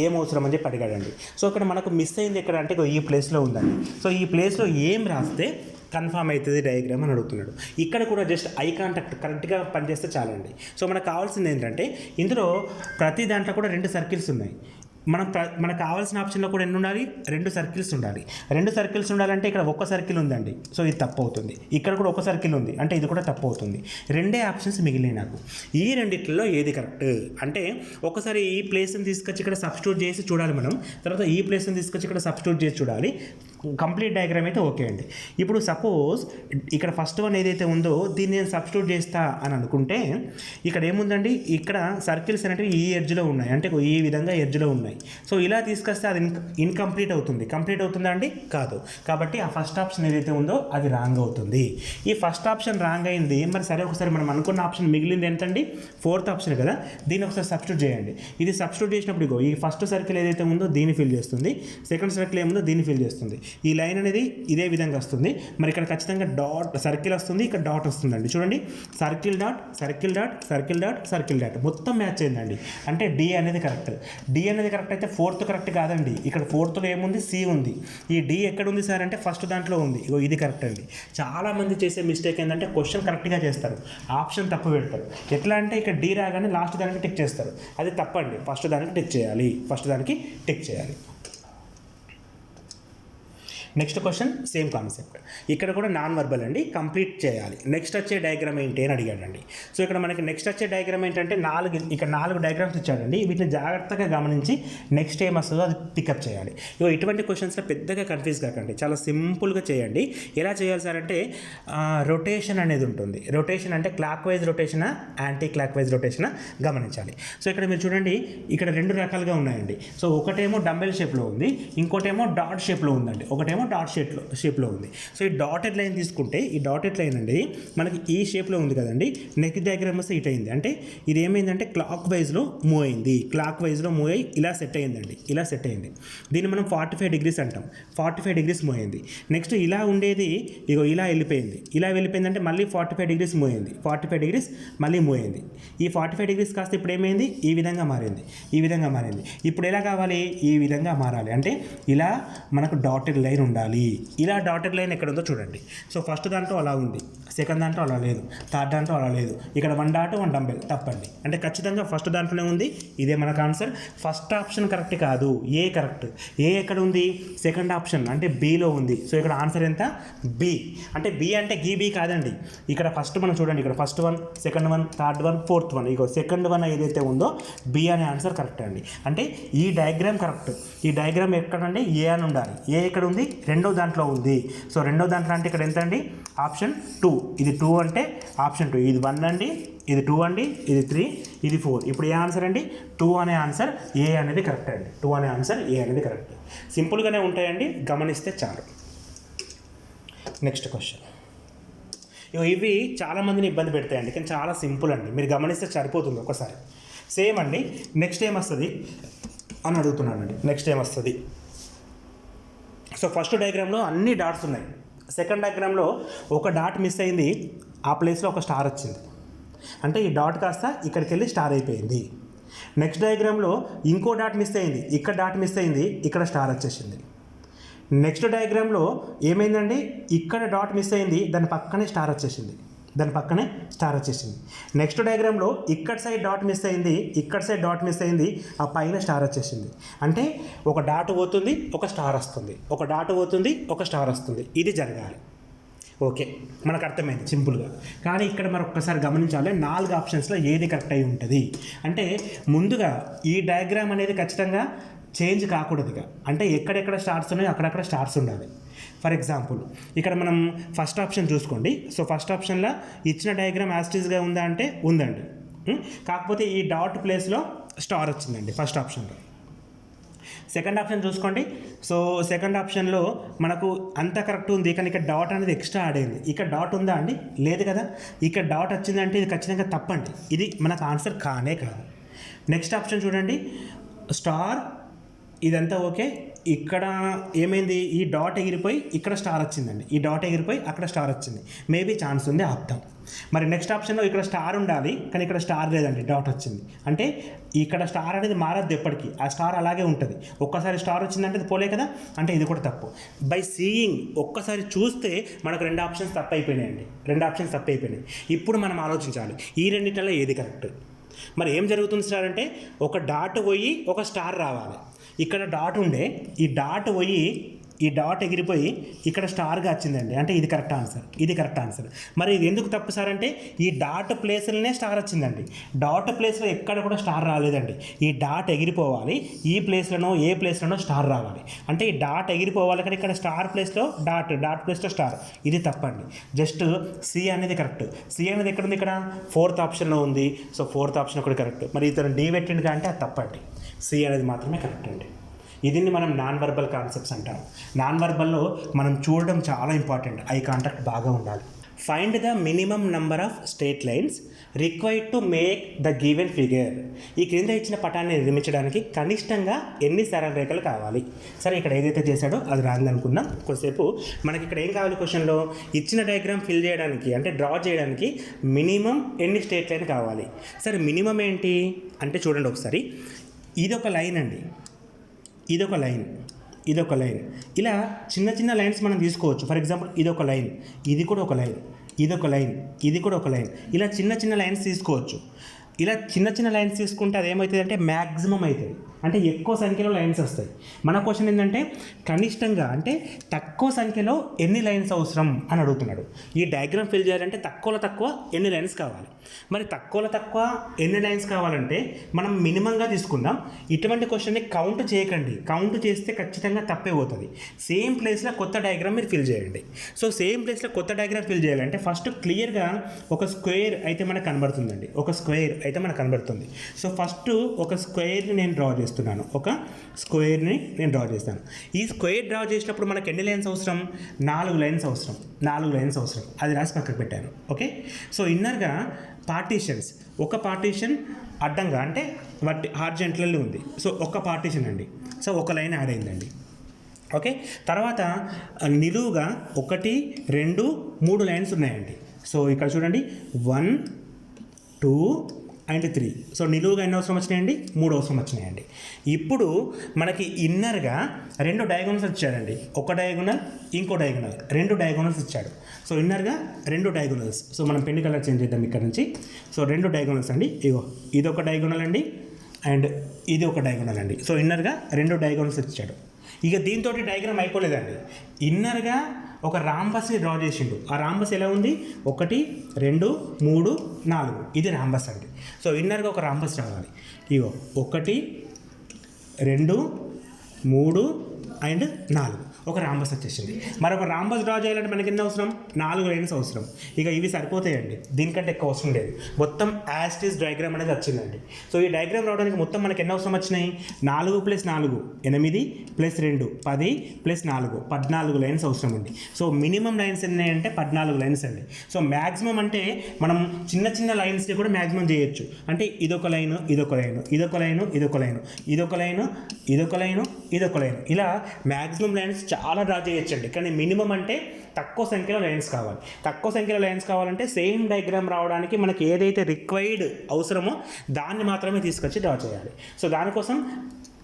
ఏం అవసరం అని చెప్పి అడిగాడండి. సో ఇక్కడ మనకు మిస్ అయింది ఎక్కడ అంటే ఈ ప్లేస్లో ఉందండి. సో ఈ ప్లేస్లో ఏం రాస్తే కన్ఫామ్ అవుతుంది డయాగ్రామ్ అని అడుగుతున్నాడు. ఇక్కడ కూడా జస్ట్ ఐ కాంటాక్ట్ కరెక్ట్గా పనిచేస్తే చాలండి. సో మనకు కావాల్సింది ఏంటంటే ఇందులో ప్రతి దాంట్లో కూడా 2 సర్కిల్స్ ఉన్నాయి. మనకు కావాల్సిన ఆప్షన్లో కూడా ఎన్ని ఉండాలి, 2 సర్కిల్స్ ఉండాలి. 2 సర్కిల్స్ ఉండాలంటే ఇక్కడ ఒక సర్కిల్ ఉందండి, సో ఇది తప్పు అవుతుంది. ఇక్కడ కూడా ఒక సర్కిల్ ఉంది అంటే ఇది కూడా తప్పు అవుతుంది. 2 ఆప్షన్స్ మిగిలినాయి నాకు. ఈ రెండిట్లో ఏది కరెక్ట్ అంటే ఒకసారి ఈ ప్లేస్ని తీసుకొచ్చి ఇక్కడ సబ్స్టిట్యూట్ చేసి చూడాలి మనం, తర్వాత ఈ ప్లేస్ని తీసుకొచ్చి ఇక్కడ సబ్స్టిట్యూట్ చేసి చూడాలి. కంప్లీట్ డయాగ్రామ్ అయితే ఓకే అండి. ఇప్పుడు సపోజ్ ఇక్కడ ఫస్ట్ వన్ ఏదైతే ఉందో దీన్ని నేను సబ్స్టిట్యూట్ చేస్తా అని అనుకుంటే ఇక్కడ ఏముందండి, ఇక్కడ సర్కిల్స్ అనేవి ఈ ఎడ్జ్లో ఉన్నాయి, అంటే ఈ విధంగా ఎడ్జ్లో ఉన్నాయి. సో ఇలా తీసుకొస్తే అది ఇన్కంప్లీట్ అవుతుంది. కంప్లీట్ అవుతుందా అండి? కాదు. కాబట్టి ఆ ఫస్ట్ ఆప్షన్ ఏదైతే ఉందో అది రాంగ్ అవుతుంది. ఈ ఫస్ట్ ఆప్షన్ రాంగ్ అయింది. మరి సరే ఒకసారి మనం అనుకున్న ఆప్షన్ మిగిలింది ఎంతండి, 4th ఆప్షన్ కదా, దీన్ని ఒకసారి సబ్స్టిట్యూట్ చేయండి. ఇది సబ్స్టిట్యూట్ చేసినప్పుడు ఇగో ఈ ఫస్ట్ సర్కిల్ ఏదైతే ఉందో దీన్ని ఫిల్ చేస్తుంది, సెకండ్ సర్కిల్ ఏముందో దీన్ని ఫిల్ చేస్తుంది. ఈ లైన్ అనేది ఇదే విధంగా వస్తుంది. మరి ఇక్కడ ఖచ్చితంగా డాట్ సర్కిల్ వస్తుంది, ఇక్కడ డాట్ వస్తుందండి. చూడండి, circle dot circle dot circle dot circle dot మొత్తం మ్యాచ్ అయిందండి. అంటే డి అనేది కరెక్ట్. డి అనేది కరెక్ట్ అయితే 4th కరెక్ట్ కాదండి. ఇక్కడ 4thలో ఏముంది, సి ఉంది. ఈ డి ఎక్కడ ఉంది సార్ అంటే ఫస్ట్ దాంట్లో ఉంది. ఇగో ఇది కరెక్ట్ అండి. చాలామంది చేసే మిస్టేక్ ఏంటంటే క్వశ్చన్ కరెక్ట్గా చేస్తారు, ఆప్షన్ తప్పు పెడతారు. ఎట్లా అంటే ఇక్కడ డి రాగానే లాస్ట్ దానికి టిక్ చేస్తారు. అది తప్పండి. ఫస్ట్ దానికి టిక్ చేయాలి. Next question same concept. ఇక్కడ కూడా నాన్ వర్బల్ అండి, కంప్లీట్ చేయాలి. నెక్స్ట్ వచ్చే డయాగ్రామ్ ఏంటి అని అడిగాడండి. సో ఇక్కడ మనకి నెక్స్ట్ వచ్చే డయాగ్రామ్ ఏంటంటే 4 డయాగ్రామ్స్ ఇచ్చాడండి. వీటిని జాగ్రత్తగా గమనించి నెక్స్ట్ ఏం వస్తుందో అది పికప్ చేయాలి. ఇగో ఇటువంటి క్వశ్చన్స్లో పెద్దగా కన్ఫ్యూజ్ కాకండి, చాలా సింపుల్గా చేయండి. ఎలా చేయాలి సార్ అంటే రొటేషన్ అనేది ఉంటుంది. రొటేషన్ అంటే క్లాక్ వైజ్ రొటేషనా, యాంటీ క్లాక్ వైజ్ రొటేషనా గమనించాలి. సో ఇక్కడ మీరు చూడండి, ఇక్కడ 2 రకాలుగా ఉన్నాయండి. సో ఒకటేమో డంబెల్ షేప్లో ఉంది, ఇంకోటేమో డాట్ షేప్లో ఉందండి. ఒకటేమో డాట్ షేప్లో ఉంది. సో ఈ డాటెడ్ లైన్ తీసుకుంటే ఈ డాటెడ్ లైన్ అండి మనకి ఈ షేప్లో ఉంది కదండి. నెక్స్ట్ డయాగ్రామ్ వస్తే ఇట్ అయింది. అంటే ఇది ఏమైందంటే క్లాక్ వైజ్లో మూవ్ అయింది. క్లాక్ వైజ్లో మూవ్ అయ్యి ఇలా సెట్ అయిందండి. దీన్ని మనం 45 degrees అంటాం. 45 degrees మూవ్ అయింది. నెక్స్ట్ ఇలా ఉండేది ఇగో ఇలా వెళ్ళిపోయిందంటే మళ్ళీ 45 degrees మూవ్ అయింది. 45 degrees మళ్ళీ మూవ్ అయింది. ఈ 45 degrees కాస్త ఇప్పుడు ఏమైంది, ఈ విధంగా మారింది. ఇప్పుడు ఎలా కావాలి, ఈ విధంగా మారాలి. అంటే ఇలా మనకు డాటెడ్ లైన్ ఉండాలి. ఇలా డాటెడ్ లైన్ ఎక్కడ ఉందో చూడండి. సో ఫస్ట్ దాంట్లో అలా ఉంది, సెకండ్ దాంట్లో అలా లేదు, థర్డ్ దాంట్లో అలా లేదు. ఇక్కడ 1 డాట్ 1 డంబెల్ తప్పండి. అంటే ఖచ్చితంగా ఫస్ట్ దాంట్లోనే ఉంది. ఇదే మనకు ఆన్సర్. ఫస్ట్ ఆప్షన్ కరెక్ట్ కాదు, ఏ కరెక్ట్. ఏ ఎక్కడ ఉంది, సెకండ్ ఆప్షన్ అంటే బిలో ఉంది. సో ఇక్కడ ఆన్సర్ ఎంత, బి. అంటే బి అంటే బి కాదండి. ఇక్కడ ఫస్ట్ మనం చూడండి, ఇక్కడ ఫస్ట్ 1, సెకండ్ 1, థర్డ్ 1, ఫోర్త్ 1. ఇగో సెకండ్ 1 ఏదైతే ఉందో బి అనే ఆన్సర్ కరెక్ట్ అండి. అంటే ఈ డయాగ్రామ్ కరెక్ట్. ఈ డయాగ్రామ్ ఎక్కడంటే ఏ అని ఉండాలి. ఏ ఎక్కడ ఉంది, 2వ దాంట్లో ఉంది. సో 2వ దాంట్లో అంటే ఇక్కడ ఎంత అండి, ఆప్షన్ 2. ఇది 2 అంటే ఆప్షన్ 2. ఇది 1 అండి, ఇది 2 అండి, ఇది 3, ఇది 4. ఇప్పుడు ఏ ఆన్సర్ అండి, 2 అనే ఆన్సర్, ఏ అనేది కరెక్ట్ అండి. 2 అనే ఆన్సర్, ఏ అనేది కరెక్ట్. సింపుల్గానే ఉంటాయండి, గమనిస్తే చాలు. Next question. ఇవి చాలామందిని ఇబ్బంది పెడతాయండి, కానీ చాలా సింపుల్ అండి. మీరు గమనిస్తే సరిపోతుంది ఒకసారి. సేమ్ అండి. నెక్స్ట్ ఏమొస్తుంది అని అడుగుతున్నానండి. నెక్స్ట్ ఏమొస్తుంది. సో ఫస్ట్ డయాగ్రామ్లో అన్ని డాట్స్ ఉన్నాయి. సెకండ్ డయాగ్రామ్లో ఒక డాట్ మిస్ అయింది, ఆ ప్లేస్లో ఒక స్టార్ వచ్చింది. అంటే ఈ డాట్ కాస్త ఇక్కడికి వెళ్ళి స్టార్ అయిపోయింది. నెక్స్ట్ డయాగ్రామ్లో ఇంకో డాట్ మిస్ అయింది, ఇక్కడ డాట్ మిస్ అయింది, ఇక్కడ స్టార్ వచ్చేసింది. నెక్స్ట్ డయాగ్రామ్లో ఏమైందండి, ఇక్కడ డాట్ మిస్ అయింది, దాని పక్కనే స్టార్ వచ్చేసింది. నెక్స్ట్ డయాగ్రామ్లో ఇక్కడ సైడ్ డాట్ మిస్ అయింది, ఇక్కడ సైడ్ డాట్ మిస్ అయింది, ఆ పైన స్టార్ వచ్చేసింది. అంటే ఒక డాట్ పోతుంది, ఒక స్టార్ వస్తుంది, ఒక డాట్ పోతుంది, ఒక స్టార్ వస్తుంది. ఇది జరగాలి. ఓకే, మనకు అర్థమైంది సింపుల్గా. కానీ ఇక్కడ మనం ఒక్కసారి గమనించాలి, 4 ఆప్షన్స్లో ఏది కరెక్ట్ అయి ఉంటుంది అంటే ముందుగా ఈ డయాగ్రామ్ అనేది ఖచ్చితంగా చేంజ్ కాకూడదుగా. అంటే ఎక్కడెక్కడ స్టార్స్ ఉన్నాయో అక్కడక్కడ స్టార్స్ ఉండాలి. ఫర్ ఎగ్జాంపుల్ ఇక్కడ మనం ఫస్ట్ ఆప్షన్ చూసుకోండి. సో ఫస్ట్ ఆప్షన్లో ఇచ్చిన డయాగ్రామ్ యాస్టీస్గా ఉందా అంటే ఉందండి. కాకపోతే ఈ డాట్ ప్లేస్లో స్టార్ వచ్చిందండి ఫస్ట్ ఆప్షన్లో. సెకండ్ ఆప్షన్ చూసుకోండి. సో సెకండ్ ఆప్షన్లో మనకు అంత కరెక్ట్ ఉంది, కానీ ఇక్కడ డాట్ అనేది ఎక్స్ట్రా యాడ్ అయింది. ఇక్కడ డాట్ ఉందా అండి? లేదు కదా. ఇక్కడ డాట్ వచ్చిందంటే ఇది ఖచ్చితంగా తప్పండి, ఇది మనకు ఆన్సర్ కానే కాదు. నెక్స్ట్ ఆప్షన్ చూడండి, స్టార్, ఇదంతా ఓకే. ఇక్కడ ఏమైంది, ఈ డాట్ ఎగిరిపోయి ఇక్కడ స్టార్ వచ్చిందండి, ఈ డాట్ ఎగిరిపోయి అక్కడ స్టార్ వచ్చింది, మేబీ ఛాన్స్ ఉంది, ఆప్తాం. మరి నెక్స్ట్ ఆప్షన్లో ఇక్కడ స్టార్ ఉండాలి, కానీ ఇక్కడ స్టార్ లేదండి, డాట్ వచ్చింది. అంటే ఇక్కడ స్టార్ అనేది మారద్దు ఎప్పటికీ, ఆ స్టార్ అలాగే ఉంటుంది. ఒక్కసారి స్టార్ వచ్చిందంటే ఇది పోలే కదా, అంటే ఇది కూడా తప్పు. బై సీయింగ్ ఒక్కసారి చూస్తే మనకు 2 ఆప్షన్స్ తప్పు అయిపోయినాయండి, 2 ఆప్షన్స్ తప్పు అయిపోయినాయి. ఇప్పుడు మనం ఆలోచించాలి ఈ రెండింటిలో ఏది కరెక్ట్. మరి ఏం జరుగుతుంది సార్ అంటే, ఒక డాట్ పోయి ఒక స్టార్ రావాలి. ఇక్కడ డాట్ ఉండే, ఈ డాట్ పోయి ఈ డాట్ ఎగిరిపోయి ఇక్కడ స్టార్గా వచ్చిందండి, అంటే ఇది కరెక్ట్ ఆన్సర్, ఇది కరెక్ట్ ఆన్సర్. మరి ఇది ఎందుకు తప్పు సార్ అంటే, ఈ డాట్ ప్లేస్లోనే స్టార్ వచ్చిందండి, డాట్ ప్లేస్లో ఎక్కడ కూడా స్టార్ రాలేదండి. ఈ డాట్ ఎగిరిపోవాలి, ఈ ప్లేస్లోనో ఏ ప్లేస్లోనో స్టార్ రావాలి. అంటే ఈ డాట్ ఎగిరిపోవాలి, కానీ ఇక్కడ స్టార్ ప్లేస్లో డాట్, డాట్ ప్లేస్లో స్టార్, ఇది తప్పండి. జస్ట్ సి అనేది కరెక్ట్. సి అనేది ఎక్కడ ఉంది, ఇక్కడ 4th ఆప్షన్లో ఉంది. సో 4th ఆప్షన్ ఒకటి కరెక్ట్. మరి ఇతను డి పెట్టిండుగా అంటే అది తప్పండి, సి అనేది మాత్రమే కరెక్ట్ అండి. దీన్ని మనం నాన్ వర్బల్ కాన్సెప్ట్స్ అంటారు. నాన్ వర్బల్లో మనం చూడడం చాలా ఇంపార్టెంట్, ఐ కాంటాక్ట్ బాగా ఉండాలి. Find the minimum number of straight lines required to make the given figure. ఈ క్రింద ఇచ్చిన పటాన్ని నిర్మించడానికి కనిష్టంగా ఎన్ని సరళ రేఖలు కావాలి? సరే, ఇక్కడ ఏదైతే చేశాడో అది రాందనుకుందాం. కొద్దిసేపు మనకి ఇక్కడ ఏం కావాలి, క్వశ్చన్లో ఇచ్చిన డయాగ్రామ్ ఫిల్ చేయడానికి అంటే డ్రా చేయడానికి మినిమం ఎన్ని స్ట్రెయిట్ లైన్ కావాలి. సరే, మినిమం ఏంటి అంటే చూడండి ఒకసారి, ఇదొక లైన్ అండి, ఇదొక లైన్, ఇదొక లైన్. ఇలా చిన్న చిన్న లైన్స్ మనం తీసుకోవచ్చు. ఫర్ ఎగ్జాంపుల్ ఇదొక లైన్, ఇది కూడా ఒక లైన్, ఇదొక లైన్, ఇది కూడా ఒక లైన్. ఇలా చిన్న చిన్న లైన్స్ తీసుకోవచ్చు. ఇలా చిన్న చిన్న లైన్స్ తీసుకుంటే అది ఏమవుతుంది అంటే మ్యాక్సిమం అవుతుంది, అంటే ఎక్కువ సంఖ్యలో లైన్స్ వస్తాయి. మన క్వశ్చన్ ఏంటంటే కనిష్టంగా అంటే తక్కువ సంఖ్యలో ఎన్ని లైన్స్ అవసరం అని అడుగుతున్నాడు. ఈ డయాగ్రామ్ ఫిల్ చేయాలంటే తక్కువలో తక్కువ ఎన్ని లైన్స్ కావాలి. మరి తక్కువలో తక్కువ ఎన్ని లైన్స్ కావాలంటే మనం మినిమంగా తీసుకుందాం. ఇటువంటి క్వశ్చన్ని కౌంట్ చేయకండి, కౌంట్ చేస్తే ఖచ్చితంగా తప్పే పోతుంది. సేమ్ ప్లేస్లో కొత్త డయాగ్రామ్ మీరు ఫిల్ చేయండి. సో సేమ్ ప్లేస్లో కొత్త డయాగ్రామ్ ఫిల్ చేయాలంటే ఫస్ట్ క్లియర్గా ఒక స్క్వేర్ అయితే మనకు కనబడుతుందండి, ఒక స్క్వేర్ అయితే మనకు కనబడుతుంది. సో ఫస్ట్ ఒక స్క్వేర్ని నేను డ్రా చేస్తున్నాను, ఒక స్క్వేర్ని నేను డ్రా చేస్తాను. ఈ స్క్వేర్ డ్రా చేసినప్పుడు మనకు ఎన్ని లైన్స్ అవసరం? 4 లైన్స్ అవసరం, 4 లైన్స్ అవసరం. అది రాసి పక్కకు పెట్టాను. ఓకే, సో ఇన్నర్గా పార్టీషన్స్, ఒక పార్టీషన్ అడ్డంగా అంటే వాటి హార్జెంటల్ ఉంది. సో ఒక పార్టీషన్ అండి, సో ఒక లైన్ యాడ్ అయిందండి. ఓకే, తర్వాత నిలువుగా 1, 2, 3 లైన్స్ ఉన్నాయండి. సో ఇక్కడ చూడండి 1, 2 అండ్ 3. సో నిలువుగా ఎన్ని అవసరం వచ్చినాయండి? 3 అవసరం వచ్చినాయండి. ఇప్పుడు మనకి ఇన్నర్గా 2 డయాగోనల్స్ వచ్చాడండి, ఒక డయాగోనల్ ఇంకో డయాగోనల్, 2 డయాగోనల్స్ ఇచ్చాడు. సో ఇన్నర్గా 2 డయాగోనల్స్. సో మనం పెన్ కలర్ చేంజ్ చేద్దాం ఇక్కడ నుంచి. సో 2 డయాగోనల్స్ అండి, ఇగో ఇది ఒక డయాగోనల్ అండి అండ్ ఇది ఒక డయాగోనల్ అండి. సో ఇన్నర్గా 2 డయాగోనల్స్ ఇచ్చాడు. ఇక దీంతో డయాగ్రామ్ అయిపోలేదండి. ఇన్నర్గా ఒక రాంబస్ని డ్రా చేసిండు. ఆ రాంబస్ ఎలా ఉంది? 1, 2, 3, 4, ఇది రాంబస్ అండి. సో ఇన్నర్గా ఒక రాంబస్ రావాలి. ఇగో 1, 2, 3 అండ్ 4 ఒక రాంబస్ వచ్చేసింది. మరి ఒక రాంబస్ డ్రా చేయాలంటే మనకి ఎన్ని అవసరం? 4 లైన్స్ అవసరం. ఇక ఇవి సరిపోతాయండి, దీనికంటే ఎక్కువ అవసరం లేదు. మొత్తం యాస్టిస్ డయాగ్రామ్ అనేది వచ్చిందండి. సో ఈ డయాగ్రామ్ రావడానికి మొత్తం మనకి ఎన్ని అవసరం వచ్చినాయి? 4 + 4 8 + 2 10 + 4 14 లైన్స్ అవసరం అండి. సో మినిమం లైన్స్ ఎన్ని అంటే 14 లైన్స్ అండి. సో మ్యాక్సిమం అంటే మనం చిన్న చిన్న లైన్స్ని కూడా మ్యాక్సిమం చేయొచ్చు. అంటే ఇదొక లైను, ఇదొక లైను, ఇదొక లైను, ఇదొక లైను, ఇదొక లైను, ఇదొక లైను, ఇదొక లైన్, ఇలా మ్యాక్సిమం లైన్స్ చాలా డ్రా చేయొచ్చండి. కానీ మినిమం అంటే తక్కువ సంఖ్యలో లైన్స్ కావాలి. తక్కువ సంఖ్యలో లైన్స్ కావాలంటే సేమ్ డయాగ్రామ్ రావడానికి మనకి ఏదైతే రిక్వైర్డ్ అవసరమో దాన్ని మాత్రమే తీసుకొచ్చి డ్రా చేయాలి. సో దానికోసం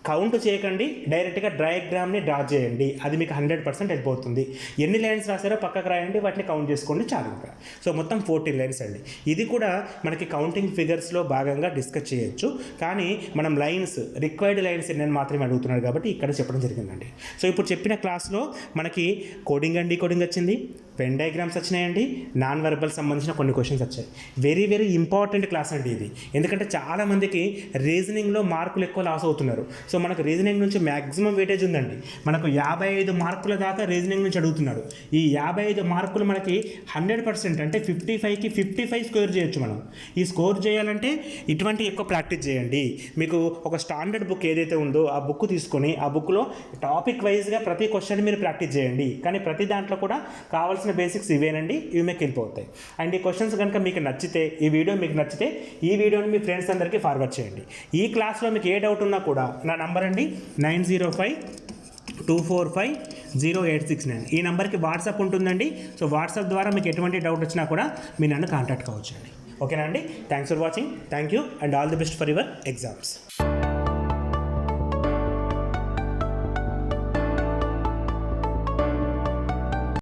కౌంట్ చేయకండి, డైరెక్ట్గా డయాగ్రామ్ని డ్రా చేయండి. అది మీకు 100% హెల్ప్ అవుతుంది. ఎన్ని లైన్స్ రాసారో పక్కకు రాయండి, వాటిని కౌంట్ చేసుకోండి చాలు. ఇంకా సో మొత్తం 14 లైన్స్ అండి. ఇది కూడా మనకి కౌంటింగ్ ఫిగర్స్లో భాగంగా డిస్కస్ చేయొచ్చు. కానీ మనం లైన్స్ రిక్వైర్డ్ లైన్స్ ఎన్ని మాత్రమే అడుగుతున్నారు కాబట్టి ఇక్కడ చెప్పడం జరిగిందండి. సో ఇప్పుడు చెప్పిన క్లాస్లో మనకి కోడింగ్ అండ్ డీకోడింగ్ వచ్చింది, వెన్ డయాగ్రామ్స్ వచ్చినాయండి, నాన్ వెర్బల్ సంబంధించిన కొన్ని క్వశ్చన్స్ వచ్చాయి. వెరీ వెరీ ఇంపార్టెంట్ క్లాస్ అండి ఇది. ఎందుకంటే చాలామందికి రీజనింగ్లో మార్కులు ఎక్కువ లాస్ అవుతున్నారు. సో మనకు రీజనింగ్ నుంచి మ్యాక్సిమం వెయిటేజ్ ఉందండి. మనకు 55 మార్కుల దాకా రీజనింగ్ నుంచి అడుగుతున్నాడు. ఈ 55 మార్కులు మనకి 100% అంటే 55కి 55 స్కోర్ చేయొచ్చు మనం. ఈ స్కోర్ చేయాలంటే ఇటువంటి ఎక్కువ ప్రాక్టీస్ చేయండి. మీకు ఒక స్టాండర్డ్ బుక్ ఏదైతే ఉందో ఆ బుక్ తీసుకొని ఆ బుక్లో టాపిక్ వైజ్గా ప్రతి క్వశ్చన్ మీరు ప్రాక్టీస్ చేయండి. కానీ ప్రతి దాంట్లో కూడా కావాల్సిన బేసిక్స్ ఇవేనండి, ఇవి మీకు వెళ్ళిపోతాయి. అండ్ ఈ క్వశ్చన్స్ కనుక మీకు నచ్చితే, ఈ వీడియో మీకు నచ్చితే ఈ వీడియోని మీ ఫ్రెండ్స్ అందరికీ ఫార్వర్డ్ చేయండి. ఈ క్లాస్లో మీకు ఏ డౌట్ ఉన్నా కూడా నా నంబర్ అండి 9052450869. ఈ నెంబర్కి వాట్సాప్ ఉంటుందండి. సో వాట్సాప్ ద్వారా మీకు ఎటువంటి డౌట్ వచ్చినా కూడా మీరు నన్ను కాంటాక్ట్ కావచ్చు అండి. ఓకేనా అండి? Thanks for watching. Thank you and all the best for your exams.